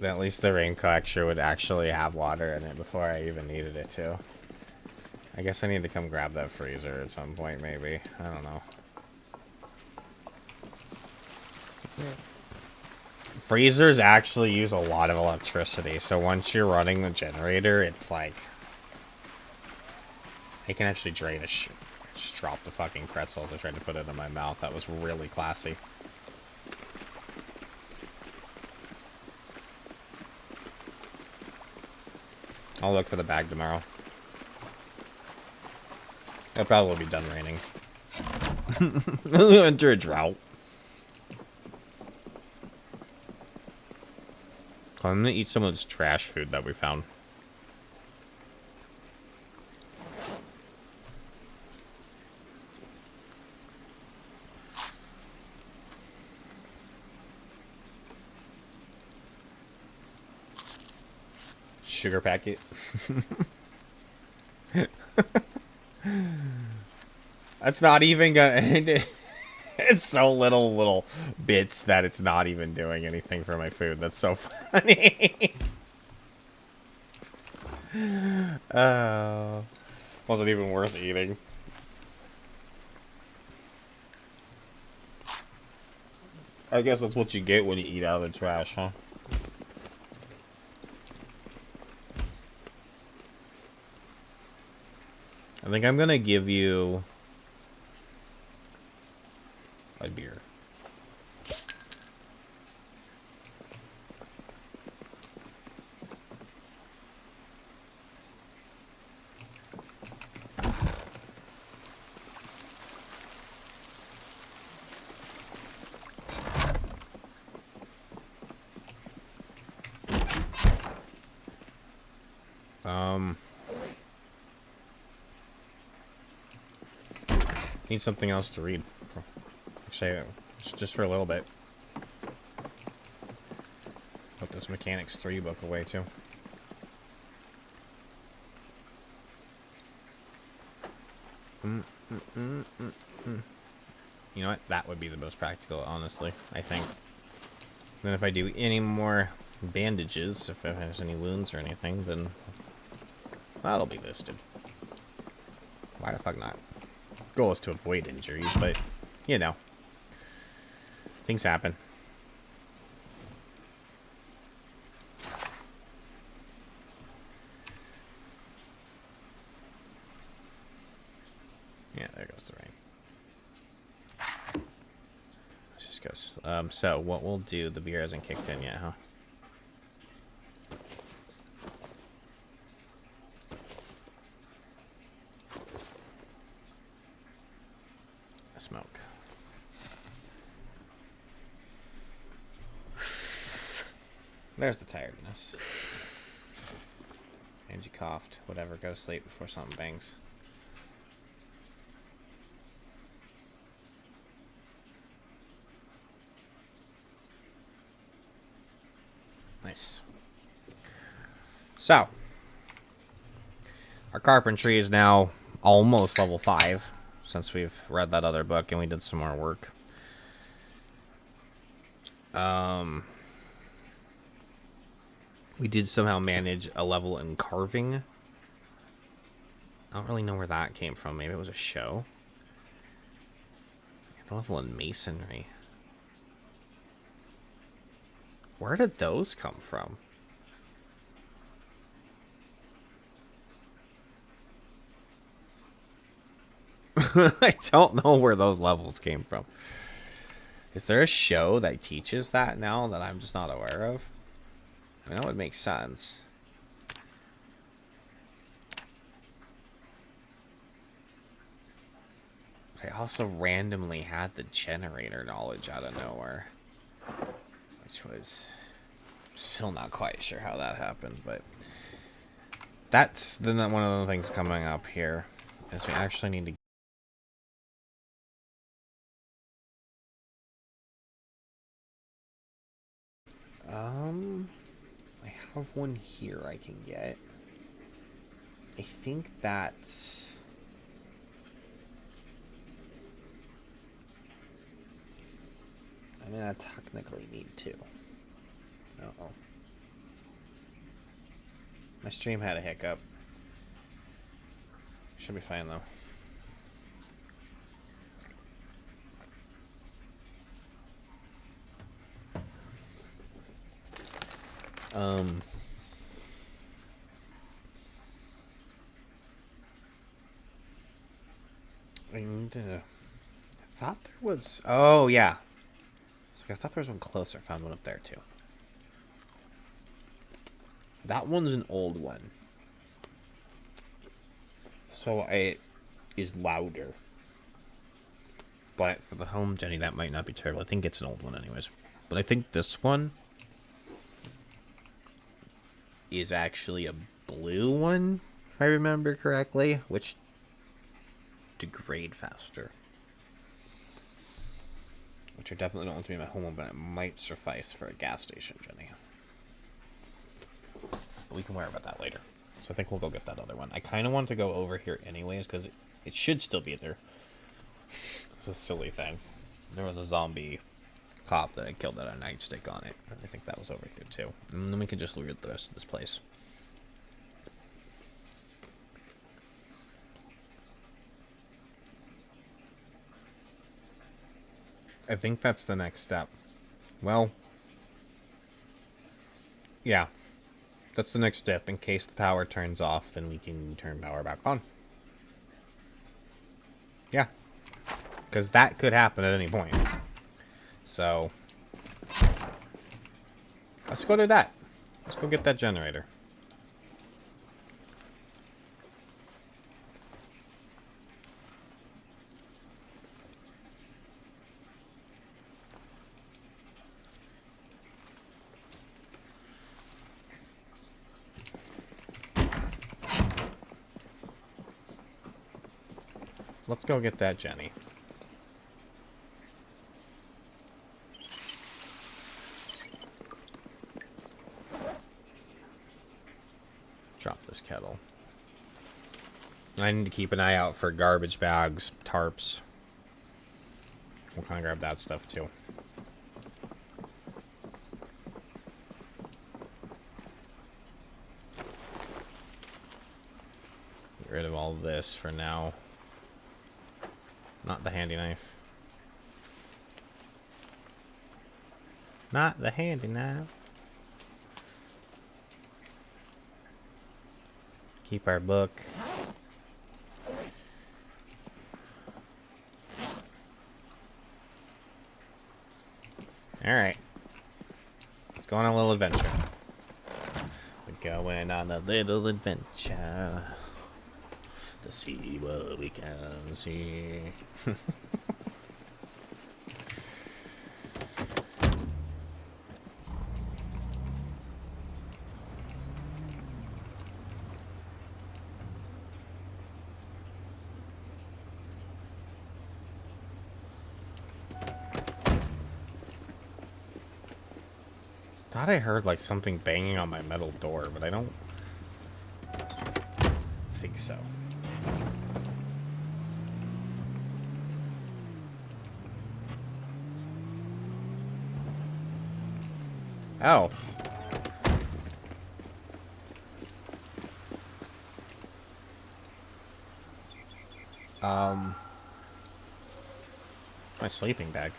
at least the rain collector would actually have water in it before I even needed it to. I guess I need to come grab that freezer at some point, maybe. I don't know. Freezers actually use a lot of electricity, so once you're running the generator, it's like... I can actually drain a just drop the fucking pretzels. I tried to put it in my mouth. That was really classy. I'll look for the bag tomorrow. It'll probably be done raining. Enter a drought. I'm gonna eat some of this trash food that we found. Sugar packet. That's not even gonna... It's so little bits that it's not even doing anything for my food. That's so funny. Wasn't even worth eating. I guess that's what you get when you eat out of the trash, huh? I think I'm gonna give you a beer. Need something else to read. Actually, just for a little bit. Put this Mechanics 3 book away, too. You know what? That would be the most practical, honestly, I think. Then if I do any more bandages, if it has any wounds or anything, then that'll be listed. Why the fuck not? Goal is to avoid injuries, but, you know. Things happen. Yeah, there goes the rain. Let's just go So what we'll do, the beer hasn't kicked in yet, huh? Smoke. There's the tiredness. And you coughed. Whatever, go to sleep before something bangs. Nice. So, our carpentry is now almost level 5, since we've read that other book and we did some more work. We did somehow manage a level in carving. I don't really know where that came from. Maybe it was a show. A level in masonry. Where did those come from? I don't know where those levels came from. Is there a show that teaches that now that I'm just not aware of? I mean, that would make sense. I also randomly had the generator knowledge out of nowhere. Which was... still not quite sure how that happened, but... that's then one of the things coming up here. Is we actually need to... I have one here I can get. I think that's... I mean, I technically need 2. Uh-oh. My stream had a hiccup. Should be fine, though. I thought there was... oh, yeah. I thought there was one closer. Found one up there, too. That one's an old one. So it is louder. But for the home Jenny, that might not be terrible. I think it's an old one anyways. But I think this one is actually a blue one, if I remember correctly, which degrade faster. Which I definitely don't want to be my home one, but it might suffice for a gas station, Jenny. But we can worry about that later. So I think we'll go get that other one. I kind of want to go over here anyways, because it should still be there. It's a silly thing. There was a zombie cop that I killed that had a nightstick on it. I think that was over here too. And then we can just loot at the rest of this place. I think that's the next step. Well, yeah. That's the next step. In case the power turns off, then we can turn power back on. Yeah. Because that could happen at any point. So, let's go do that. Let's go get that generator. Let's go get that Jenny. Drop this kettle. I need to keep an eye out for garbage bags, tarps. We'll kind of grab that stuff too. Get rid of all this for now. Not the handy knife. Not the handy knife. Keep our book. Alright. Let's go on a little adventure. We're going on a little adventure to see what we can see. Thought I heard like something banging on my metal door, but I don't think so. Oh. My sleeping bag.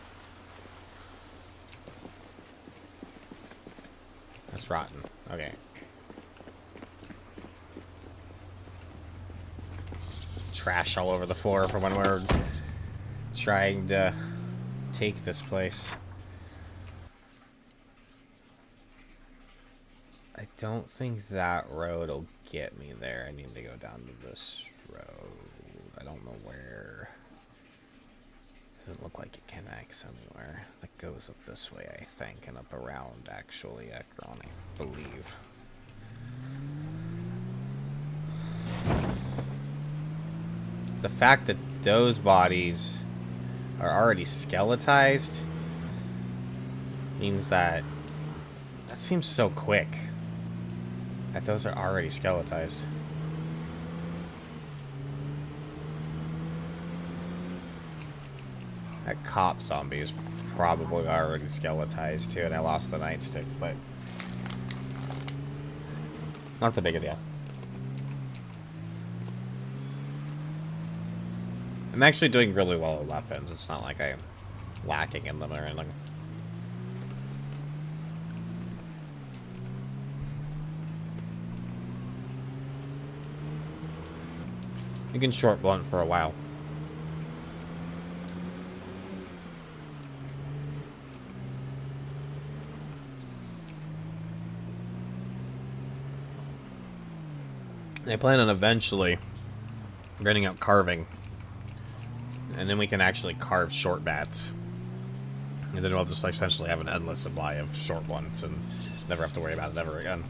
That's rotten. Okay. Trash all over the floor from when we're trying to take this place. I don't think that road will get me there. I need to go down to this road. I don't know where. Doesn't look like it connects anywhere. That goes up this way, I think, and up around, actually, Ekron, I believe. The fact that those bodies are already skeletized means that seems so quick. That those are already skeletized. That cop zombie is probably already skeletized too, and I lost the nightstick, but not the big a deal. I'm actually doing really well with weapons. It's not like I'm lacking in them or anything. You can short blunt for a while. I plan on eventually renting out carving. And then we can actually carve short bats. And then we'll just essentially have an endless supply of short blunts and never have to worry about it ever again.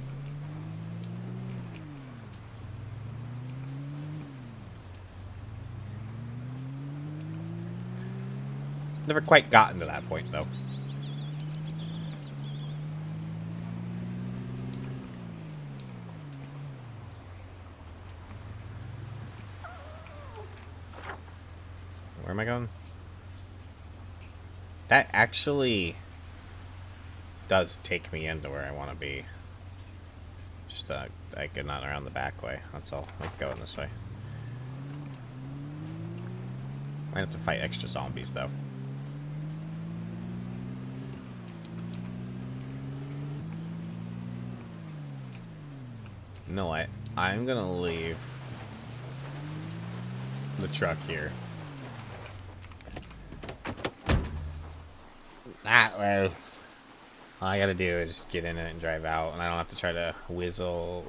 Never quite gotten to that point, though. Where am I going? That actually does take me into where I want to be. Just, I get not around the back way. That's all. I'm going this way. Might have to fight extra zombies, though. You know what? I'm gonna leave the truck here. That way. All I gotta do is get in it and drive out, and I don't have to try to weasel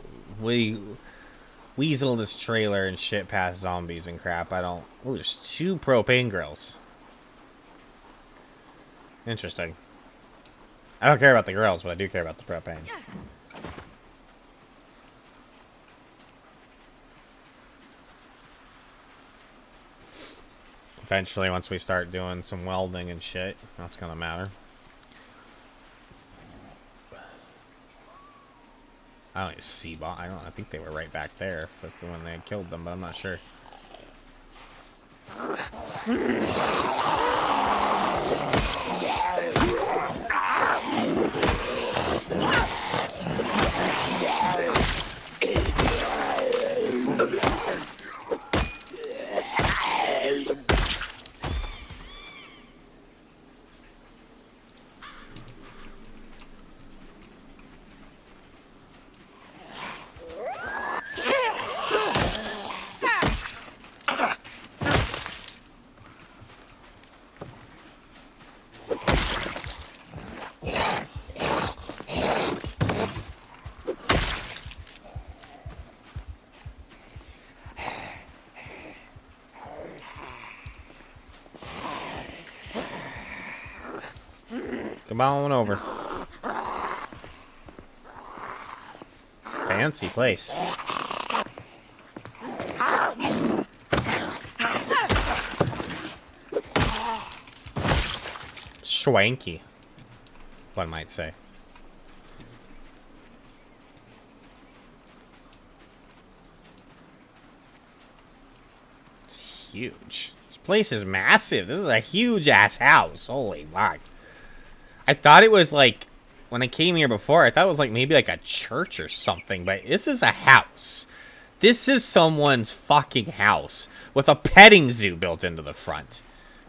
this trailer and shit past zombies and crap. I don't... Ooh, there's 2 propane grills. Interesting. I don't care about the grills, but I do care about the propane. Eventually, once we start doing some welding and shit, that's gonna matter. I don't see bomb. I think they were right back there when they had killed them, but I'm not sure. Come on over. Fancy place. Schwanky, one might say. It's huge. This place is massive. This is a huge ass house. Holy fuck. I thought it was like, when I came here before, I thought it was like maybe like a church or something, but this is a house. This is someone's fucking house with a petting zoo built into the front.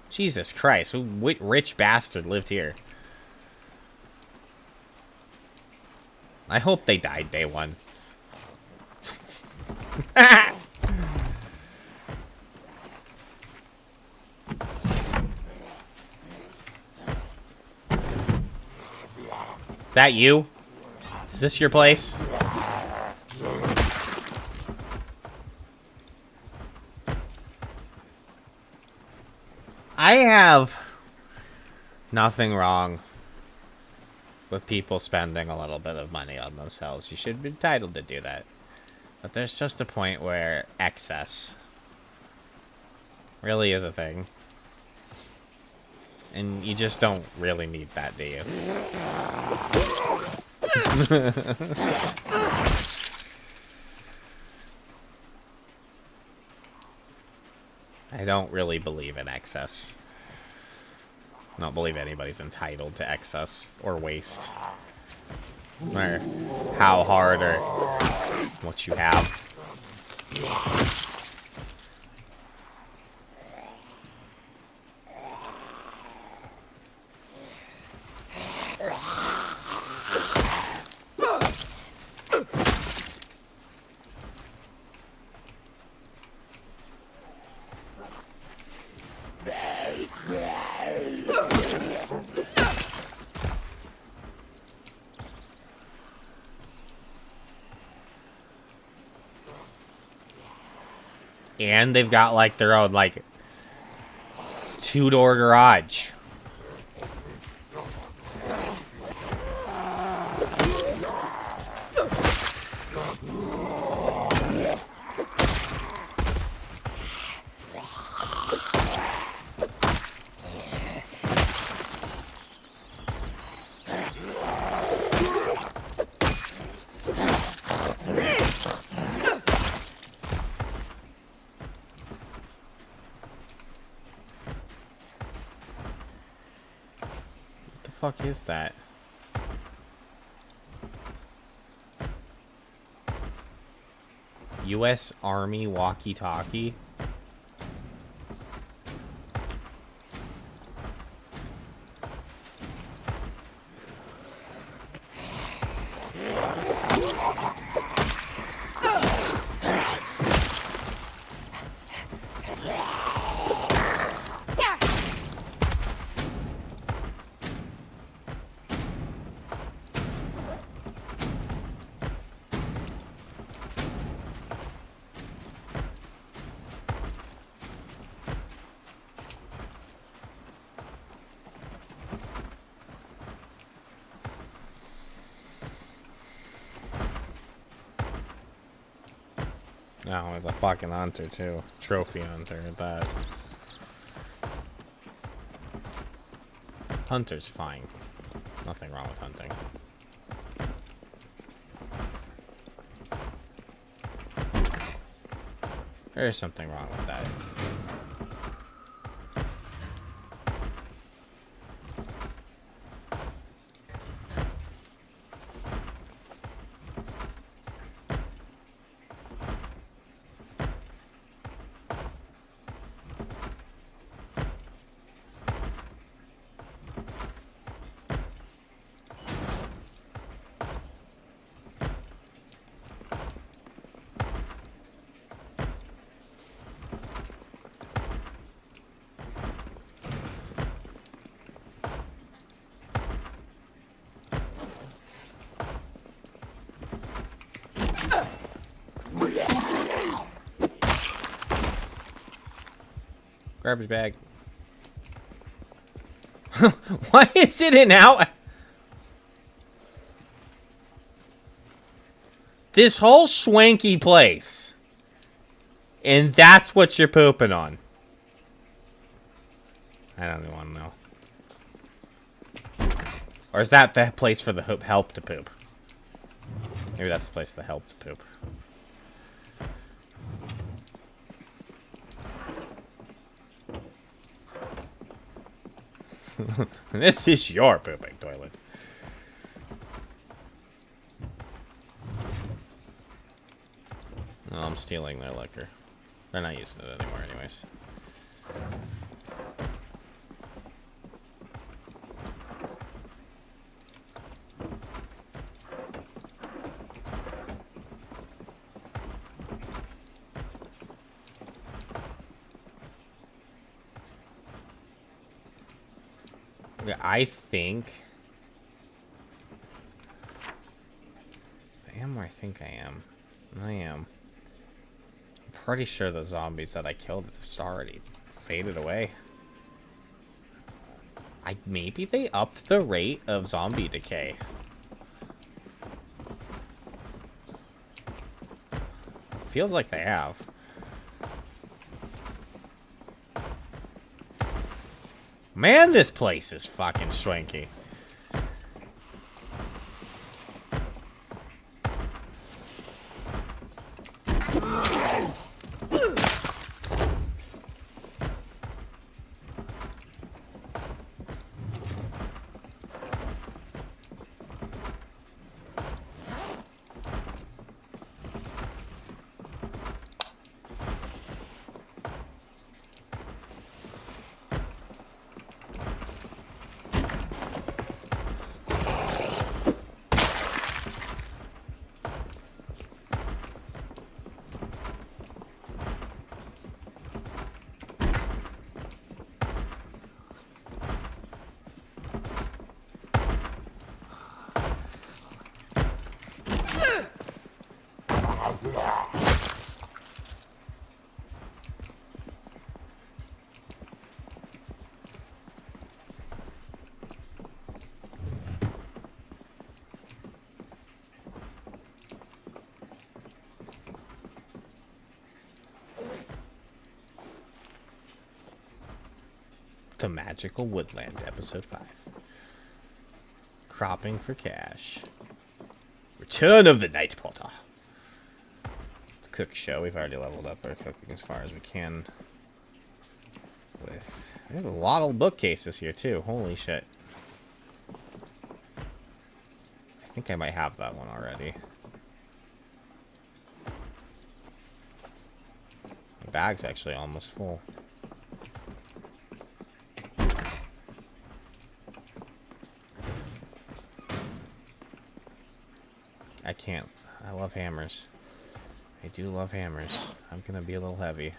Jesus Christ, what rich bastard lived here? I hope they died day one. Is that you? Is this your place? I have nothing wrong with people spending a little bit of money on themselves. You should be entitled to do that. But there's just a point where excess really is a thing. And you just don't really need that, do you? I don't really believe in excess. I don't believe anybody's entitled to excess or waste. No matter how hard or what you have. And they've got like their own like two-door garage. What the fuck is that? U.S. Army walkie-talkie? No, he's a fucking hunter too. Trophy hunter at that. Hunter's fine. Nothing wrong with hunting. There's something wrong with that. Garbage bag. Why is it an out? This whole swanky place. And that's what you're pooping on. I don't even want to know. Or is that the place for the help to poop? Maybe that's the place for the help to poop. This is your pooping toilet. No, I'm stealing their liquor. They're not using it anymore anyways. Yeah, I think I am where I think I am. I am. I'm pretty sure the zombies that I killed have already faded away. Maybe they upped the rate of zombie decay. Feels like they have. Man, this place is fucking swanky. The Magical Woodland, Episode 5. Cropping for cash. Return of the Night Porter. The cook show. We've already leveled up our cooking as far as we can. With we have a lot of bookcases here too. Holy shit. I think I might have that one already. The bag's actually almost full. I can't. I love hammers. I do love hammers. I'm gonna be a little heavy.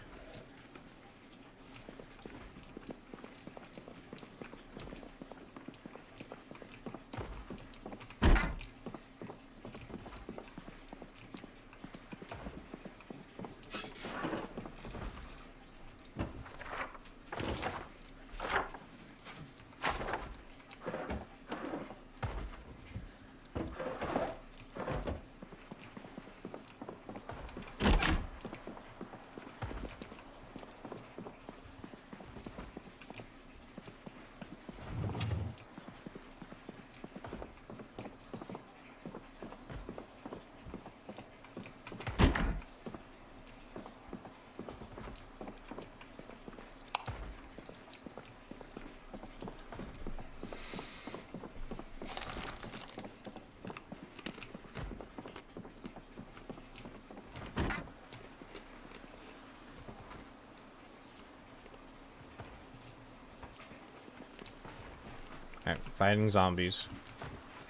Alright, fighting zombies.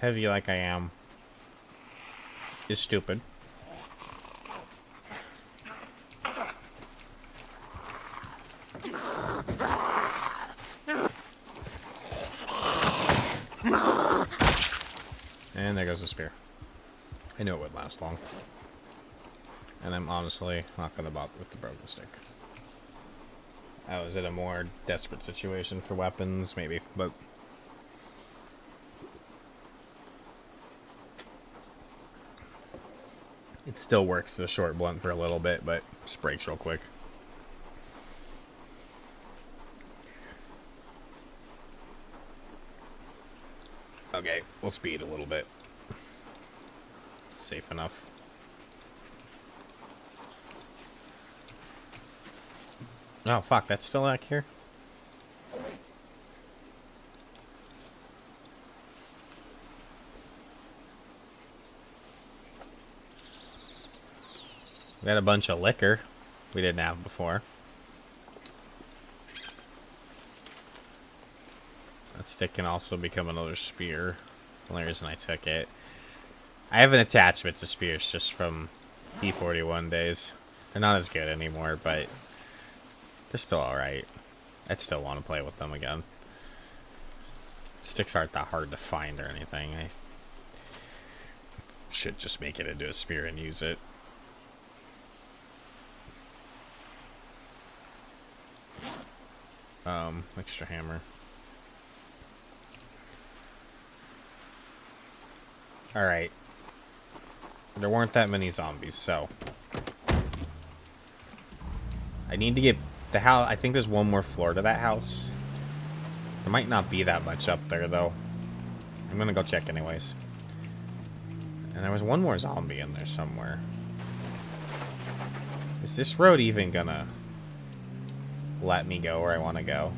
Heavy like I am. Is stupid. And there goes the spear. I knew it wouldn't last long. And I'm honestly not gonna bother with the broken stick. I was in a more desperate situation for weapons, maybe, but It still works as a short blunt for a little bit, but just breaks real quick. Okay, we'll speed a little bit. Safe enough. Oh, fuck, that's still back here? We got a bunch of liquor we didn't have before. That stick can also become another spear. The only reason I took it. I have an attachment to spears just from E41 days. They're not as good anymore, but they're still alright. I'd still want to play with them again. Sticks aren't that hard to find or anything. I should just make it into a spear and use it. Extra hammer. Alright. There weren't that many zombies, so I need to get the house. I think there's one more floor to that house. There might not be that much up there, though. I'm gonna go check anyways. And there was one more zombie in there somewhere. Is this road even gonna let me go where I want to go?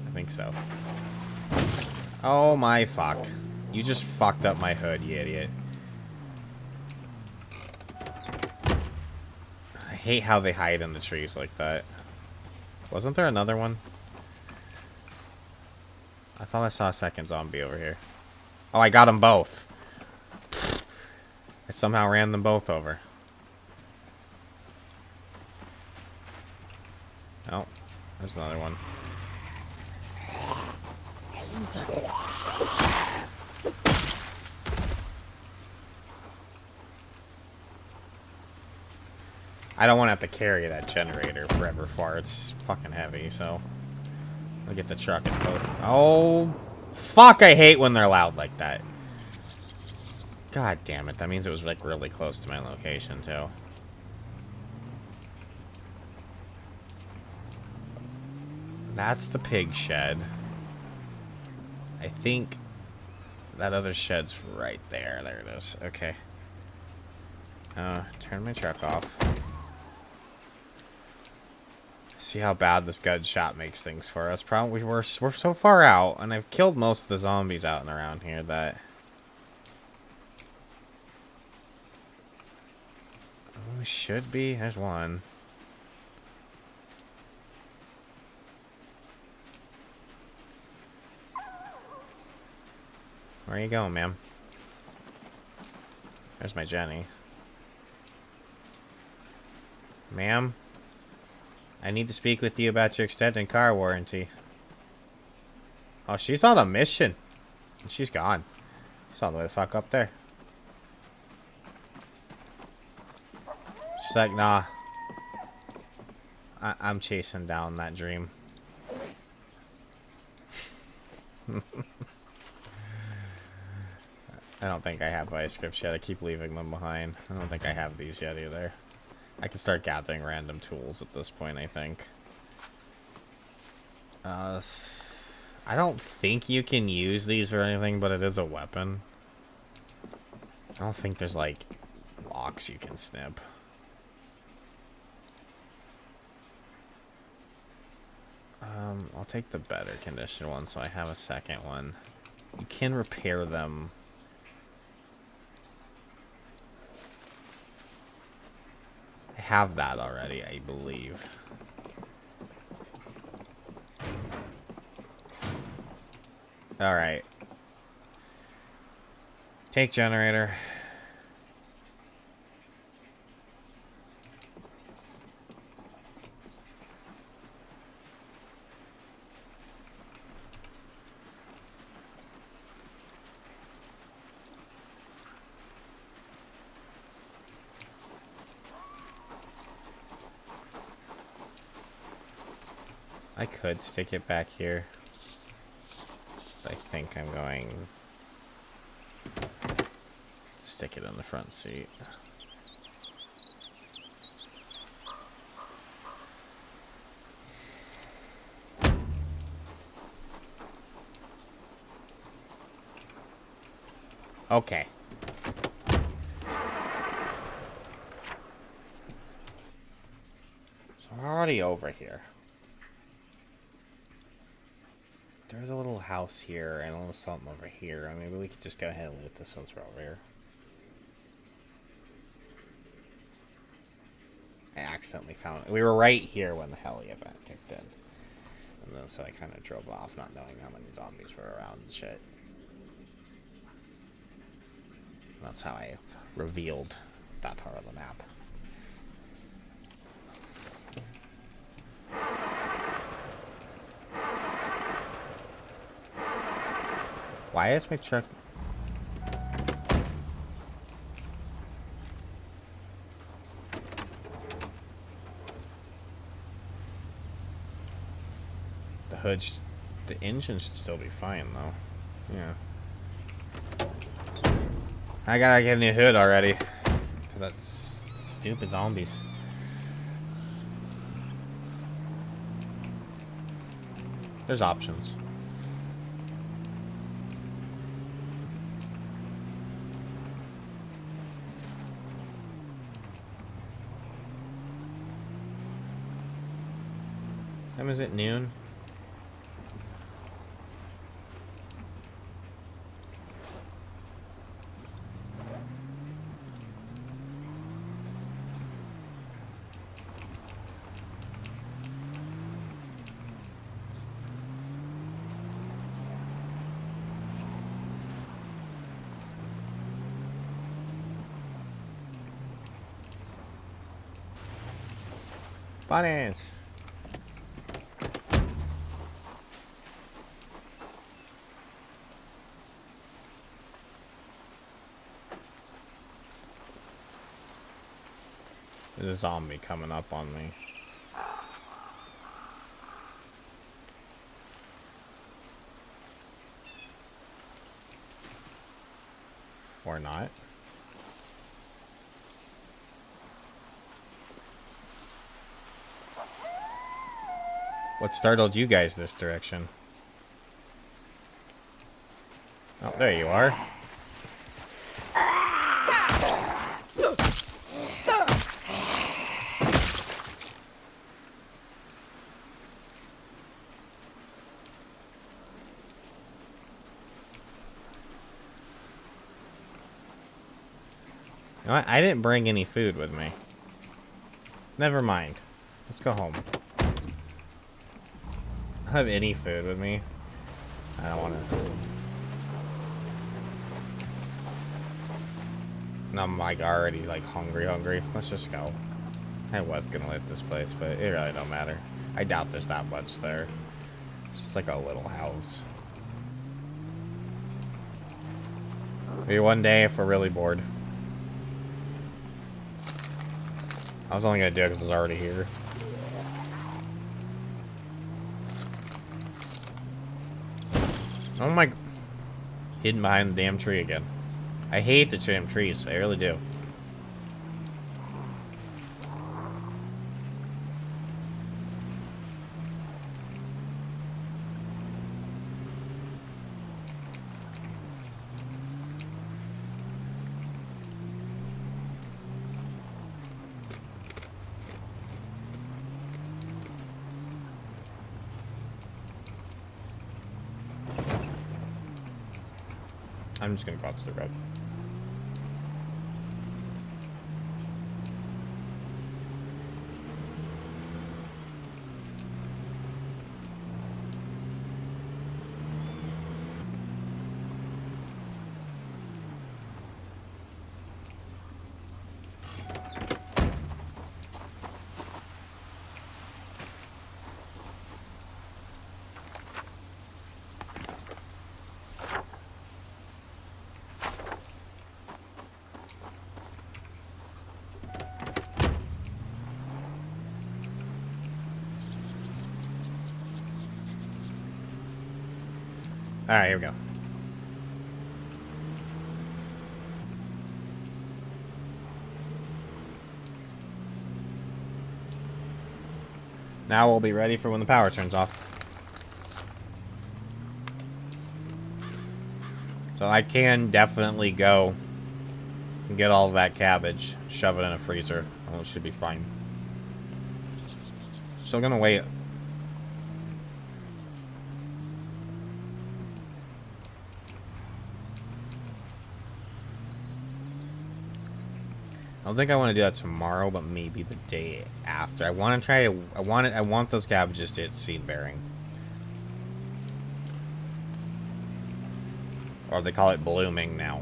I think so. Oh my fuck. You just fucked up my hood, you idiot. I hate how they hide in the trees like that. Wasn't there another one? I thought I saw a second zombie over here. Oh, I got them both. I somehow ran them both over. Oh, there's another one. I don't want to have to carry that generator forever far. It's fucking heavy, so I'll get the truck as close. Oh, fuck! I hate when they're loud like that. God damn it! That means it was like really close to my location too. That's the pig shed. I think that other shed's right there. There it is. Okay. Turn my truck off. See how bad this gunshot makes things for us. Probably we're so far out, and I've killed most of the zombies out and around here that we should be. There's one. Where are you going, ma'am? There's my Jenny. Ma'am? I need to speak with you about your extended car warranty. Oh, she's on a mission. She's gone. She's all the way the fuck up there. She's like, nah. I'm chasing down that dream. I don't think I have ice scripts yet. I keep leaving them behind. I don't think I have these yet either. I can start gathering random tools at this point, I think. I don't think you can use these or anything, but it is a weapon. I don't think there's, like, locks you can snip. I'll take the better condition one, so I have a second one. You can repair them. I have that already, I believe. Alright. Take generator. I could stick it back here. I think I'm going to stick it in the front seat. Okay. So we're already over here. There's a little house here and a little something over here. Maybe we could just go ahead and loot this once we're over here. I accidentally found it. We were right here when the heli event kicked in. And then so I kind of drove off not knowing how many zombies were around and shit. That's how I revealed that part of the map. Why is my truck... The hood... The engine should still be fine, though. Yeah. I gotta get a new hood already. Because that's stupid zombies. There's options. Time is it noon? Bunnies! There's a zombie coming up on me. Or not. What startled you guys this direction? Oh, there you are. You know what? I didn't bring any food with me. Never mind. Let's go home. I don't have any food with me. I don't want to. I'm like already like hungry. Let's just go. I was gonna loot this place, but it really don't matter. I doubt there's that much there. It's just like a little house. Maybe one day if we're really bored. I was only gonna do it because I was already here. Oh my... Hidden behind the damn tree again. I hate the damn trees. I really do. I'm just gonna cross the road. Alright, here we go. Now we'll be ready for when the power turns off. So I can definitely go and get all of that cabbage, shove it in a freezer. Oh, it should be fine. Still gonna wait. I don't think I want to do that tomorrow, but maybe the day after. I want to try to. I want those cabbages to hit seed bearing, or they call it blooming now.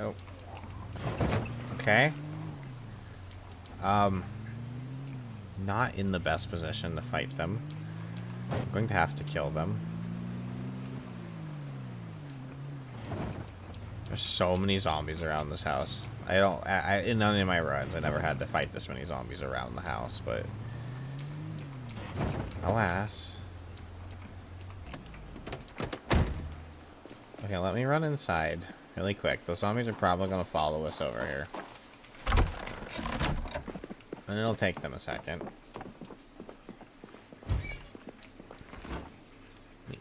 Oh. Okay. Not in the best position to fight them. I'm going to have to kill them. There's so many zombies around this house. In none of my runs, I never had to fight this many zombies around the house, but alas. Okay, let me run inside really quick. Those zombies are probably going to follow us over here. And it'll take them a second.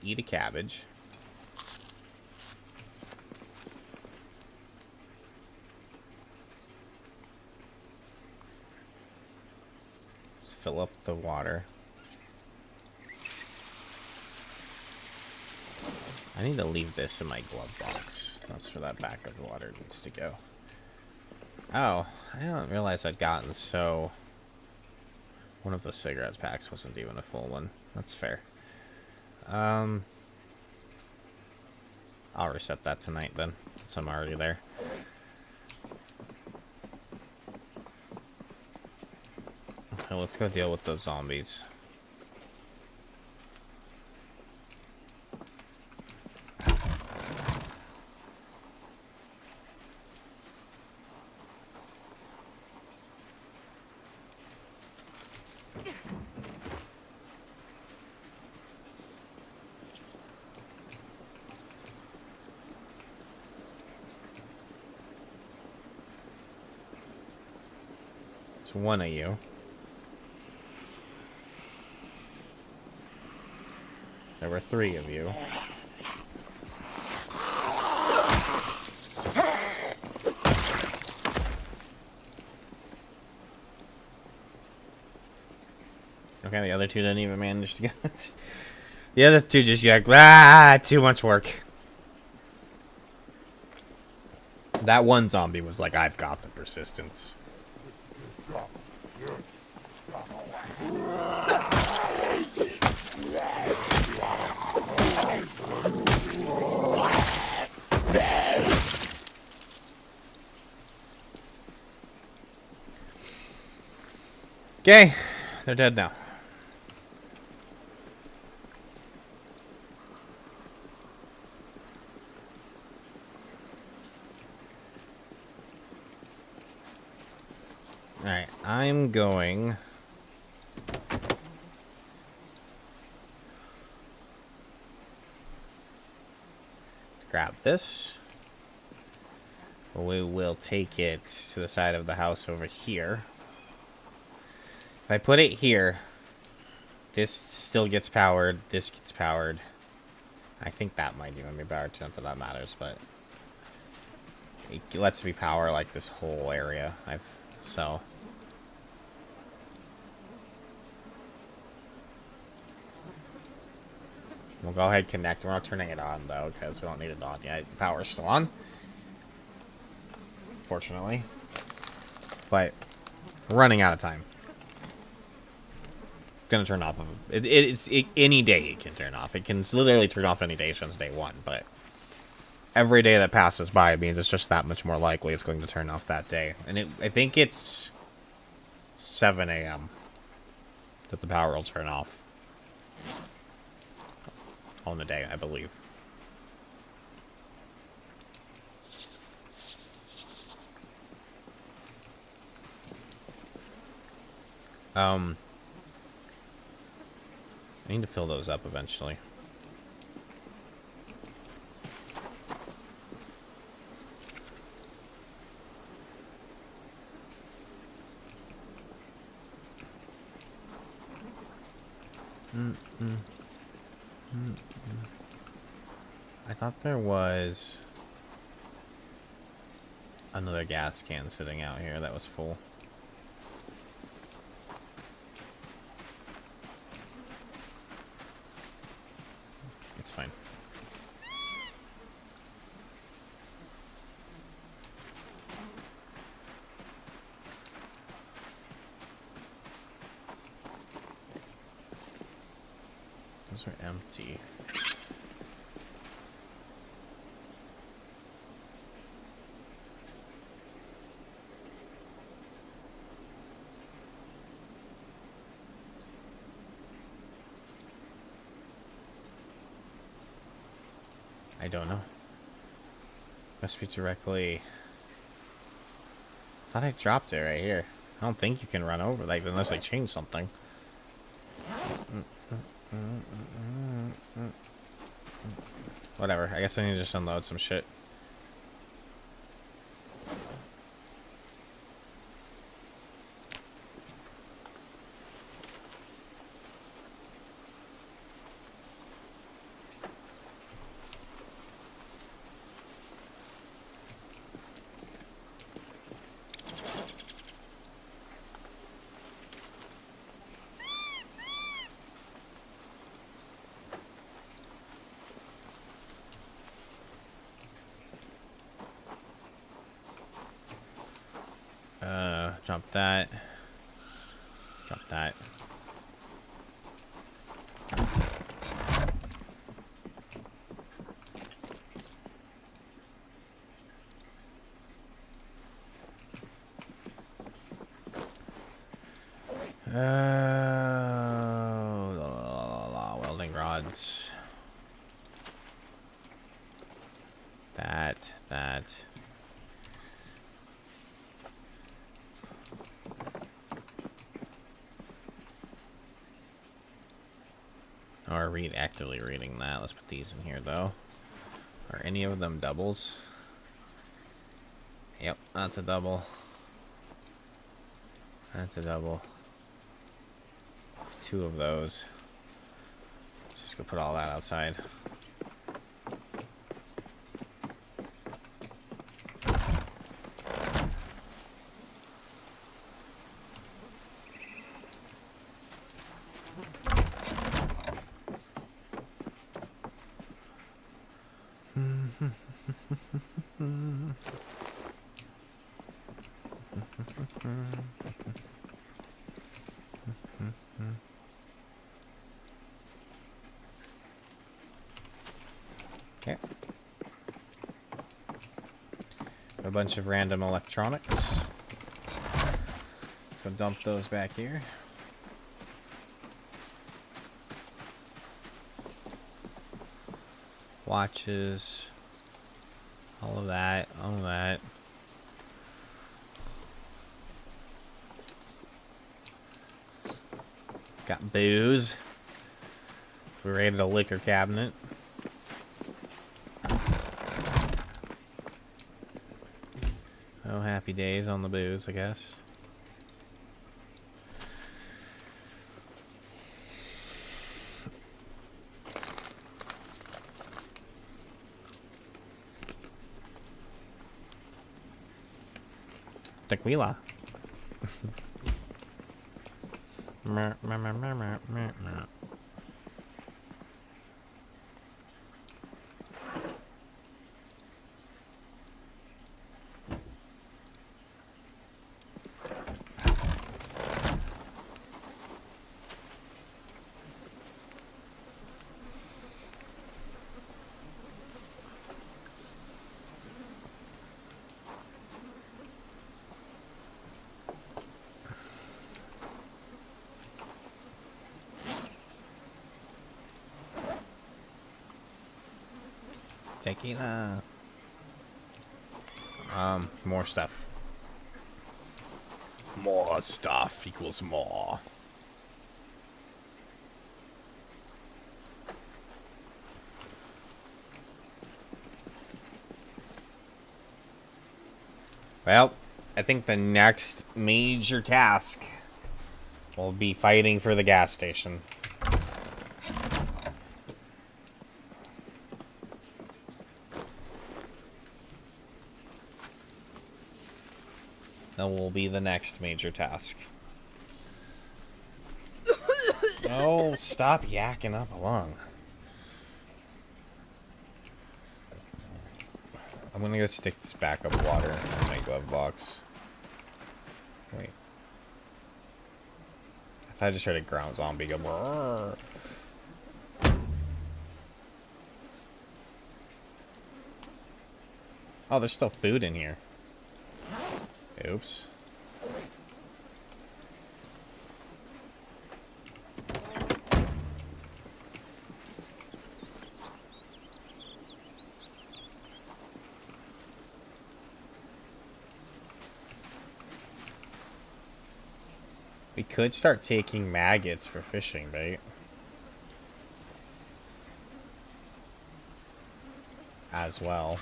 Eat a cabbage. Let's fill up the water. I need to leave this in my glove box. That's where that backup water needs to go. Oh, I didn't realize I'd gotten so... One of the cigarette packs wasn't even a full one. That's fair. I'll reset that tonight then, since I'm already there. Okay, let's go deal with those zombies. It's one of you. There were 3 of you. Okay, the other 2 didn't even manage to get it. The other 2 just like, too much work. That one zombie was like, I've got the persistence. Okay, they're dead now. Alright, I'm going... grab this. We will take it to the side of the house over here. If I put it here, this still gets powered, this gets powered. I think that might even be powered too, not that that matters, but it lets me power like this whole area. So we'll go ahead and connect. We're not turning it on though, because we don't need it on yet. Power's still on, fortunately, but we're running out of time. gonna turn off. Any day it can turn off. It can literally turn off any day since day one. But every day that passes by means it's just that much more likely it's going to turn off that day. And I think it's 7 a.m. that the power will turn off on the day, I believe. I need to fill those up eventually. I thought there was another gas can sitting out here that was full. It's fine. Those are empty. I don't know. Must be directly... I thought I dropped it right here. I don't think you can run over, like, unless I change something. Whatever, I guess I need to just unload some shit. Drop that. Drop that. Welding rods. That. Or actively reading that. Let's put these in here though. Are any of them doubles? Yep, that's a double. That's a double. 2 of those. Just gonna put all that outside. Okay. A bunch of random electronics. So dump those back here. Watches. All of that. All of that. Got booze. We raided a liquor cabinet. Oh, happy days on the booze, I guess. Tequila. Tequila. More stuff. More stuff equals more. Well, I think the next major task will be fighting for the gas station. That will be the next major task. Oh, stop yakking up along. I'm gonna go stick this backup water in my glove box. Wait. I thought I just heard a ground zombie go. Brrr. Oh, there's still food in here. Oops. We could start taking maggots for fishing bait. As well.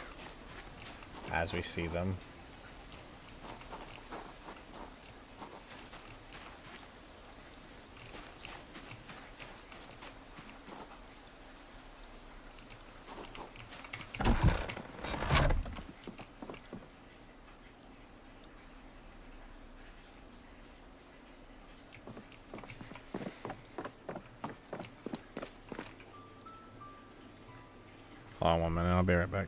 As we see them. Hold on 1 minute, I'll be right back.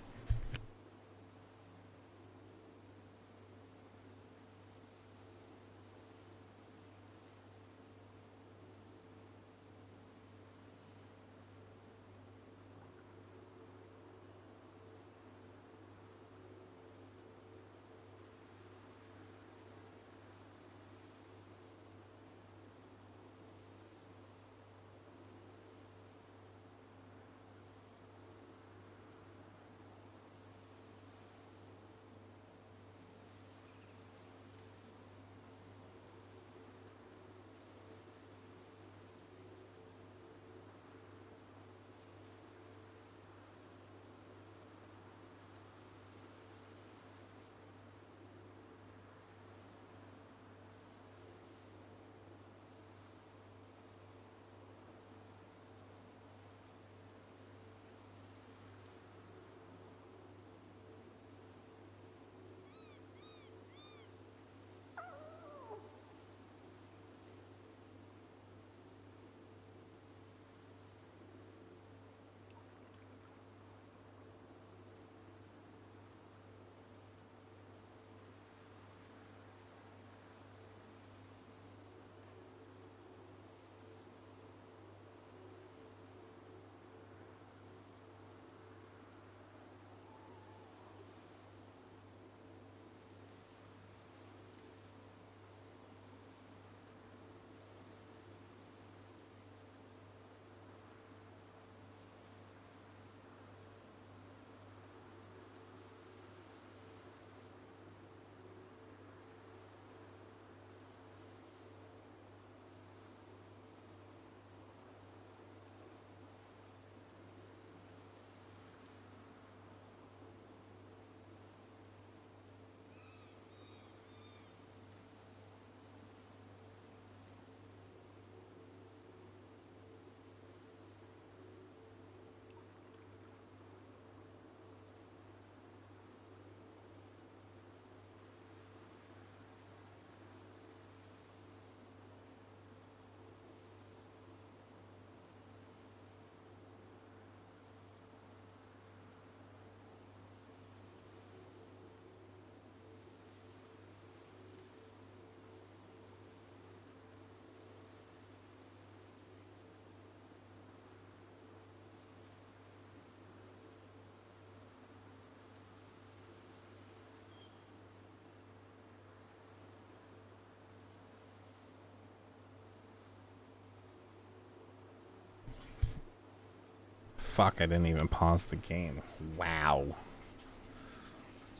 fuck, I didn't even pause the game. Wow.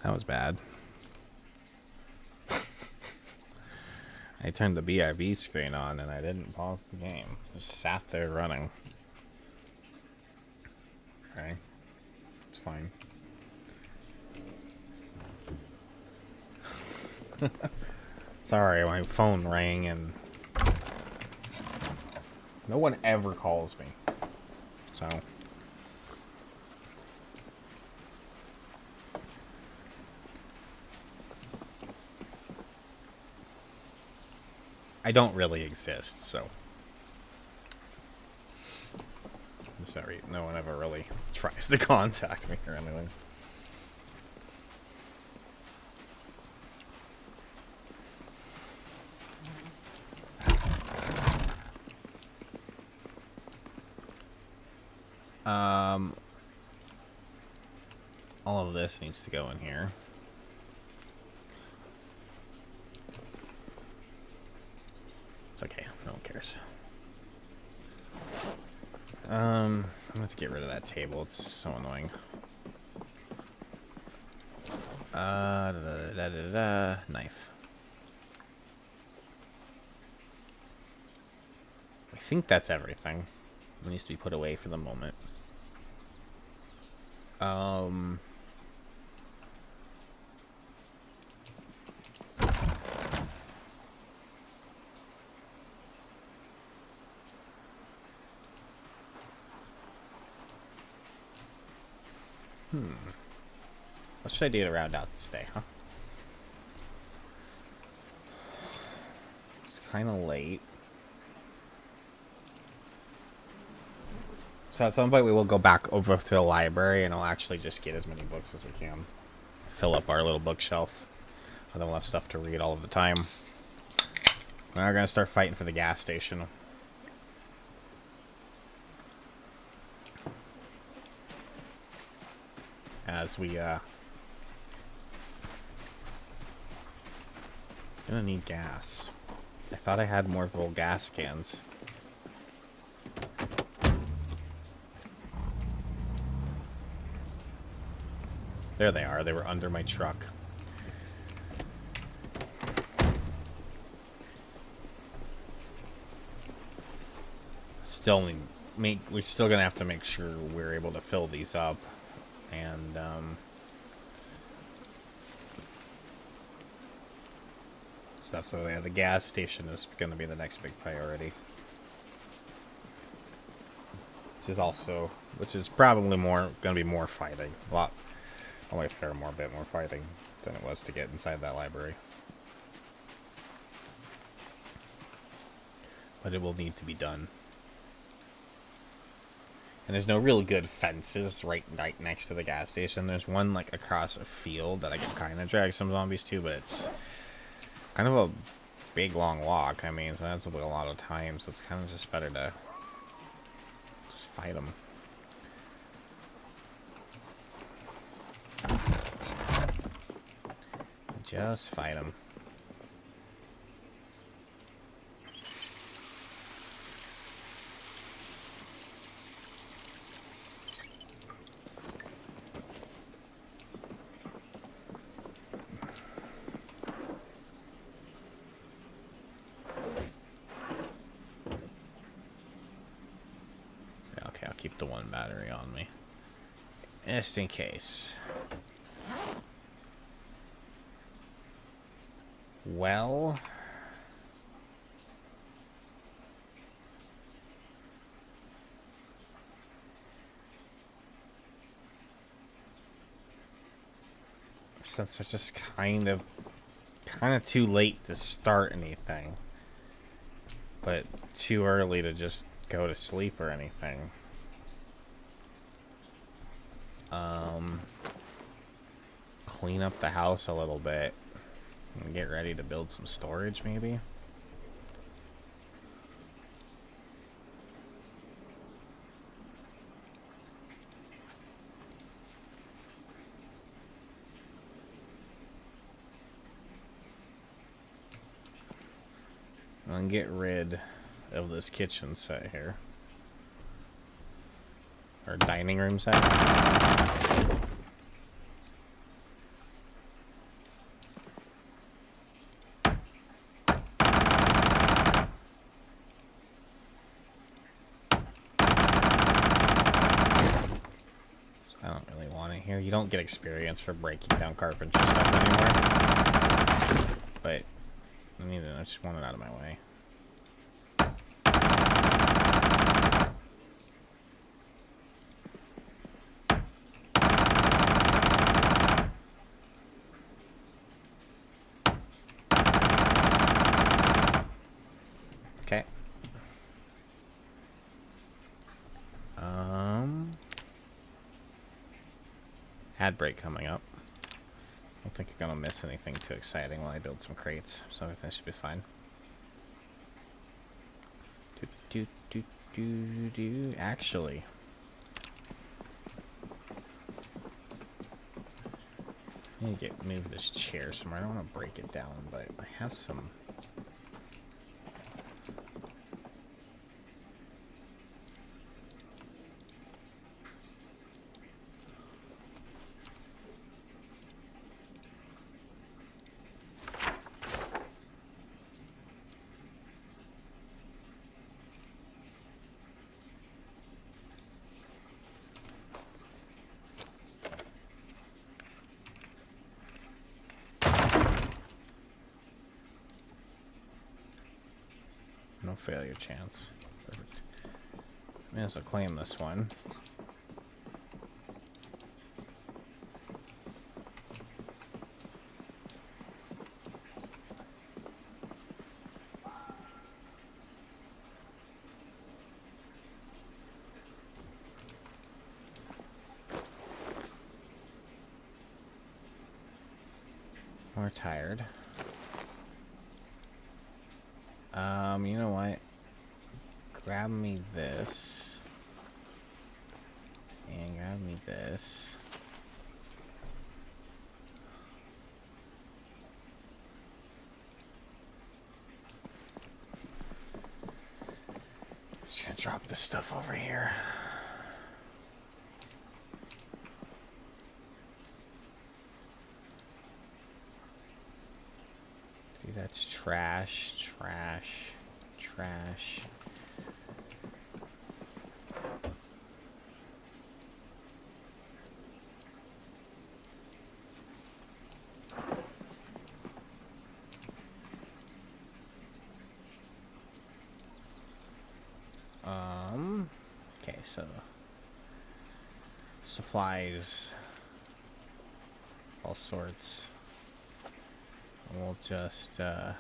That was bad. I turned the BRB screen on and I didn't pause the game. Just sat there running. Okay. It's fine. Sorry, my phone rang and no one ever calls me. So I don't really exist, so sorry, no one ever really tries to contact me or anything. All of this needs to go in here. It's okay, no one cares. Let's get rid of that table. It's so annoying. Knife. I think that's everything. It needs to be put away for the moment. What should I do to round out this day, huh? It's kind of late. So at some point we will go back over to the library and I'll actually just get as many books as we can. Fill up our little bookshelf. And then we'll have stuff to read all of the time. Now we're gonna start fighting for the gas station. As we, gonna need gas. I thought I had more full gas cans. There they are. They were under my truck. Still we're still gonna have to make sure we're able to fill these up, and stuff. So yeah, the gas station is gonna be the next big priority, which is probably gonna be more fighting. Only a fair bit more fighting than it was to get inside that library. But it will need to be done. And there's no real good fences right next to the gas station. There's one like across a field that I can kind of drag some zombies to, but it's kind of a big long walk. I mean, so that's a lot of time, so it's kind of just better to just fight them. Just fight them. Okay, I'll keep the one battery on me. Just in case. Well... since it's just kind of too late to start anything. But too early to just go to sleep or anything. Clean up the house a little bit. And get ready to build some storage, maybe? And get rid of this kitchen set here. or dining room set. I don't really want it here. You don't get experience for breaking down carpentry stuff anymore. But I just want it out of my way. Okay. Ad break coming up. I don't think you're gonna miss anything too exciting while I build some crates, so everything should be fine. Actually, I need to move this chair somewhere. I don't want to break it down, but I have some. No failure chance. Perfect. May as well claim this one. We're tired. You know what? Grab me this. And grab me this. Just gonna drop this stuff over here. See, that's trash, trash, trash. Okay, so supplies, all sorts. We'll just go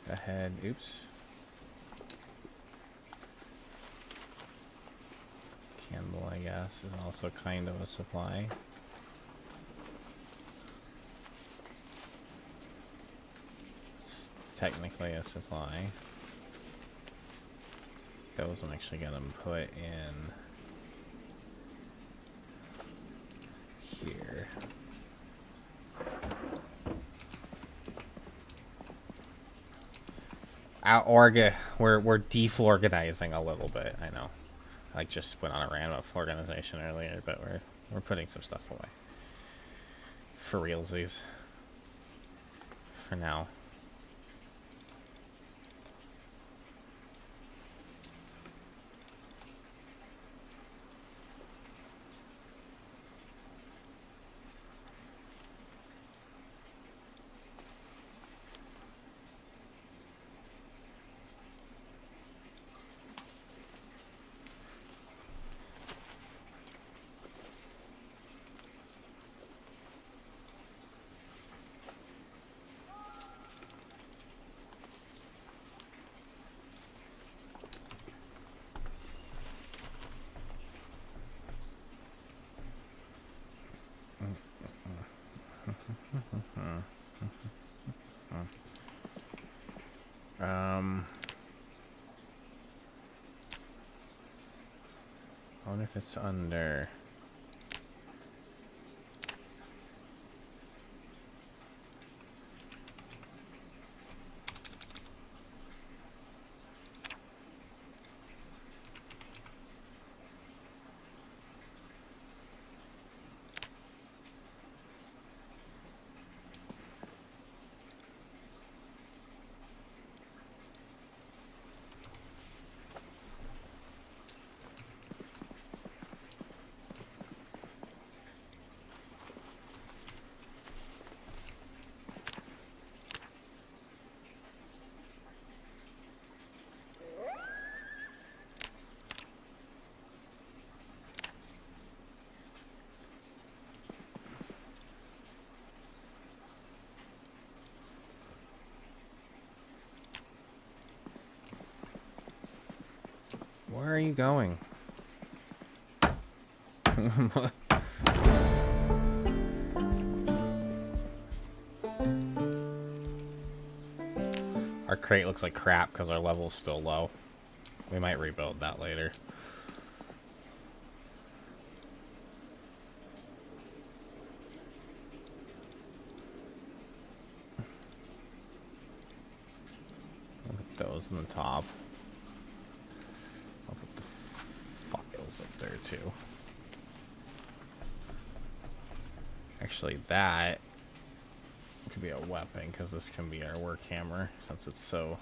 ahead. Oops. Candle, I guess, is also kind of a supply. It's technically a supply. Those I'm actually gonna put in here. We're deflorganizing a little bit. I know. I just went on a rant about organization earlier, but we're putting some stuff away. For realsies. For now. I wonder if it's under. are you going? Our crate looks like crap because our level's still low. We might rebuild that later. I'll put those in the top. I'll put the files up there too. Actually, that could be a weapon because this can be our work hammer since it's so...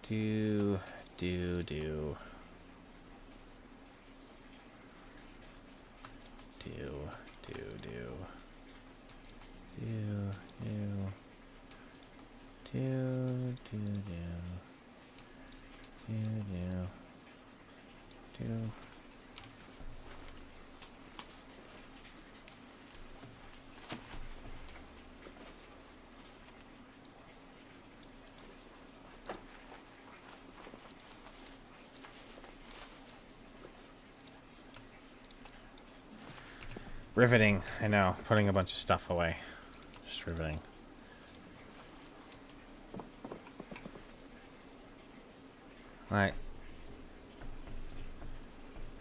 Do. Do. Do. Riveting, I know. Putting a bunch of stuff away. Just riveting. Alright.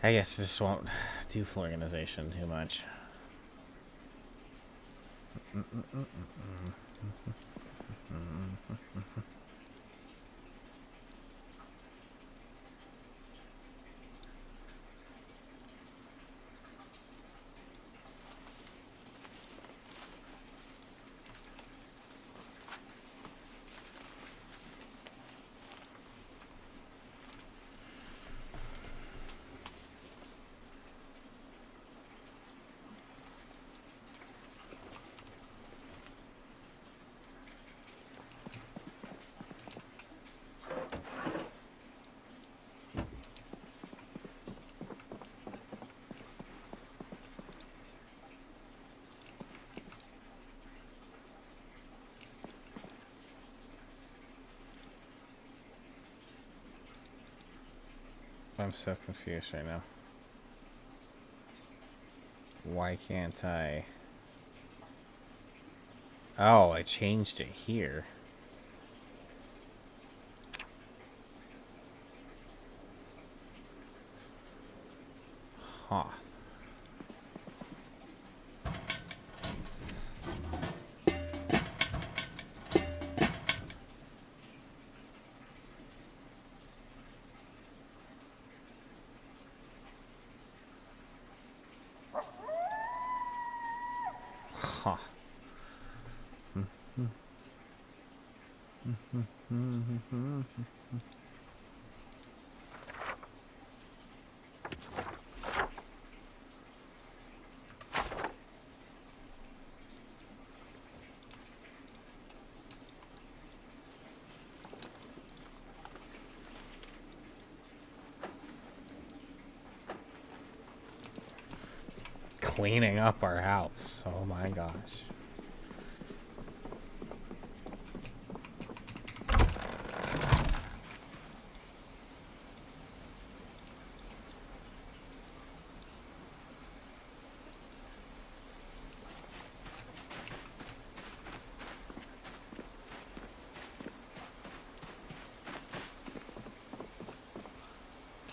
I guess this won't do for organization too much. I'm so confused right now. Why can't I? Oh, I changed it here. Huh. Huh. Cleaning up our house. Oh my gosh.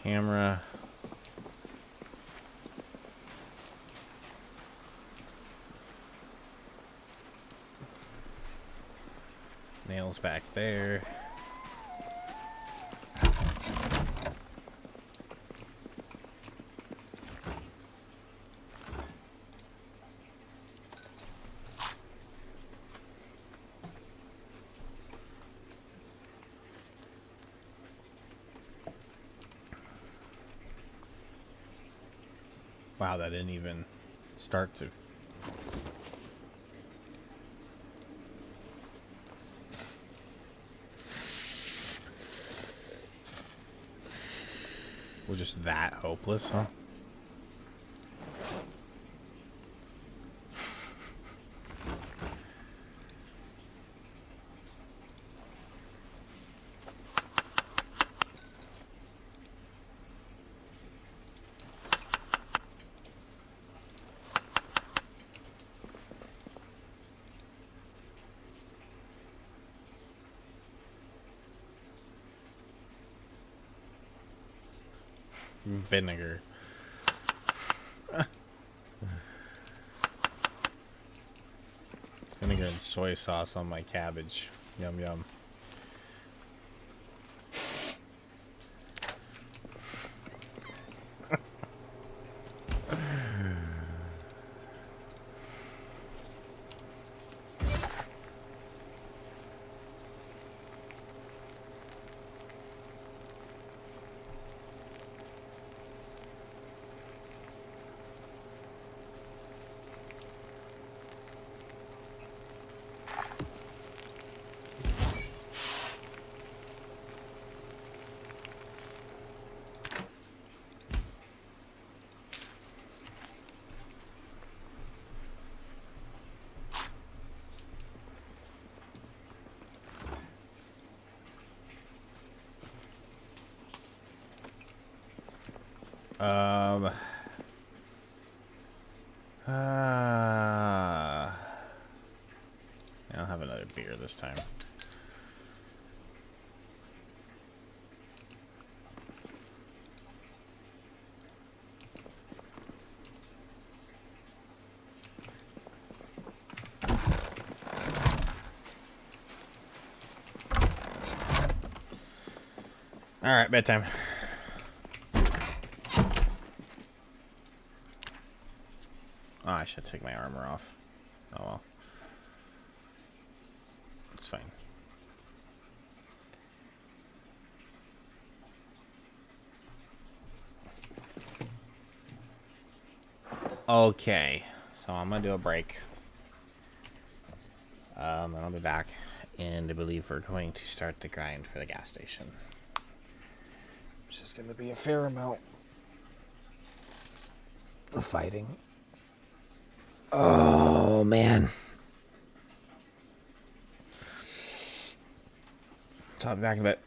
Camera. Nails back there. Wow, that didn't even start to... We're just that hopeless, huh? Vinegar. Vinegar and soy sauce on my cabbage. Yum yum. Um. I'll have another beer this time. All right, bedtime. Oh, I should take my armor off. Oh well. It's fine. Okay, so I'm gonna do a break. And I'll be back, and I believe we're going to start the grind for the gas station. Which is gonna be a fair amount of fighting. Oh man. So I'll be back in a bit.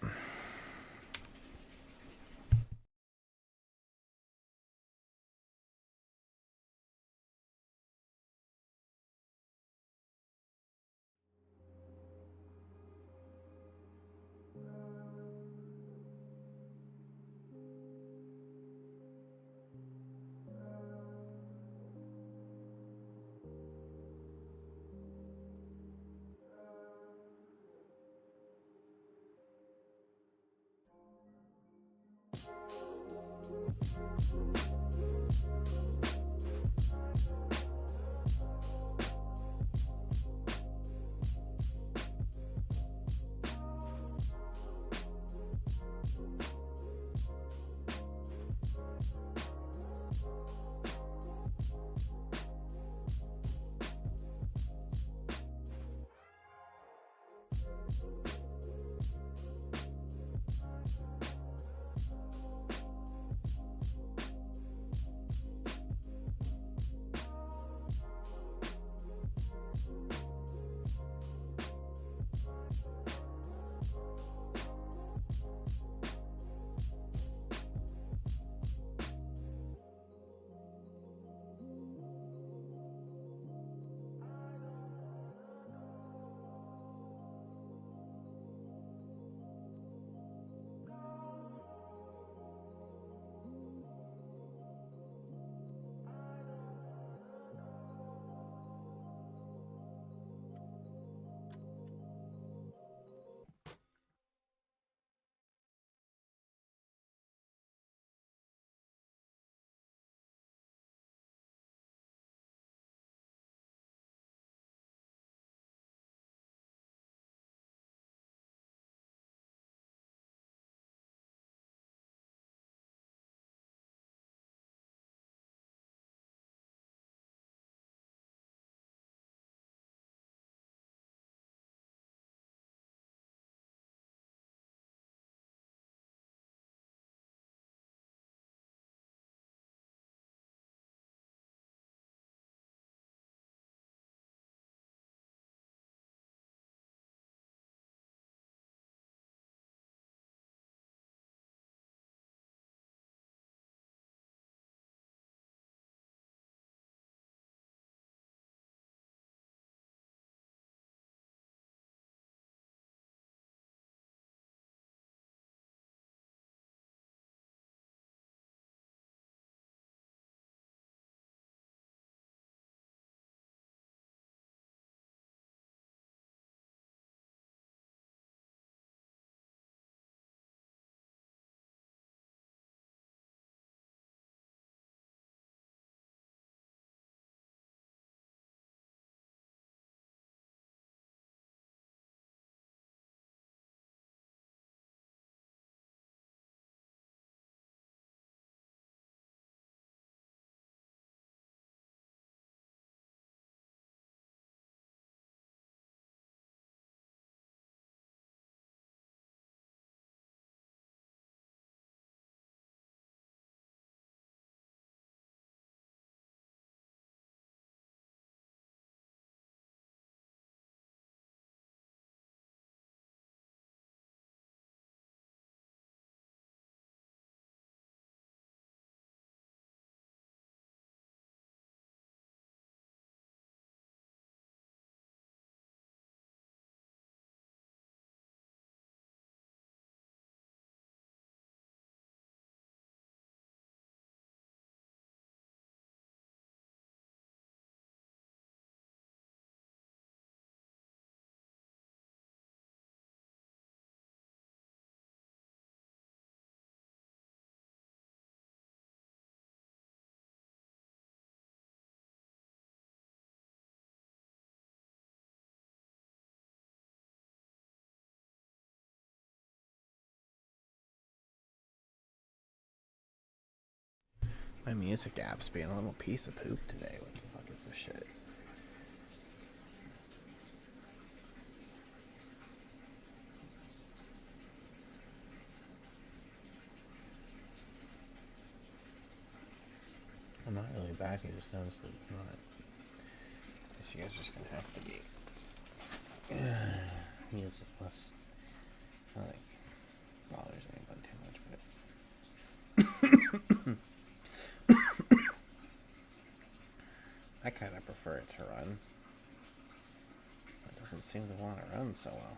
My music app's being a little piece of poop today. What the fuck is this shit? I'm not really back. I just noticed that it's not. I guess you guys are just gonna have to be musicless. Not like bothers anybody too much, but. I kind of prefer it to run. It doesn't seem to want to run so well.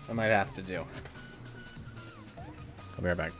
I might have to do. I'll be right back.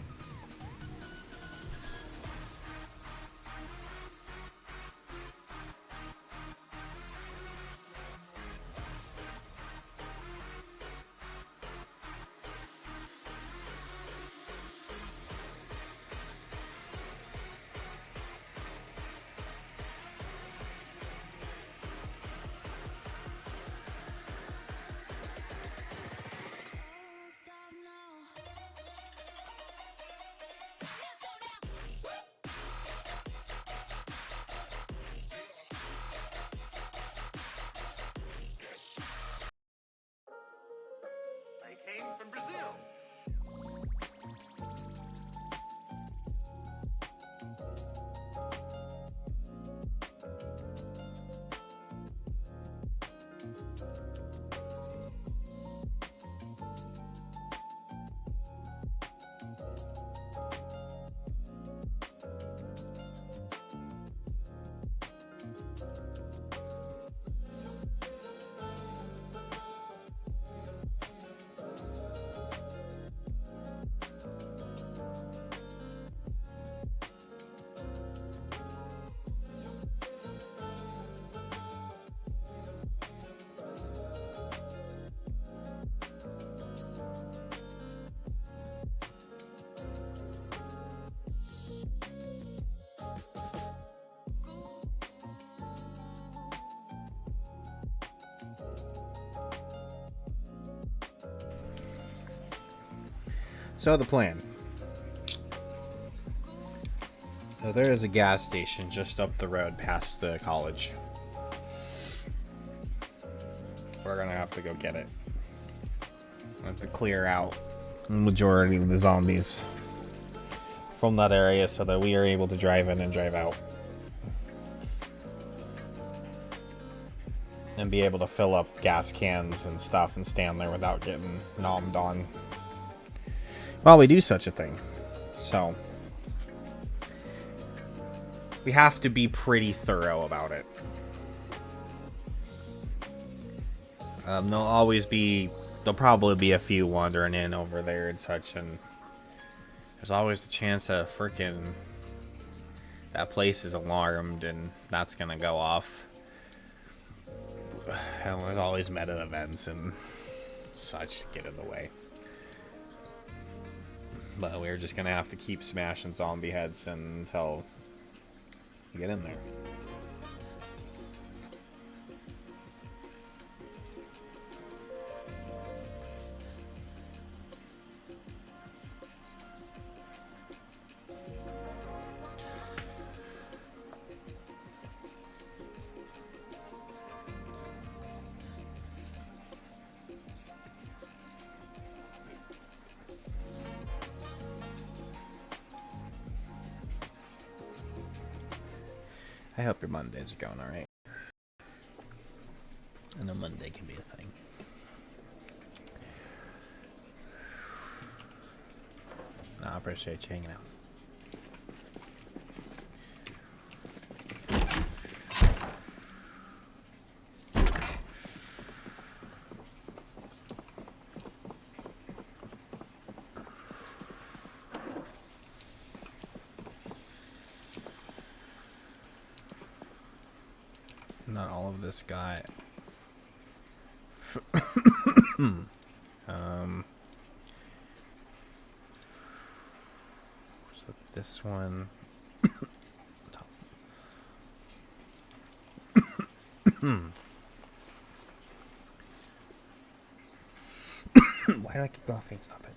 Came from Brazil. So the plan. So there is a gas station just up the road past the college. We're gonna have to go get it. We have to clear out the majority of the zombies from that area so that we are able to drive in and drive out. And be able to fill up gas cans and stuff and stand there without getting nommed on while we do such a thing. So we have to be pretty thorough about it. There'll probably be a few wandering in over there and such, and there's always the chance that that place is alarmed and that's gonna go off. And there's always meta events and such to get in the way. But we're just gonna have to keep smashing zombie heads until we get in there. I hope your Mondays are going alright. I know Monday can be a thing. No, I appreciate you hanging out. Not all of this got. So this one. Top. Why do I keep coughing? Stop it.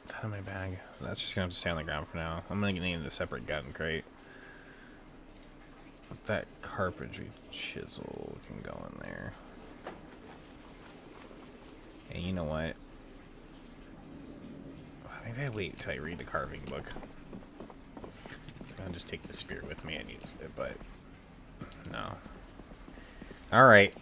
It's out of my bag. That's just gonna have to stay on the ground for now. I'm gonna need a separate gun crate. But that carpentry chisel can go in there. And you know what? Maybe I wait until I read the carving book. I'll just take the spear with me and use it, but no. Alright.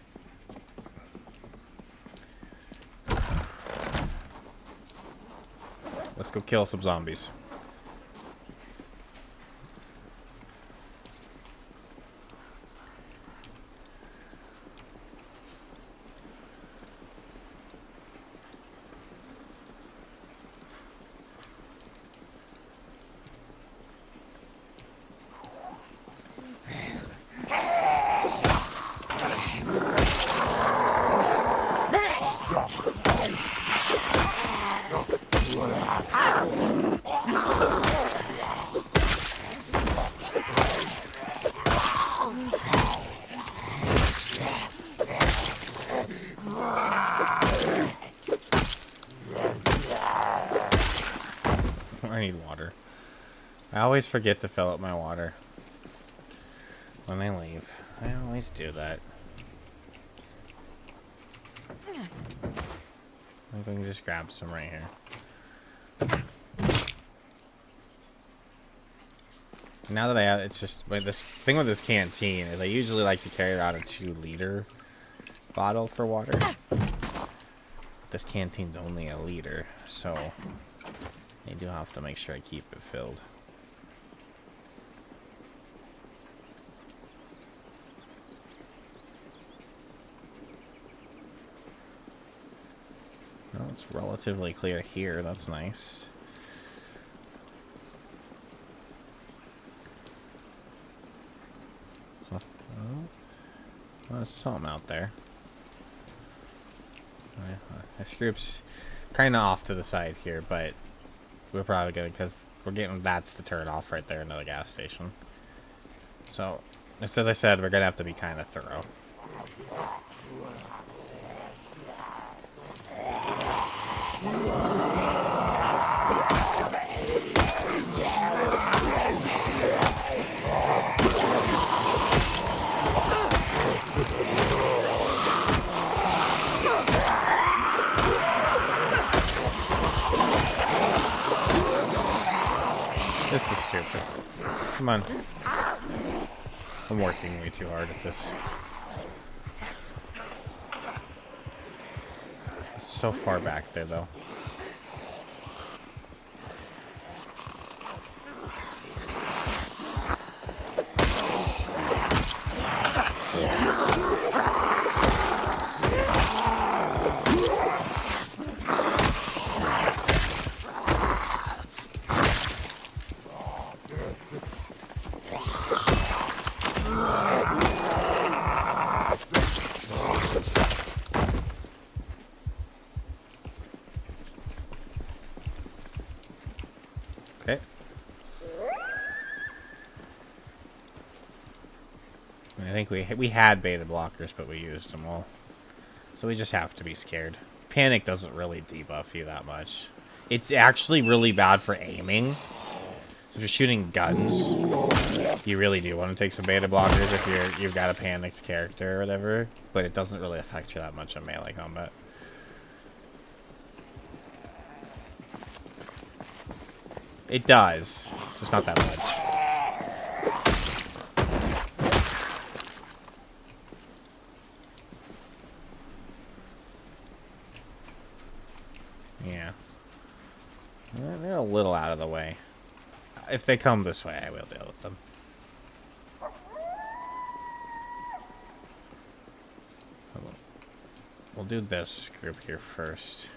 Let's go kill some zombies. I need water. I always forget to fill up my water when I leave. I always do that. I think we can just grab some right here. Now that I have, it's just, but this thing with this canteen is I usually like to carry around a 2-liter bottle for water. This canteen's only a liter, so I do have to make sure I keep it filled. Well, it's relatively clear here. That's nice. So, well, there's something out there. This group's kind of off to the side here, but we're probably gonna, because we're getting, that's the turn off right there, another gas station. So, just as I said, we're gonna have to be kind of thorough. This is stupid. Come on. I'm working way too hard at this. It's so far back there, though. Okay. I think we had beta blockers, but we used them all. So we just have to be scared. Panic doesn't really debuff you that much. It's actually really bad for aiming. So if you're shooting guns, you really do want to take some beta blockers if you've got a panicked character or whatever. But it doesn't really affect you that much in melee combat. It does, just not that much. Yeah. They're a little out of the way. If they come this way, I will deal with them. We'll do this group here first.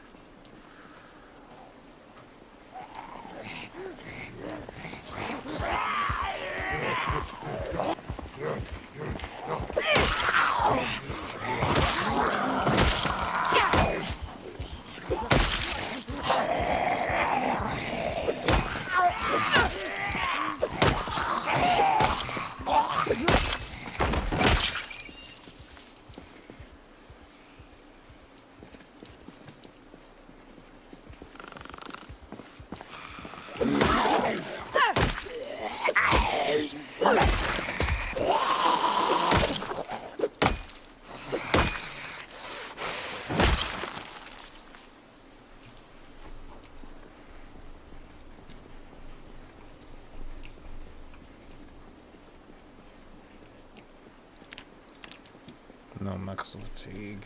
No muscle fatigue.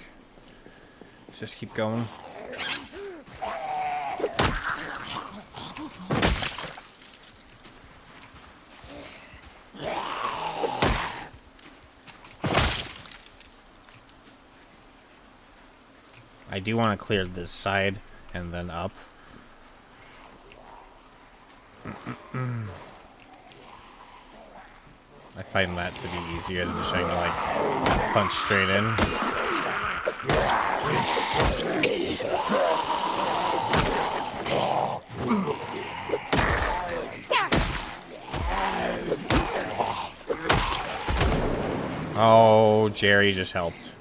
Let's just keep going. I do want to clear this side and then up. I find that to be easier than just trying to like punch straight in. Oh, Jerry just helped.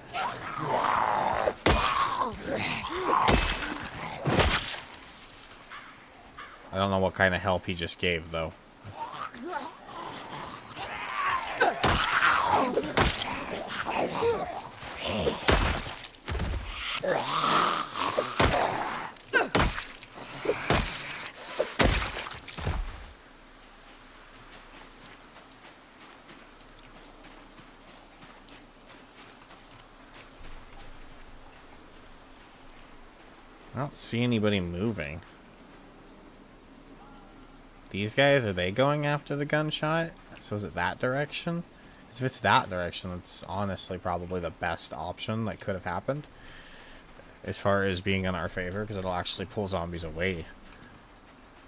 I don't know what kind of help he just gave, though. I don't see anybody moving. These guys, are they going after the gunshot? So is it that direction? If it's that direction, it's honestly probably the best option that could have happened. As far as being in our favor, because it'll actually pull zombies away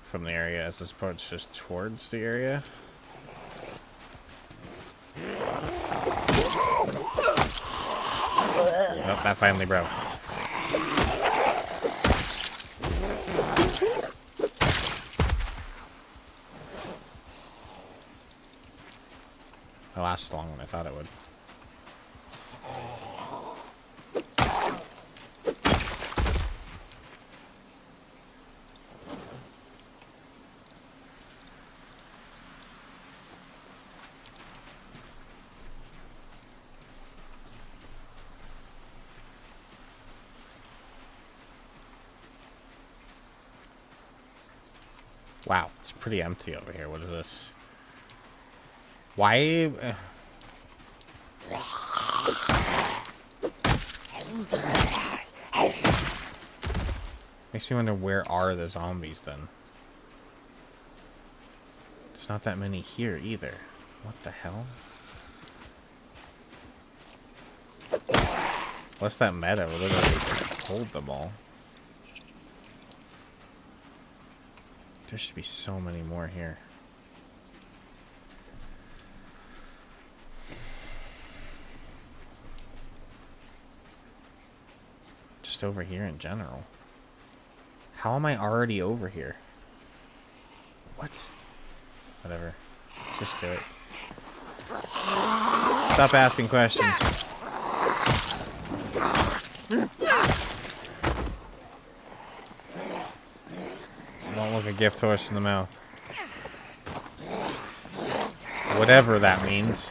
from the area as opposed to just towards the area. Nope, that finally broke. It lasted longer than I thought it would. Wow, it's pretty empty over here. What is this? Why? Makes me wonder, where are the zombies then? There's not that many here either. What the hell? What's that meta? We're literally hold them all. There should be so many more here. Just over here in general. How am I already over here? What? Whatever. Just do it. Stop asking questions. Don't look a gift horse in the mouth. Whatever that means.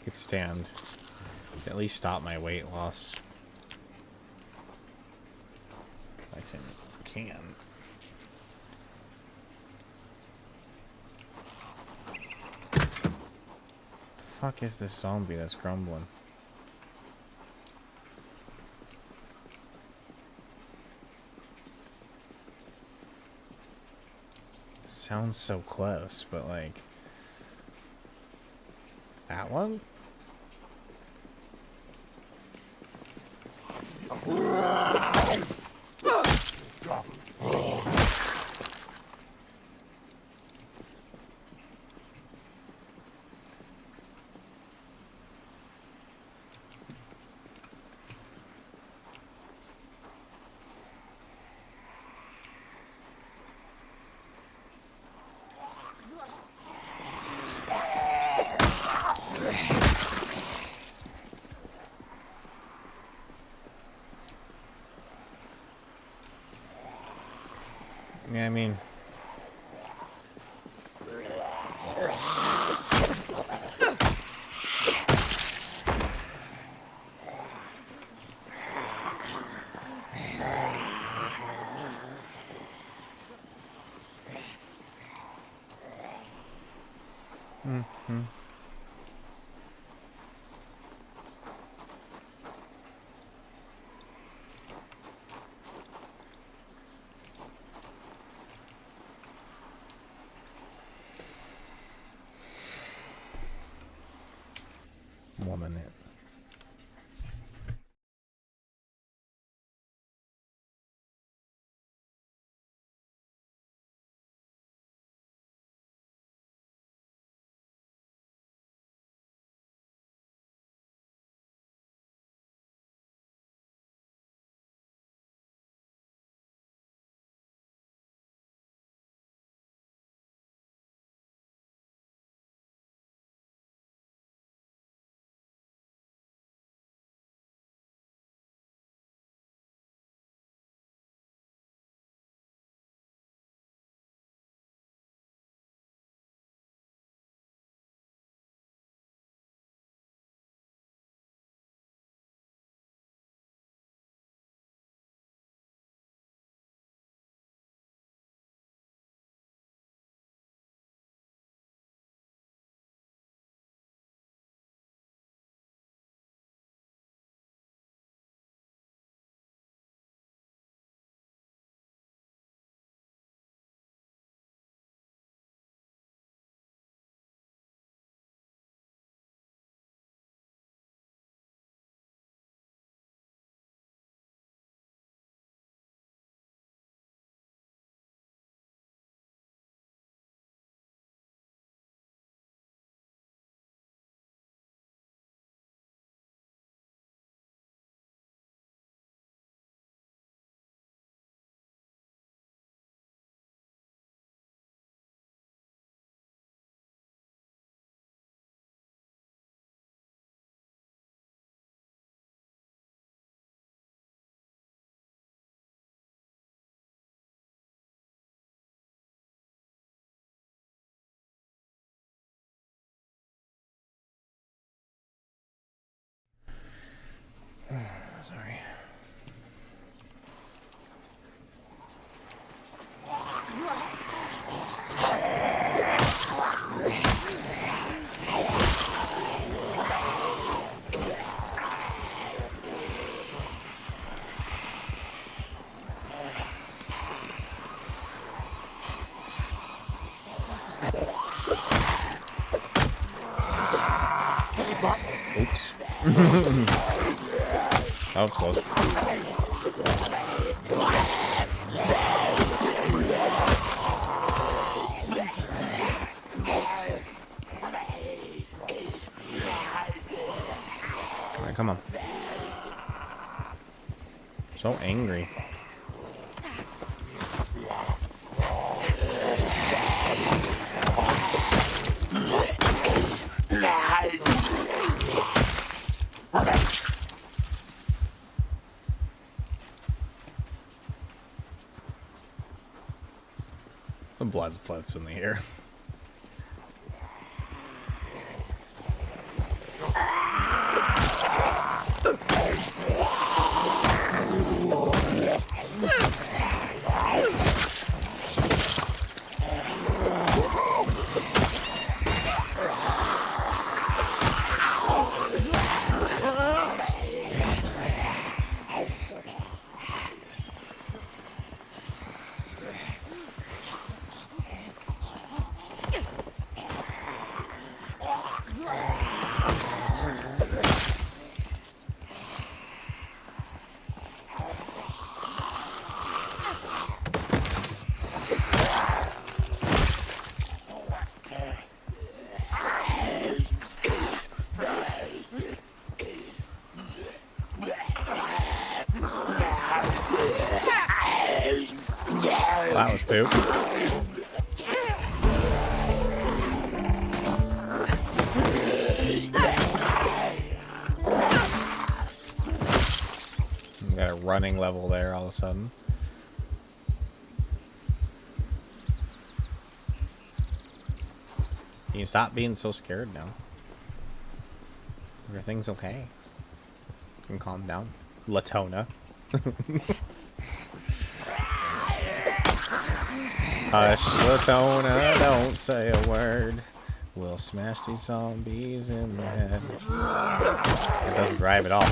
could stand. At least stop my weight loss. I can. The fuck is this zombie that's grumbling? Sounds so close, but like... That one? Yeah, I mean... Woman it. Sorry. Oops. That was close. Alright, come on. So angry. The blood floats in the air. That was poop. We got a running level there all of a sudden. Can you stop being so scared now? Everything's okay. You can calm down. Latona. Hush, Latona, don't say a word. We'll smash these zombies in the head. It doesn't drive at all.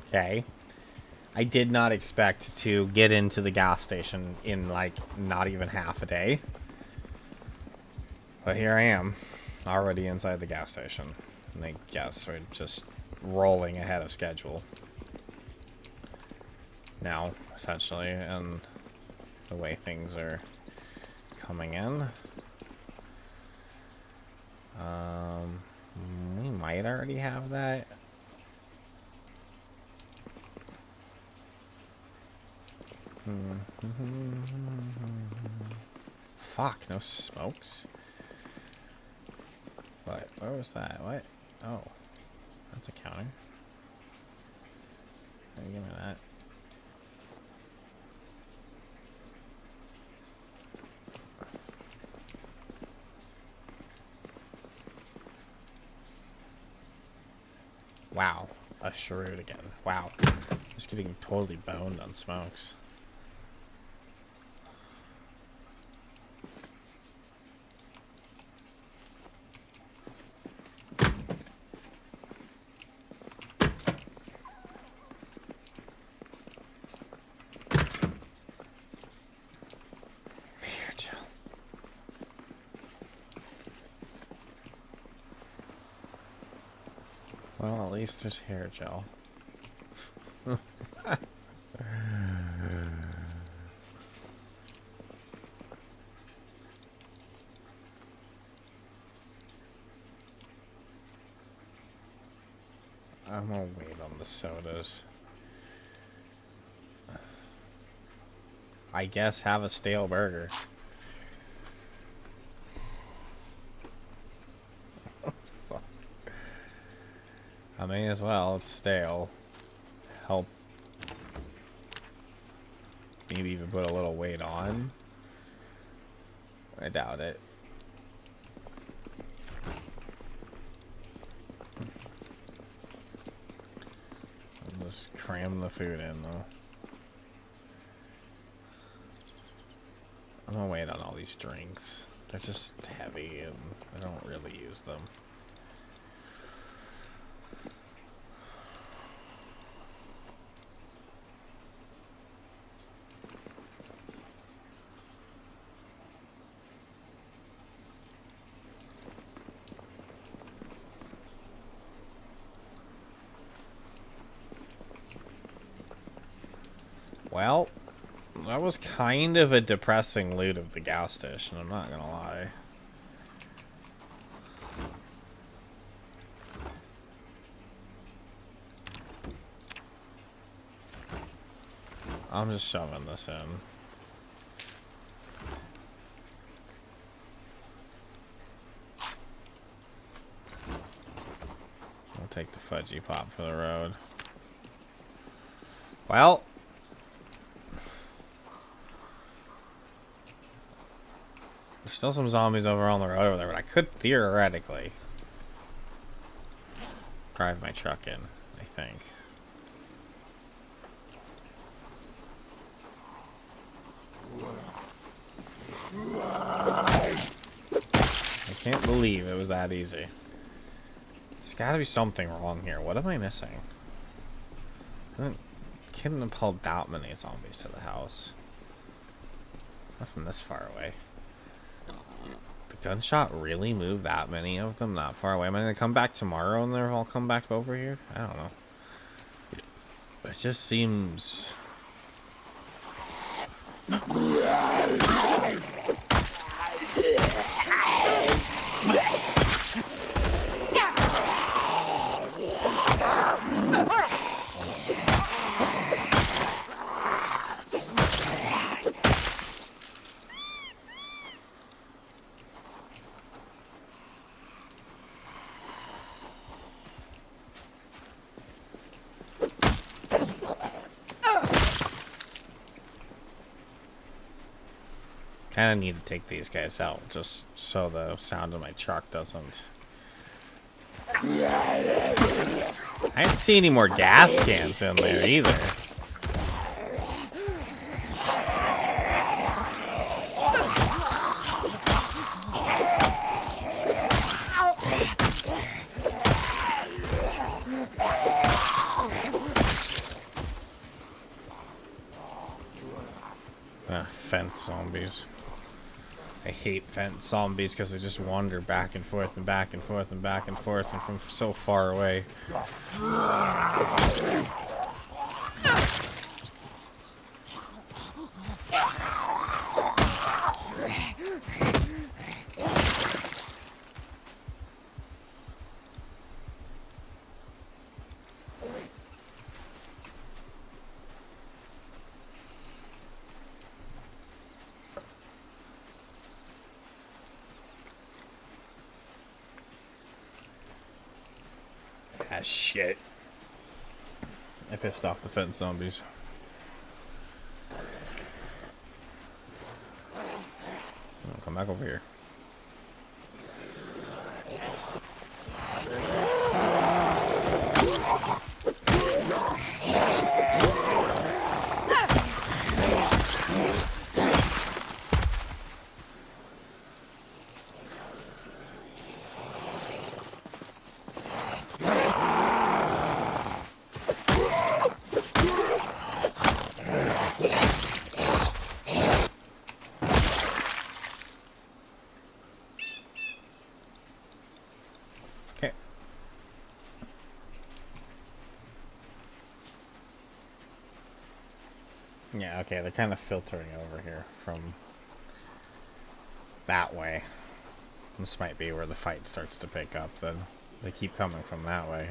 Okay. I did not expect to get into the gas station in, like, not even half a day. But here I am, already inside the gas station. And I guess we're just rolling ahead of schedule now, essentially, and the way things are coming in. We might already have that. Fuck, no smokes? What? Where was that? What? Oh. That's a counter. Hey, give me that. Wow. A Shroud again. Wow. Just getting totally boned on smokes. Well, at least there's hair gel. I'm gonna wait on the sodas. I guess have a stale burger. Fuck. I may as well. It's stale. Help. Maybe even put a little weight on. I doubt it. I'll just cram the food in though. I'm gonna wait on all these drinks. They're just heavy and I don't really use them. Well, that was kind of a depressing loot of the gas station, I'm not gonna lie. I'm just shoving this in. I'll take the fudgy pop for the road. Well, there's still some zombies over on the road over there, but I could theoretically drive my truck in, I think. I Can't believe it was that easy. There's gotta be something wrong here. What am I missing? I couldn't have pulled that many zombies to the house. Not from this far away. The gunshot really moved that many of them that far away? Am I gonna come back tomorrow and they'll all come back over here? I don't know. It just seems... kind of need to take these guys out just so the sound of my truck doesn't... I didn't see any more gas cans in there either. Fence zombies. I hate fence zombies because they just wander back and forth and back and forth and back and forth and from so far away. Ah, shit. I pissed off the fence zombies. Oh, come back over here. Okay. Yeah, okay, they're kind of filtering over here from that way. This might be where the fight starts to pick up, then they keep coming from that way.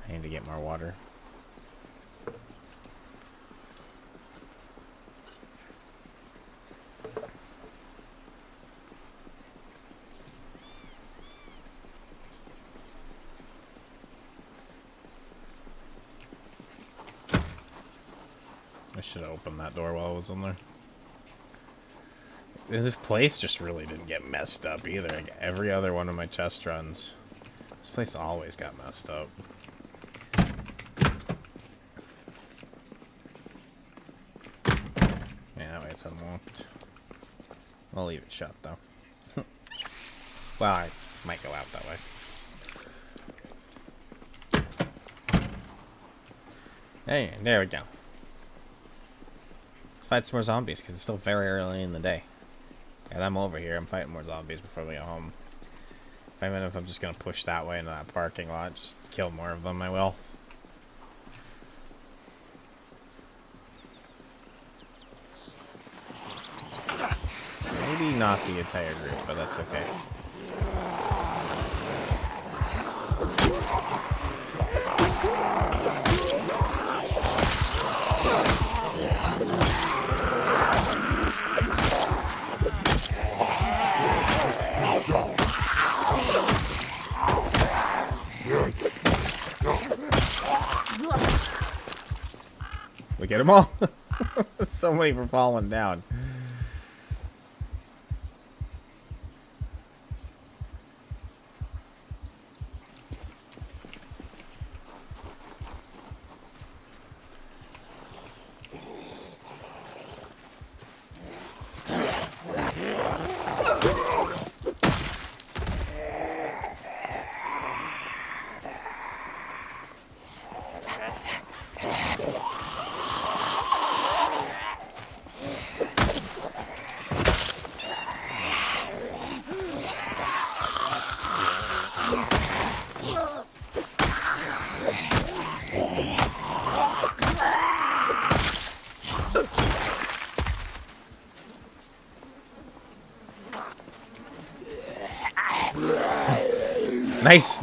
I need to get more water. I should have opened that door while I was in there. This place just really didn't get messed up either. Like every other one of my chest runs, this place always got messed up. Yeah, that way it's unlocked. I'll leave it shut though. Well, I might go out that way. Hey, there we go. Fight some more zombies because it's still very early in the day. And I'm over here. I'm fighting more zombies before we go home. Even if I'm just going to push that way into that parking lot, just kill more of them, I will. Maybe not the entire group, but that's okay. get them all. So many for falling down.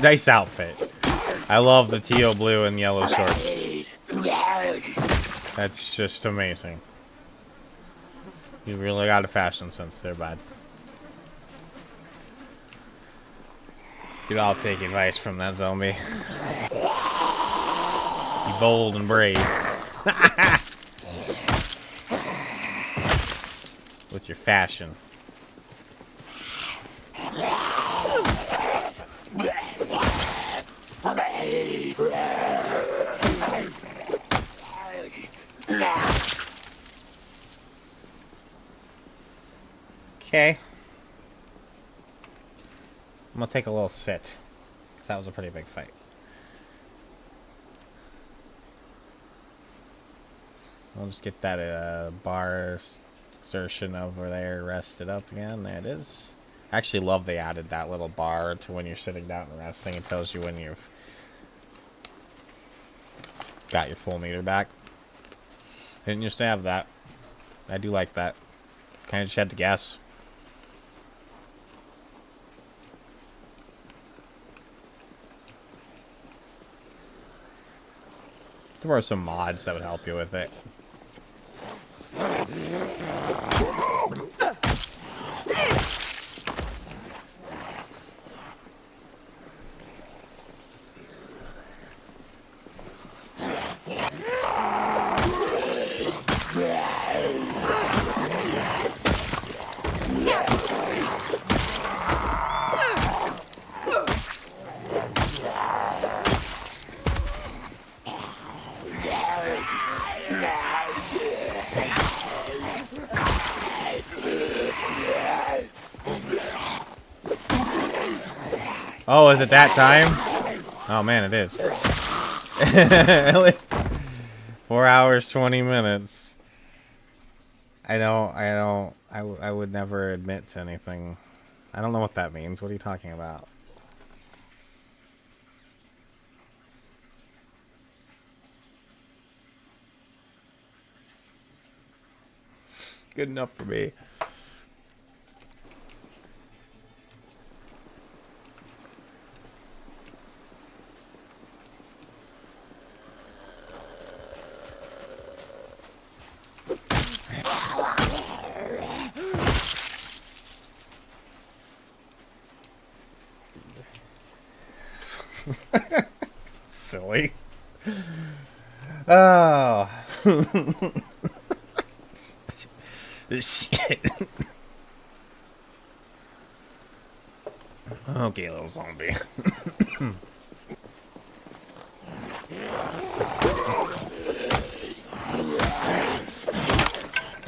Nice outfit. I love the teal blue and yellow shorts. That's just amazing. You really got a fashion sense there, bud. Dude, I'll take advice from that zombie. Be bold and brave. With your fashion. Okay. I'm gonna take a little sit. Because that was a pretty big fight. We'll just get that bar exertion over there rested up again. There it is. I actually love they added that little bar to when you're sitting down and resting. It tells you when you've got your full meter back. Didn't used to have that. I do like that. Kind of just had to guess. There were some mods that would help you with it. Oh, is it that time? Oh man, it is. 4 hours, 20 minutes. I would never admit to anything. I don't know what that means. What are you talking about? Good enough for me. Silly. Oh. Shit. Okay, little zombie.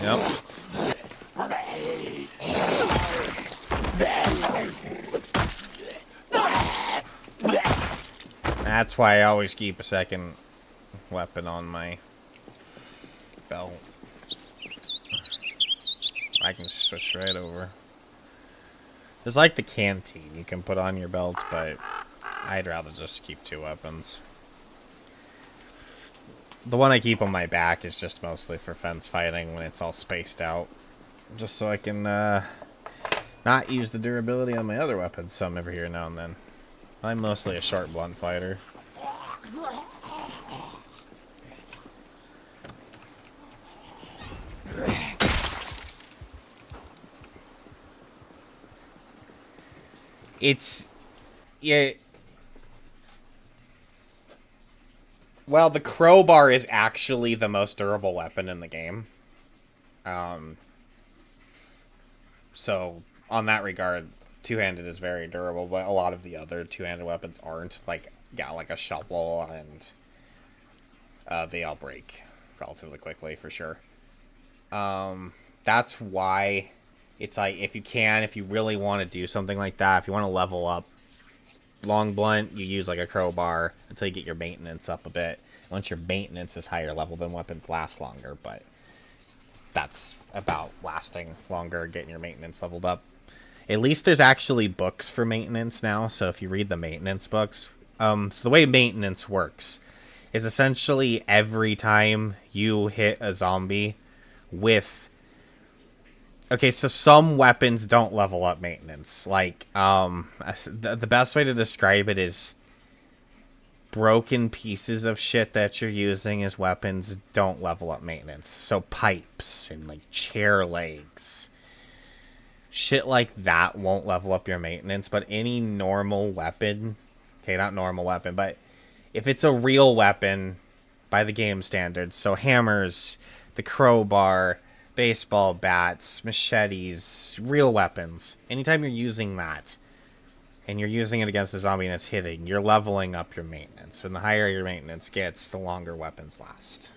Yep. That's why I always keep a second weapon on my belt. I can switch right over. There's like the canteen you can put on your belt, but I'd rather just keep 2 weapons. The one I keep on my back is just mostly for fence fighting when it's all spaced out. Just so I can not use the durability on my other weapons some every here now and then. I'm mostly a short blunt fighter. It's... yeah... Well, the crowbar is actually the most durable weapon in the game. So, on that regard, two-handed is very durable, but a lot of the other two-handed weapons aren't. Like, yeah, like a shovel, and they all break relatively quickly, for sure. That's why it's like, if you really want to do something like that, if you want to level up long blunt, you use like a crowbar until you get your maintenance up a bit. Once your maintenance is higher level, then weapons last longer, but that's about lasting longer, getting your maintenance leveled up. At least there's actually books for maintenance now, so if you read the maintenance books, so the way maintenance works is essentially every time you hit a zombie with... Okay, so some weapons don't level up maintenance. Like, the best way to describe it is broken pieces of shit that you're using as weapons don't level up maintenance. So pipes and, like, chair legs. Shit like that won't level up your maintenance, but any normal weapon... Okay, not normal weapon, but if it's a real weapon by the game standards, so hammers, the crowbar... baseball bats, machetes, real weapons. Anytime you're using that, and you're using it against a zombie and it's hitting, you're leveling up your maintenance. And the higher your maintenance gets, the longer weapons last.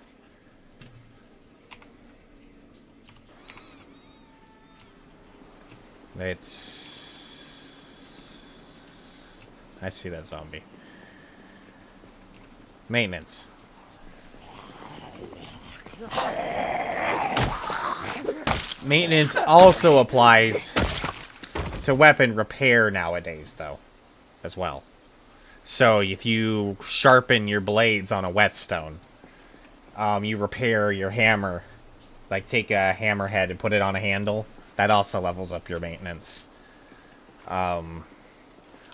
I see that zombie. Maintenance. Maintenance also applies to weapon repair nowadays, though, as well. So if you sharpen your blades on a whetstone, you repair your hammer, like take a hammerhead and put it on a handle, that also levels up your maintenance. I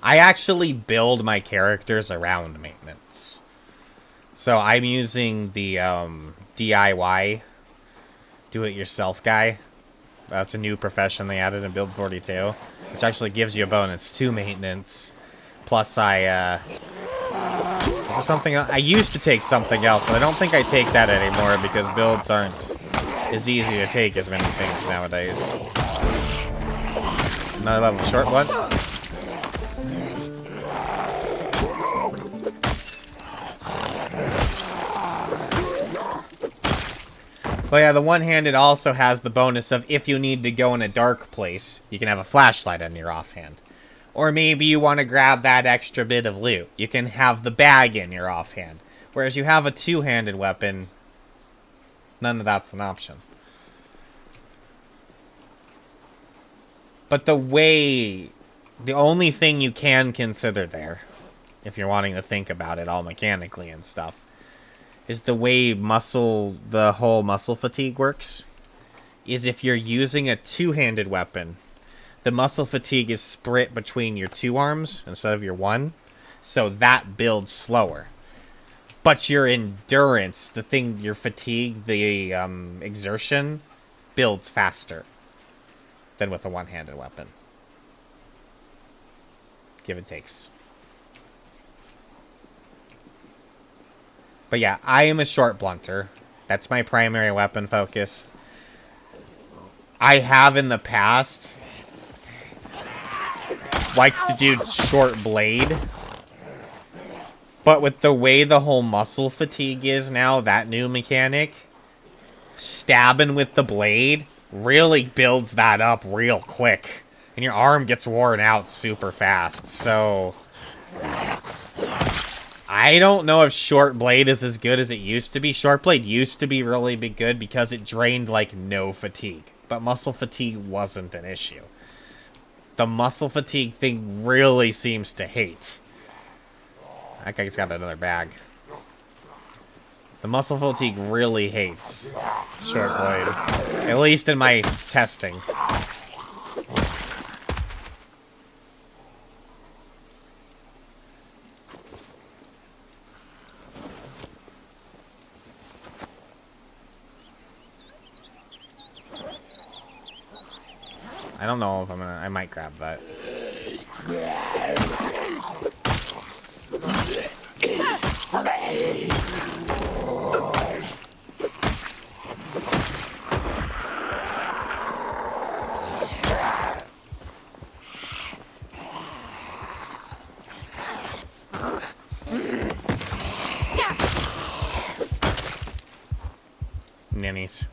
actually build my characters around maintenance. So I'm using the DIY, do-it-yourself guy. That's a new profession they added in Build 42, which actually gives you a bonus to maintenance. Plus, I used to take something else, but I don't think I take that anymore because builds aren't as easy to take as many things nowadays. Another level short one. But yeah, the one-handed also has the bonus of if you need to go in a dark place, you can have a flashlight on your offhand. Or maybe you want to grab that extra bit of loot. You can have the bag in your offhand. Whereas you have a two-handed weapon, none of that's an option. But the only thing you can consider there, if you're wanting to think about it all mechanically and stuff, is the way the whole muscle fatigue works. Is if you're using a two-handed weapon, the muscle fatigue is split between your two arms instead of your one, so that builds slower. But your endurance, your fatigue, the exertion, builds faster than with a one-handed weapon. Give and takes. But yeah, I am a short blunter. That's my primary weapon focus. I have in the past liked to do short blade. But with the way the whole muscle fatigue is now, that new mechanic, stabbing with the blade really builds that up real quick. And your arm gets worn out super fast, so... I don't know if short blade is as good as it used to be. Short blade used to be really good because it drained, like, no fatigue. But muscle fatigue wasn't an issue. The muscle fatigue thing really seems to hate. That guy's got another bag. The muscle fatigue really hates short blade. At least in my testing. I don't know if I might grab that. minis.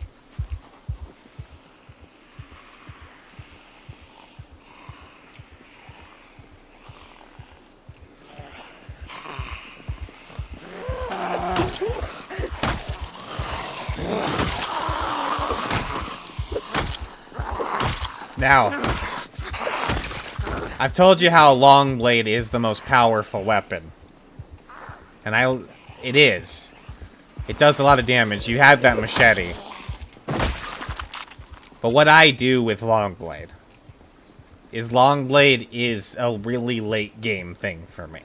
Now, I've told you how long blade is the most powerful weapon. And it is. It does a lot of damage. You had that machete. But what I do with long blade is a really late game thing for me.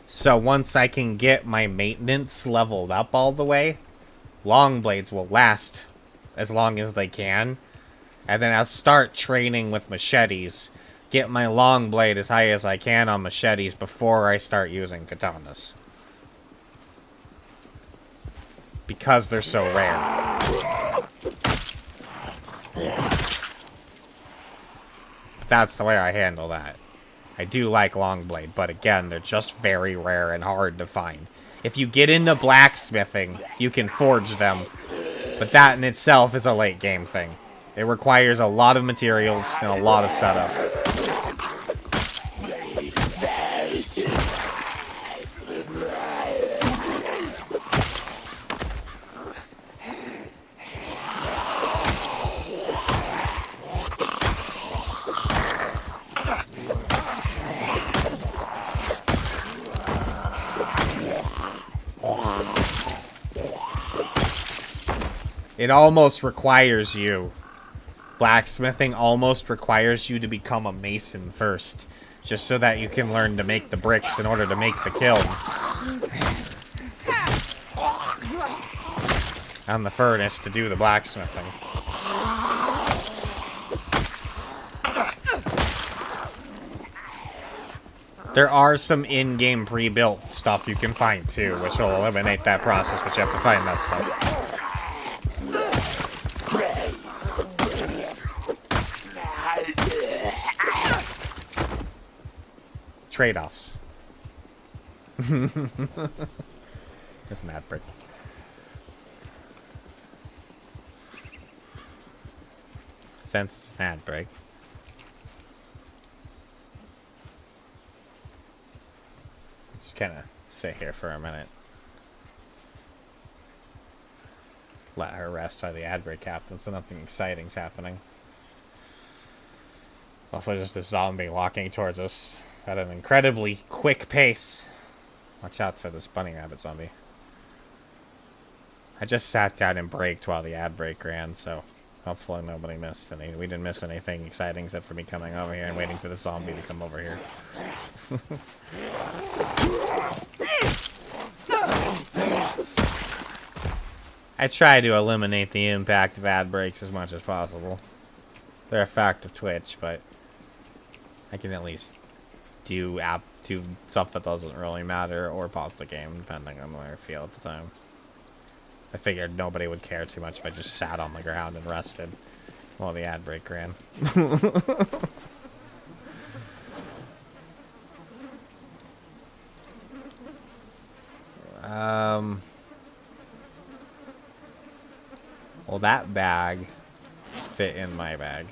So once I can get my maintenance leveled up all the way, long blades will last as long as they can. And then I'll start training with machetes. Get my long blade as high as I can on machetes before I start using katanas. Because they're so rare. But that's the way I handle that. I do like long blade, but again, they're just very rare and hard to find. If you get into blacksmithing, you can forge them. But that in itself is a late game thing. It requires a lot of materials and a lot of setup. It almost requires you. Blacksmithing almost requires you to become a mason first, just so that you can learn to make the bricks in order to make the kiln. And the furnace to do the blacksmithing. There are some in-game pre-built stuff you can find too, which will eliminate that process, but you have to find that stuff. Trade-offs. There's an ad break. Since it's an ad break. Just kind of sit here for a minute. Let her rest while the ad break happens, so nothing exciting's happening. Also, just a zombie walking towards us at an incredibly quick pace. Watch out for this bunny rabbit zombie. I just sat down and braked while the ad break ran, so hopefully nobody missed any. We didn't miss anything exciting except for me coming over here and waiting for the zombie to come over here. I try to eliminate the impact of ad breaks as much as possible. They're a fact of Twitch, but I can at least do stuff that doesn't really matter or pause the game, depending on where I feel at the time. I figured nobody would care too much if I just sat on the ground and rested while the ad break ran. Well, that bag fit in my bag.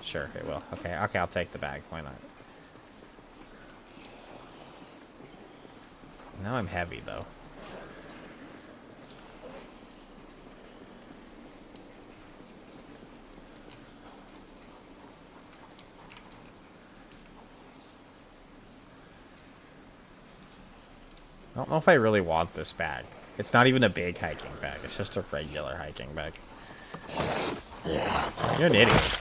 Sure, it will. Okay, I'll take the bag. Why not? Now I'm heavy, though. I don't know if I really want this bag. It's not even a big hiking bag. It's just a regular hiking bag. You're an idiot.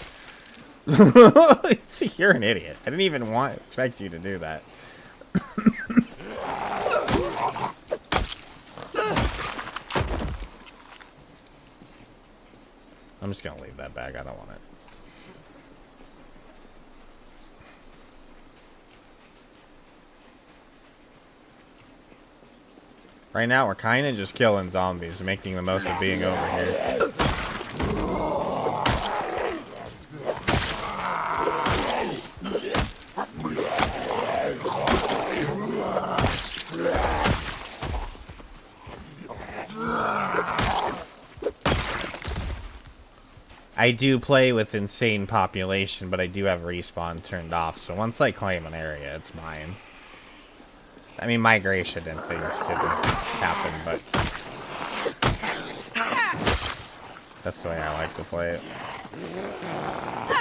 You're an idiot. I didn't even expect you to do that. I'm just gonna leave that bag. I don't want it. Right now, we're kind of just killing zombies, making the most of being over here. I do play with insane population, but I do have respawn turned off. So once I claim an area, it's mine. I mean, migration and things can happen, but that's the way I like to play it.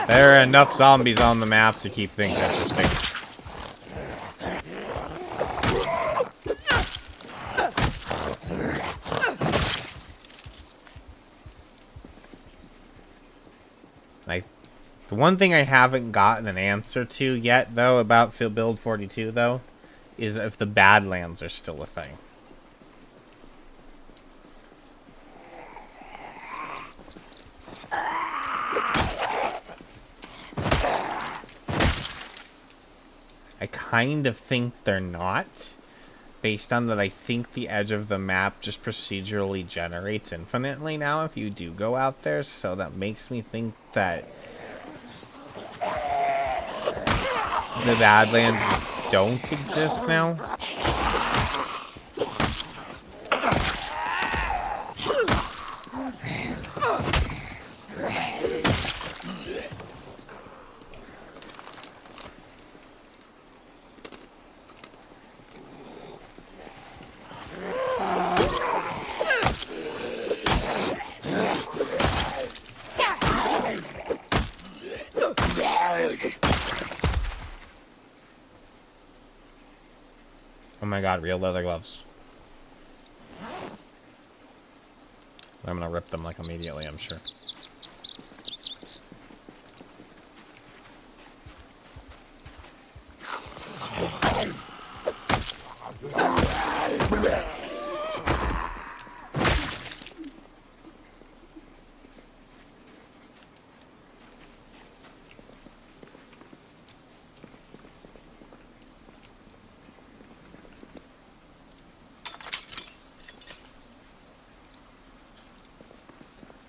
There are enough zombies on the map to keep things interesting. The one thing I haven't gotten an answer to yet, though, about Build 42, though, is if the Badlands are still a thing. I kind of think they're not, based on that I think the edge of the map just procedurally generates infinitely now if you do go out there, so that makes me think that the Badlands don't exist now. Oh my god, real leather gloves. I'm gonna rip them like immediately, I'm sure.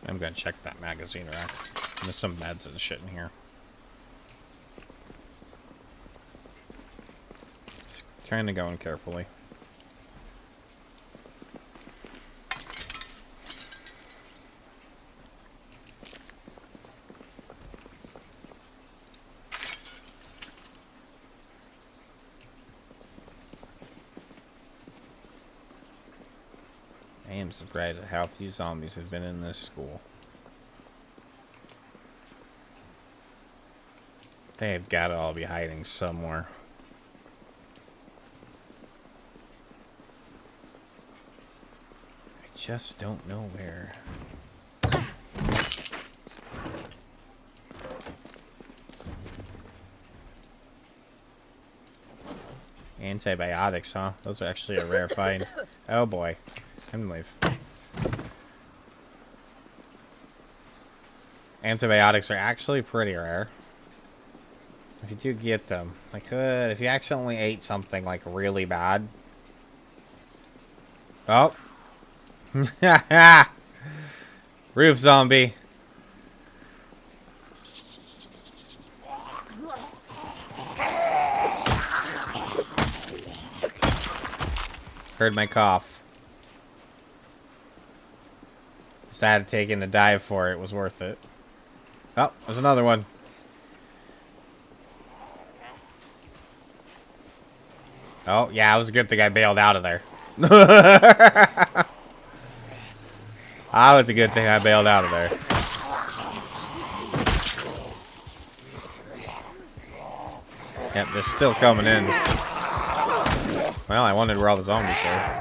I'm gonna check that magazine rack. There's some meds and shit in here. Just kind of going carefully. I am surprised at how few zombies have been in this school. They have got to all be hiding somewhere. I just don't know where. Antibiotics, huh? Those are actually a rare find. Oh boy. Time to leave. Antibiotics are actually pretty rare. If you do get them, if you accidentally ate something like really bad. Oh. Roof zombie. Heard my cough. Decided taking a dive for it. It was worth it. Oh, there's another one. Oh, yeah, it was a good thing I bailed out of there. That was a good thing I bailed out of there. Yep, they're still coming in. Well, I wondered where all the zombies were.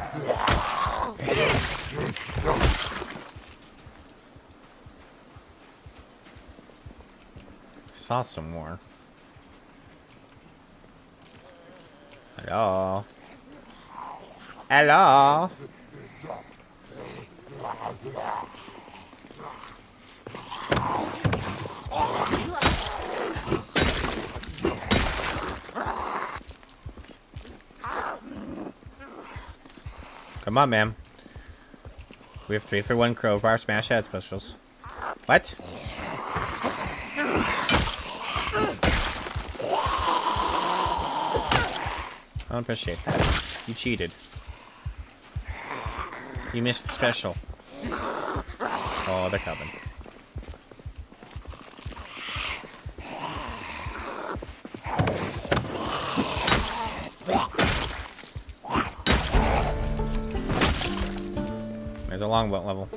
Saw some more. Hello? Hello? Come on, ma'am. We have 3-for-1 crowbar smash head specials. What? I don't appreciate that. You cheated. You missed the special. Oh, they're coming. longboat level.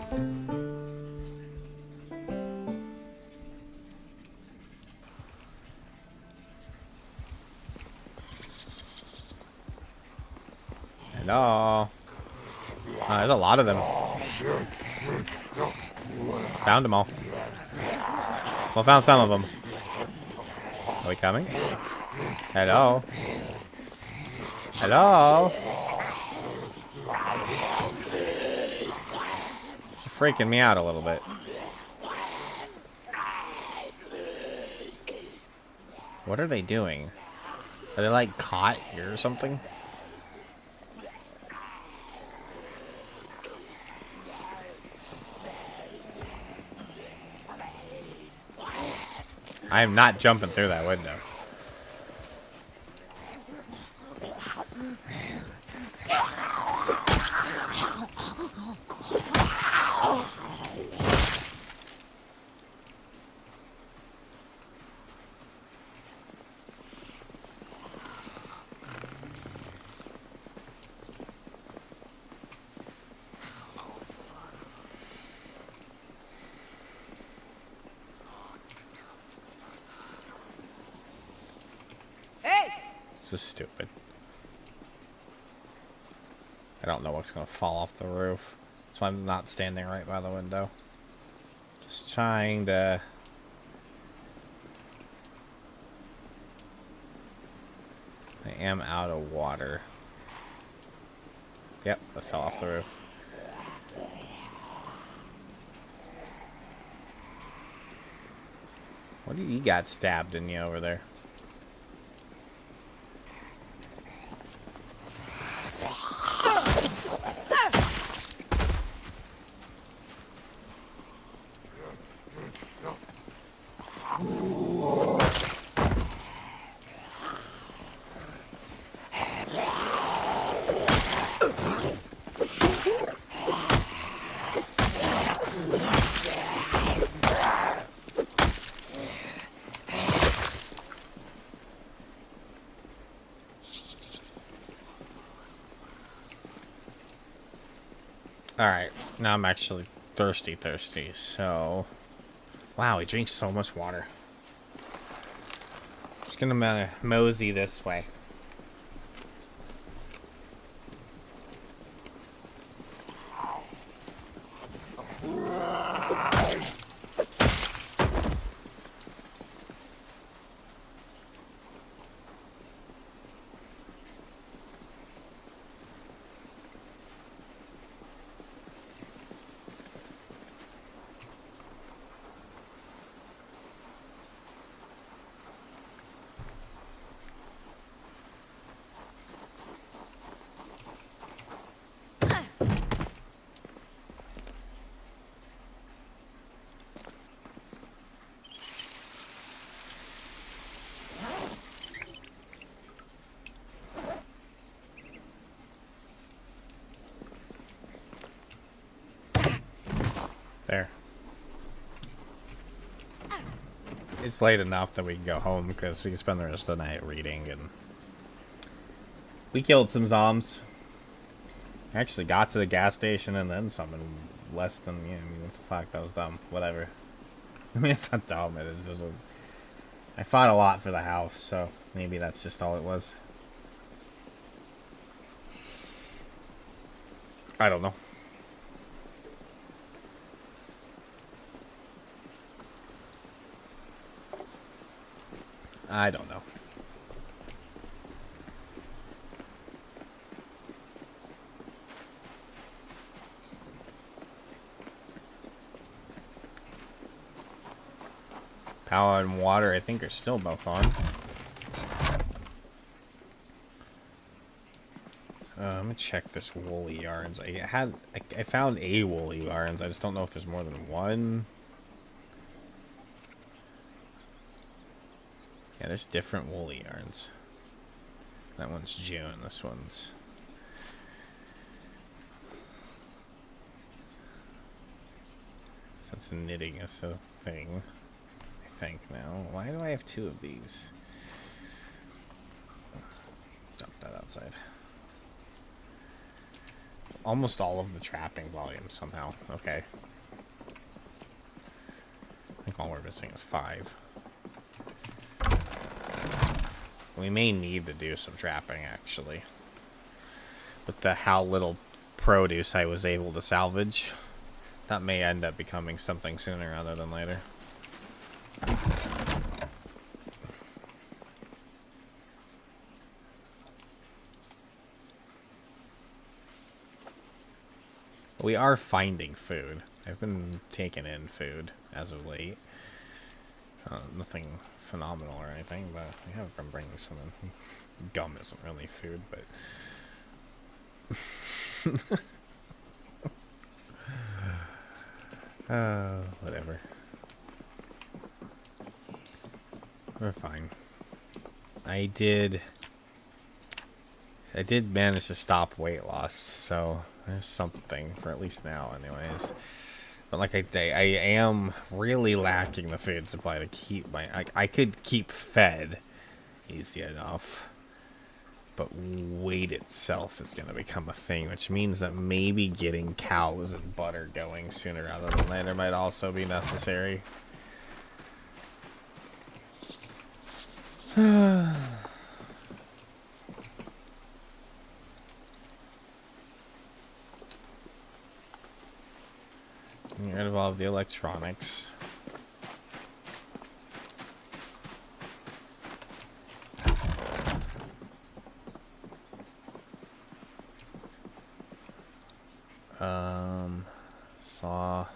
Hello. There's a lot of them. Found them all. Well, found some of them. Are we coming? Hello? Hello? It's freaking me out a little bit. What are they doing? Are they like caught here or something? I am not jumping through that window. This is stupid. I don't know what's gonna fall off the roof. That's why I'm not standing right by the window. Just trying to... I am out of water. Yep, I fell off the roof. What do you got stabbed in you over there? Alright, now I'm actually thirsty, so... Wow, he drinks so much water. Just gonna mosey this way. There. It's late enough that we can go home because we can spend the rest of the night reading, and we killed some zombies. Actually got to the gas station and then some in less than, I mean, what the fuck, that was dumb. Whatever. I mean, it's not dumb, it is just I fought a lot for the house, so maybe that's just all it was. I don't know. I don't know. Power and water, I think, are still both on. Let me check this woolly yarns. I found a woolly yarns. I just don't know if there's more than one. Yeah, there's different woolly yarns. That one's June. This one's... Since knitting is a thing, I think now. Why do I have two of these? Dump that outside. almost all of the trapping volume somehow. Okay. I think all we're missing is 5. We may need to do some trapping, actually. With how little produce I was able to salvage, that may end up becoming something sooner rather than later. We are finding food. I've been taking in food as of late. Nothing phenomenal or anything, but we have been bringing some in. Gum isn't really food, but... whatever. We're fine. I did manage to stop weight loss, so there's something for at least now, anyways. But like I am really lacking the food supply to keep my... I could keep fed easy enough, but weight itself is going to become a thing, which means that maybe getting cows and butter going sooner rather than later might also be necessary. Get rid of all of the electronics. Saw.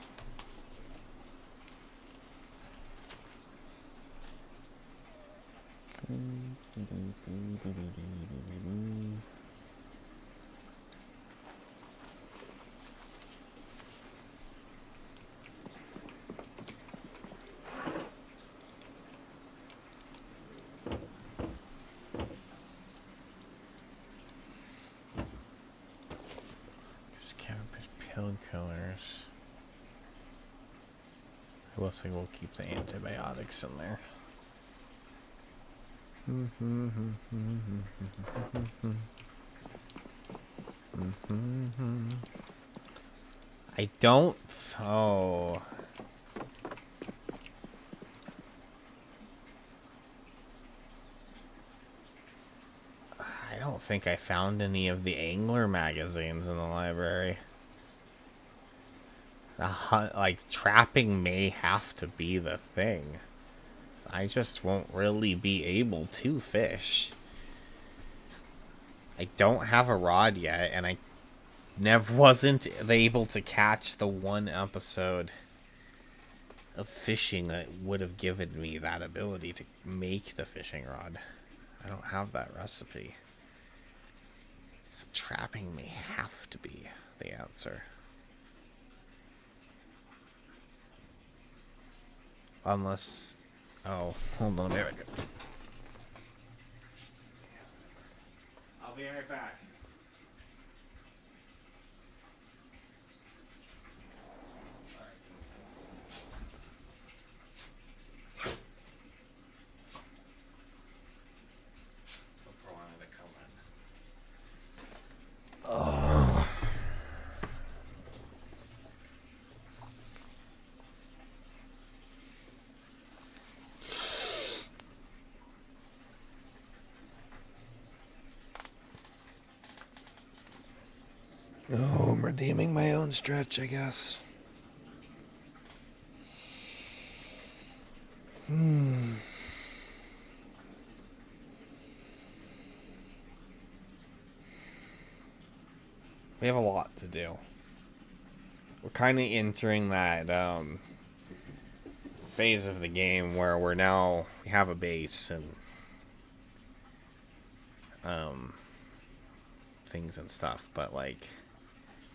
Pill killers. I will say we'll keep the antibiotics in there. I don't... Oh... I don't think I found any of the angler magazines in the library. Like, trapping may have to be the thing. I just won't really be able to fish. I don't have a rod yet, and I wasn't able to catch the one episode of fishing that would have given me that ability to make the fishing rod. I don't have that recipe. So trapping may have to be the answer. Unless... Oh, hold on a minute. I'll be right back. Oh, I'm redeeming my own stretch, I guess. We have a lot to do. We're kind of entering that phase of the game where we have a base and things and stuff, but like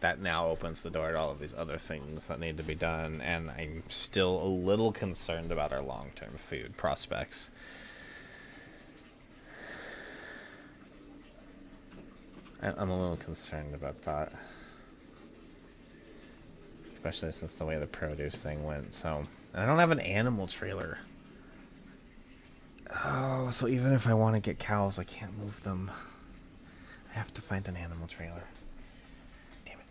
that now opens the door to all of these other things that need to be done, and I'm still a little concerned about our long-term food prospects. I'm a little concerned about that, especially since the way the produce thing went. So, and I don't have an animal trailer. Oh, so even if I want to get cows, I can't move them. I have to find an animal trailer. Damn it.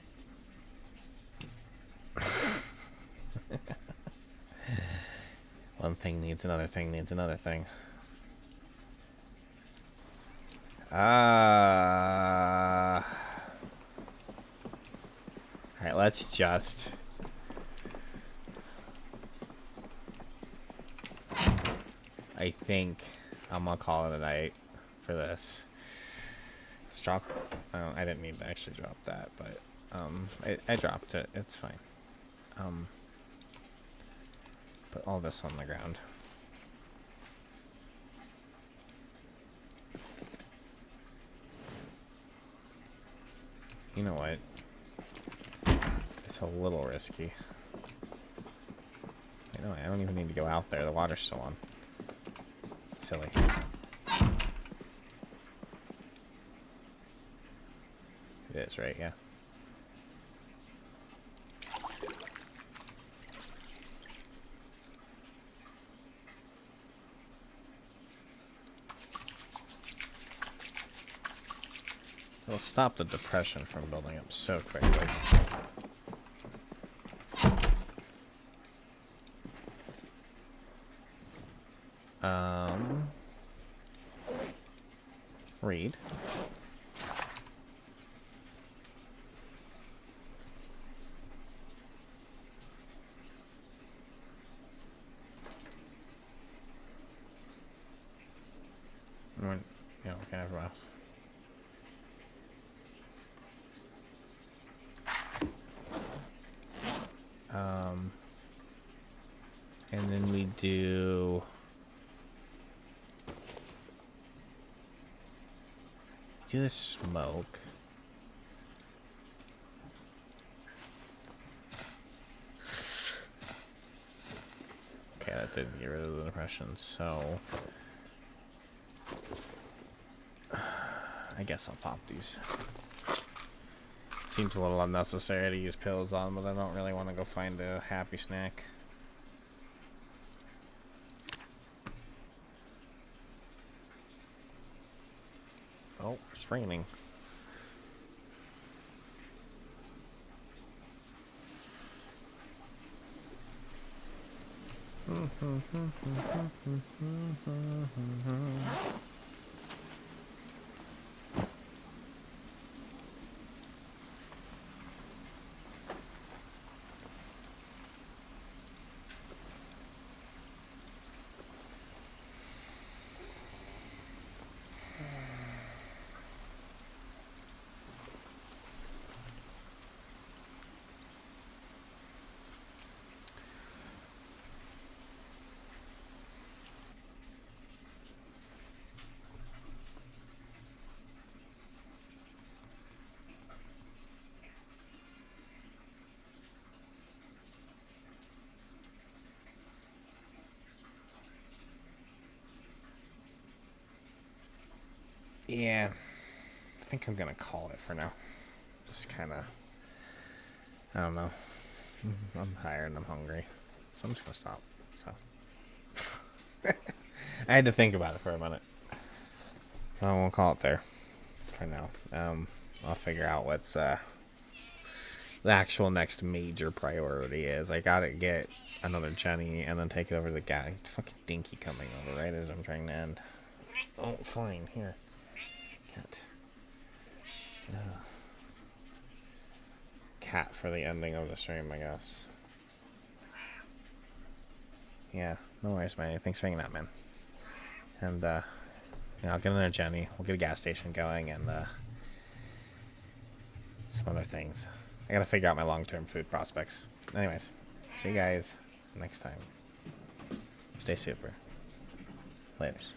One thing needs another thing needs another thing. Alright, let's just... I think I'm gonna call it a night for this. Let's drop... I didn't need to actually drop that, but... I dropped it. It's fine. Put all this on the ground. You know what? It's a little risky. You know, I don't even need to go out there. The water's still on. Silly. It is, right? Yeah. It'll stop the depression from building up so quickly. Read. Yeah, we can have Ross. And then we do the smoke. Okay, that didn't get rid of the depression, so I guess I'll pop these. Seems a little unnecessary to use pills on, but I don't really want to go find a happy snack. Oh, it's raining. Yeah, I think I'm gonna call it for now. Just kind of, I don't know. I'm tired and I'm hungry, so I'm just gonna stop. So I had to think about it for a minute. I won't call it there for now. I'll figure out what's the actual next major priority is. I gotta get another Jenny and then take it over to the guy. Fucking Dinky coming over right as I'm trying to end. Oh, fine, here. Cat. Cat for the ending of the stream, I guess. Yeah, no worries, man. Thanks for hanging out, man. And, yeah, I'll get another Jenny. We'll get a gas station going and, some other things. I gotta figure out my long-term food prospects. Anyways, see you guys next time. Stay super. Laters.